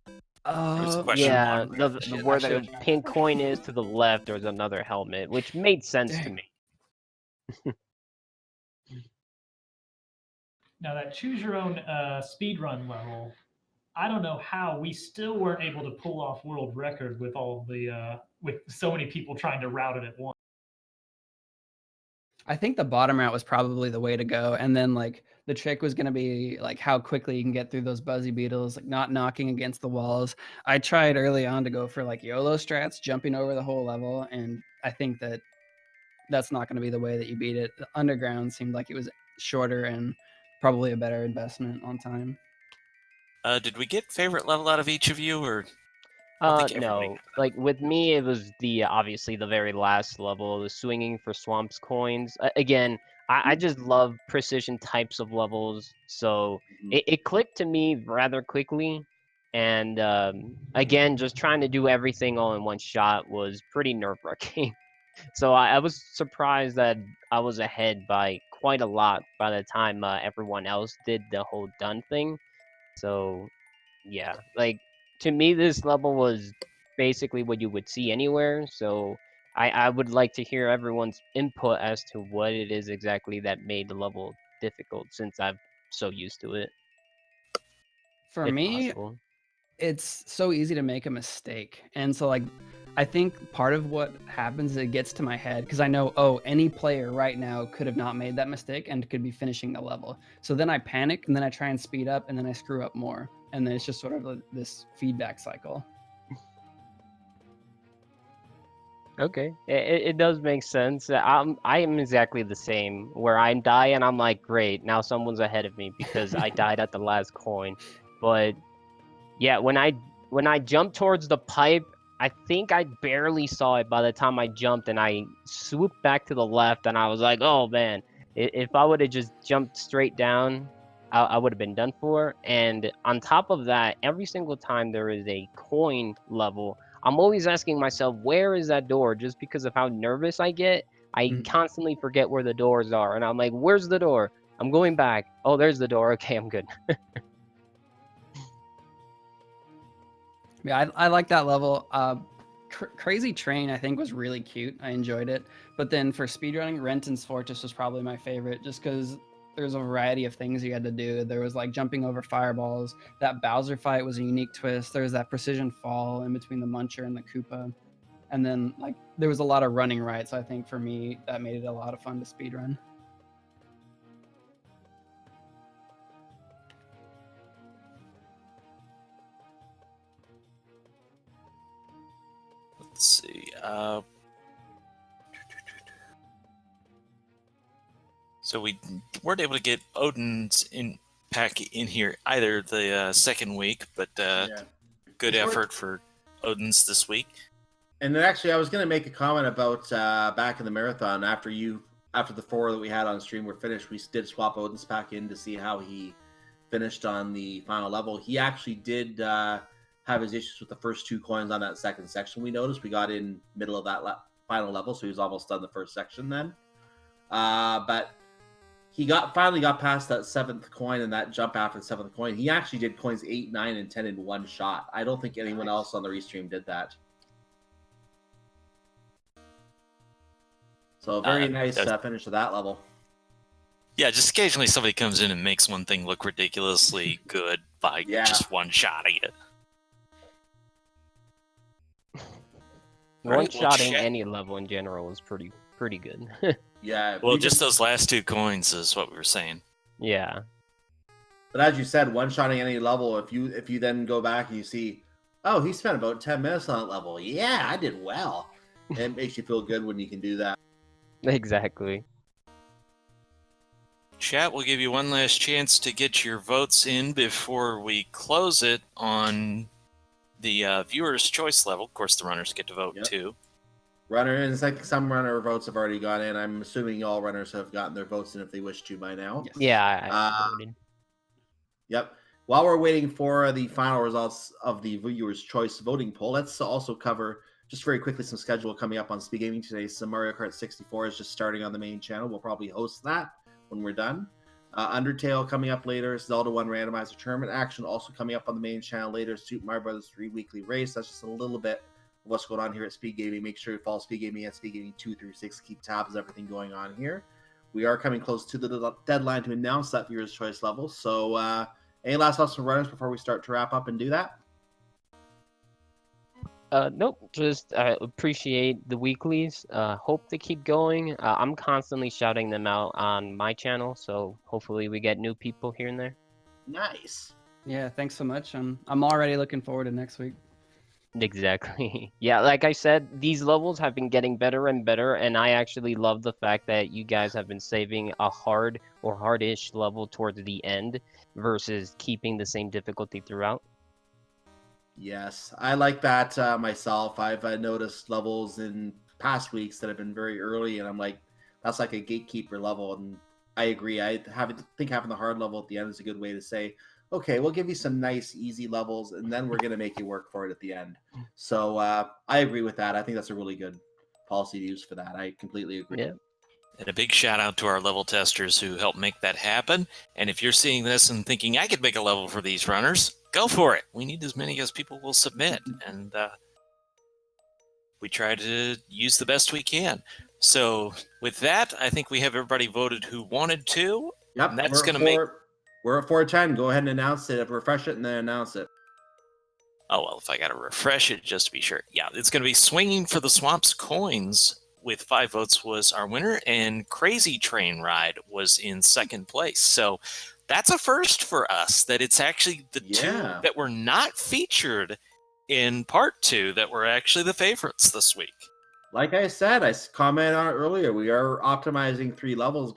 Speaker 1: was a
Speaker 5: Oh,
Speaker 1: question
Speaker 3: Yeah,
Speaker 1: mark.
Speaker 3: the
Speaker 5: Shit, I
Speaker 3: where the
Speaker 5: should've-
Speaker 3: pink coin is to the left, there was another helmet, which made sense to
Speaker 5: Dang.
Speaker 3: me.
Speaker 4: Now that choose your own speed run level, I don't know how we still weren't able to pull off world record with all the with so many people trying to route it at once.
Speaker 5: I think the bottom route was probably the way to go, and then like the trick was gonna be like how quickly you can get through those buzzy beetles, like not knocking against the walls. I tried early on to go for like YOLO strats, jumping over the whole level, and I think that that's not gonna be the way that you beat it. The underground seemed like it was shorter and probably a better investment on time.
Speaker 1: Did we get favorite level out of each of you, or I don't think everybody
Speaker 3: No.
Speaker 1: got
Speaker 3: Like with me, it was the obviously the very last level, the swinging for swamps coins. Again, I just love precision types of levels, so it clicked to me rather quickly. And again, just trying to do everything all in one shot was pretty nerve-wracking. So I was surprised that I was ahead by quite a lot by the time everyone else did the whole done thing. So yeah, like to me, this level was basically what you would see anywhere. So I would like to hear everyone's input as to what it is exactly that made the level difficult, since I'm so used to it,
Speaker 5: For
Speaker 3: if
Speaker 5: me,
Speaker 3: possible.
Speaker 5: it's so easy to make a mistake. And so like I think part of what happens is it gets to my head because I know, oh, any player right now could have not made that mistake and could be finishing the level. So then I panic and then I try and speed up and then I screw up more. And then it's just sort of this feedback cycle.
Speaker 3: Okay, it does make sense. I am exactly the same, where I die and I'm like, great, now someone's ahead of me because I died at the last coin. But yeah, when I jumped towards the pipe, I think I barely saw it by the time I jumped, and I swooped back to the left, and I was like, oh man, if I would have just jumped straight down, I would have been done for. And on top of that, every single time there is a coin level, I'm always asking myself, where is that door? Just because of how nervous I get, I
Speaker 5: Mhm.
Speaker 3: constantly forget where the doors are, and I'm like, where's the door? I'm going back. Oh, there's the door. Okay, I'm good.
Speaker 5: Yeah, I like that level. Crazy Train, I think, was really cute. I enjoyed it. But then for speedrunning, Renton's Fortress was probably my favorite just because there's a variety of things you had to do. There was like jumping over fireballs. That Bowser fight was a unique twist. There was that precision fall in between the Muncher and the Koopa. And then like there was a lot of running rights. I think for me, that made it a lot of fun to speedrun.
Speaker 1: Let's see. So we weren't able to get Odin's pack in here either the second week, but
Speaker 2: Yeah.
Speaker 1: good
Speaker 2: Sure.
Speaker 1: effort for Odin's this week.
Speaker 2: And then actually, I was going to make a comment about back in the marathon after the 4 that we had on stream were finished. We did swap Odin's pack in to see how he finished on the final level. He actually did have his issues with the first 2 coins on that second section. We noticed we got in middle of that final level, so he was almost done the first section then. But he finally got past that 7th coin and that jump after the 7th coin. He actually did coins 8, 9, and 10 in one shot. I don't think anyone else on the restream did that. So very nice finish to that level.
Speaker 1: Yeah, just occasionally somebody comes in and makes one thing look ridiculously good by just one-shotting it.
Speaker 3: One-shotting any level in general is pretty good.
Speaker 2: Yeah.
Speaker 1: Well, just those last 2 coins is what we were saying.
Speaker 3: Yeah.
Speaker 2: But as you said, one-shotting any level, if you then go back and you see, oh, he spent about 10 minutes on that level. Yeah, I did well. It makes you feel good when you can do that.
Speaker 3: Exactly.
Speaker 1: Chat, we'll give you one last chance to get your votes in before we close it on the viewer's choice level. Of course, the runners get to vote too.
Speaker 2: It's like some runner votes have already gone in. I'm assuming all runners have gotten their votes in if they wish to by now.
Speaker 5: Yes.
Speaker 3: Yeah, I voted.
Speaker 2: Yep. While we're waiting for the final results of the viewer's choice voting poll, let's also cover just very quickly some schedule coming up on Speed Gaming today. So Mario Kart 64 is just starting on the main channel. We'll probably host that when we're done. Undertale coming up later. Zelda 1 randomizer tournament action also coming up on the main channel later. Super Mario Brothers 3 weekly race. That's just a little bit of what's going on here at Speed Gaming. Make sure you follow Speed Gaming at Speed Gaming 2 through 6. Keep tabs of everything going on here. We are coming close to the deadline to announce that viewer's choice level. So, any last thoughts from runners before we start to wrap up and do that?
Speaker 3: Nope. Just appreciate the weeklies. Hope they keep going. I'm constantly shouting them out on my channel, so hopefully we get new people here and there.
Speaker 2: Nice.
Speaker 5: Yeah, thanks so much. I'm already looking forward to next week.
Speaker 3: Exactly. Yeah, like I said, these levels have been getting better and better, and I actually love the fact that you guys have been saving a hard or hardish level towards the end versus keeping the same difficulty throughout.
Speaker 2: Yes, I like that myself. I've noticed levels in past weeks that have been very early, and I'm like, that's like a gatekeeper level. And I agree. I think having the hard level at the end is a good way to say, okay, we'll give you some nice, easy levels, and then we're going to make you work for it at the end. So I agree with that. I think that's a really good policy to use for that. I completely agree.
Speaker 3: Yeah.
Speaker 1: And a big shout out to our level testers who helped make that happen. And if you're seeing this and thinking, I could make a level for these runners, go for it. We need as many as people will submit. And we try to use the best we can. So with that, I think we have everybody voted who wanted to.
Speaker 2: Yep,
Speaker 1: And that's going to make...
Speaker 2: We're at 410. Go ahead and announce it. Refresh it and then announce it.
Speaker 1: Oh, well, if I got to refresh it just to be sure. Yeah, it's going to be Swinging for the Swamps Coins with 5 votes was our winner, and Crazy Train Ride was in second place. So that's a first for us, that it's actually the two that were not featured in part 2 that were actually the favorites this week.
Speaker 2: Like I said, I commented on it earlier. We are optimizing 3 levels,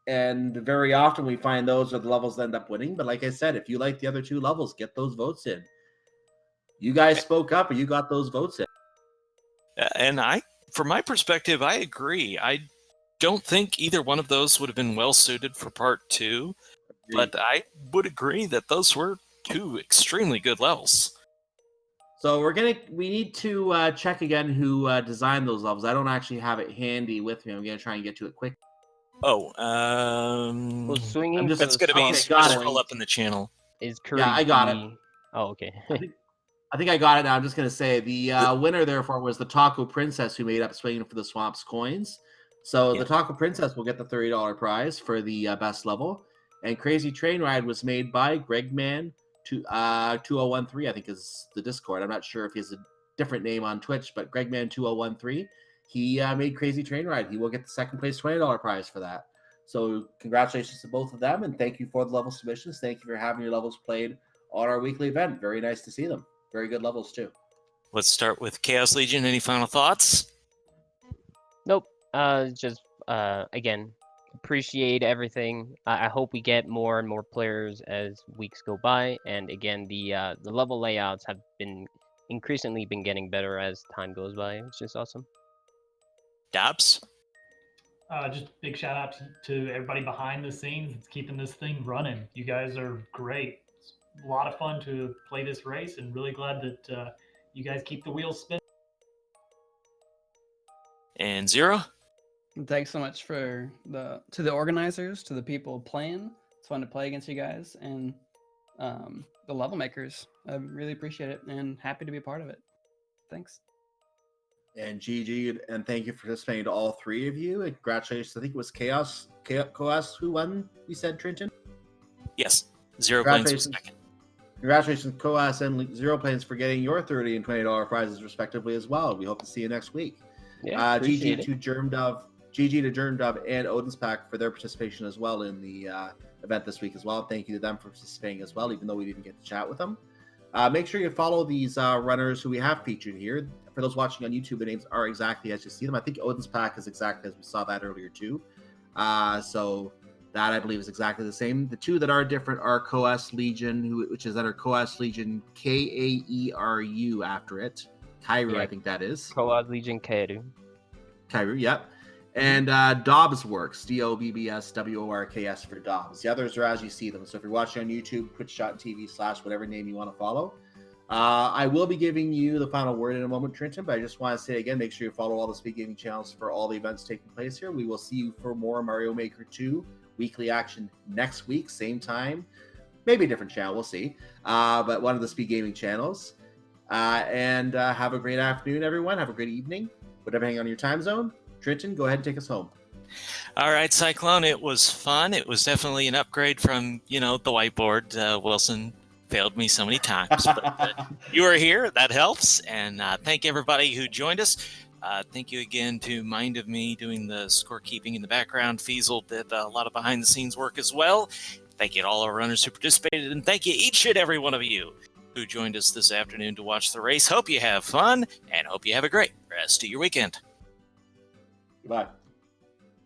Speaker 2: and very often we find those are the levels that end up winning. But like I said, if you like the other 2 levels, get those votes in. You guys spoke up and you got those votes in.
Speaker 1: And from my perspective, I agree. I don't think either one of those would have been well suited for part 2, but I would agree that those were 2 extremely good levels.
Speaker 2: So we need to check again who designed those levels. I don't actually have it handy with me. I'm gonna try and get to it quick.
Speaker 1: Oh,
Speaker 3: Well, Swinging
Speaker 1: that's gonna be scroll up in the channel.
Speaker 3: Is Curry.
Speaker 2: Yeah, I got it.
Speaker 3: Oh, okay.
Speaker 2: I think I got it now. I'm just going to say the winner, therefore, was the Taco Princess, who made up Swinging for the Swamps coins. So the Taco Princess will get the $30 prize for the best level. And Crazy Train Ride was made by Gregman 2013, I think is the Discord. I'm not sure if he has a different name on Twitch, but Gregman 2013, he made Crazy Train Ride. He will get the second place $20 prize for that. So congratulations to both of them, and thank you for the level submissions. Thank you for having your levels played on our weekly event. Very nice to see them. Very good levels, too.
Speaker 1: Let's start with Chaos Legion. Any final thoughts?
Speaker 3: Nope. Just, again, appreciate everything. I hope we get more and more players as weeks go by. And again, the level layouts have been increasingly getting better as time goes by. It's just awesome.
Speaker 1: Dobbs?
Speaker 4: Just big shout out to everybody behind the scenes that's keeping this thing running. You guys are great. A lot of fun to play this race, and really glad that you guys keep the wheels spinning.
Speaker 1: And Zero?
Speaker 5: Thanks so much to the organizers, to the people playing. It's fun to play against you guys, and the level makers. I really appreciate it, and happy to be a part of it. Thanks.
Speaker 2: And GG, and thank you for participating to all 3 of you. And congratulations. I think it was Chaos who won, you said, Trenton?
Speaker 1: Yes. Zero Planes was second.
Speaker 2: Congratulations, Coas and Zero Planes, for getting your $30 and $20 prizes respectively as well. We hope to see you next week.
Speaker 3: Yeah,
Speaker 2: GG to Germdove, and Odin's Pack for their participation as well in the event this week as well. Thank you to them for participating as well, even though we didn't get to chat with them. Make sure you follow these runners who we have featured here. For those watching on YouTube, the names are exactly as you see them. I think Odin's Pack is exactly as we saw that earlier too. So that I believe is exactly the same. The 2 that are different are Coas Legion, which is under Coas Legion Kaeru after it. Kairu, yeah. I think that is.
Speaker 3: Coas Legion Kairu.
Speaker 2: Kairu, yep. And Dobbs Works, DOBBSWORKS for Dobbs. The others are as you see them. So if you're watching on YouTube, twitch.tv/whatever name you want to follow. I will be giving you the final word in a moment, Trenton, but I just want to say again, make sure you follow all the Speed Gaming channels for all the events taking place here. We will see you for more Mario Maker 2 weekly action next week, same time. Maybe a different channel, we'll see. But one of the Speed Gaming channels. And have a great afternoon, everyone. Have a great evening, whatever hang on your time zone. Trenton, go ahead and take us home.
Speaker 1: All right, Cyclone, it was fun. It was definitely an upgrade from, the whiteboard. Wilson failed me so many times, but you are here. That helps. And thank everybody who joined us. Thank you again to Mind of Me doing the scorekeeping in the background. Feasel did a lot of behind-the-scenes work as well. Thank you to all our runners who participated, and thank you each and every one of you who joined us this afternoon to watch the race. Hope you have fun, and hope you have a great rest of your weekend.
Speaker 2: Goodbye.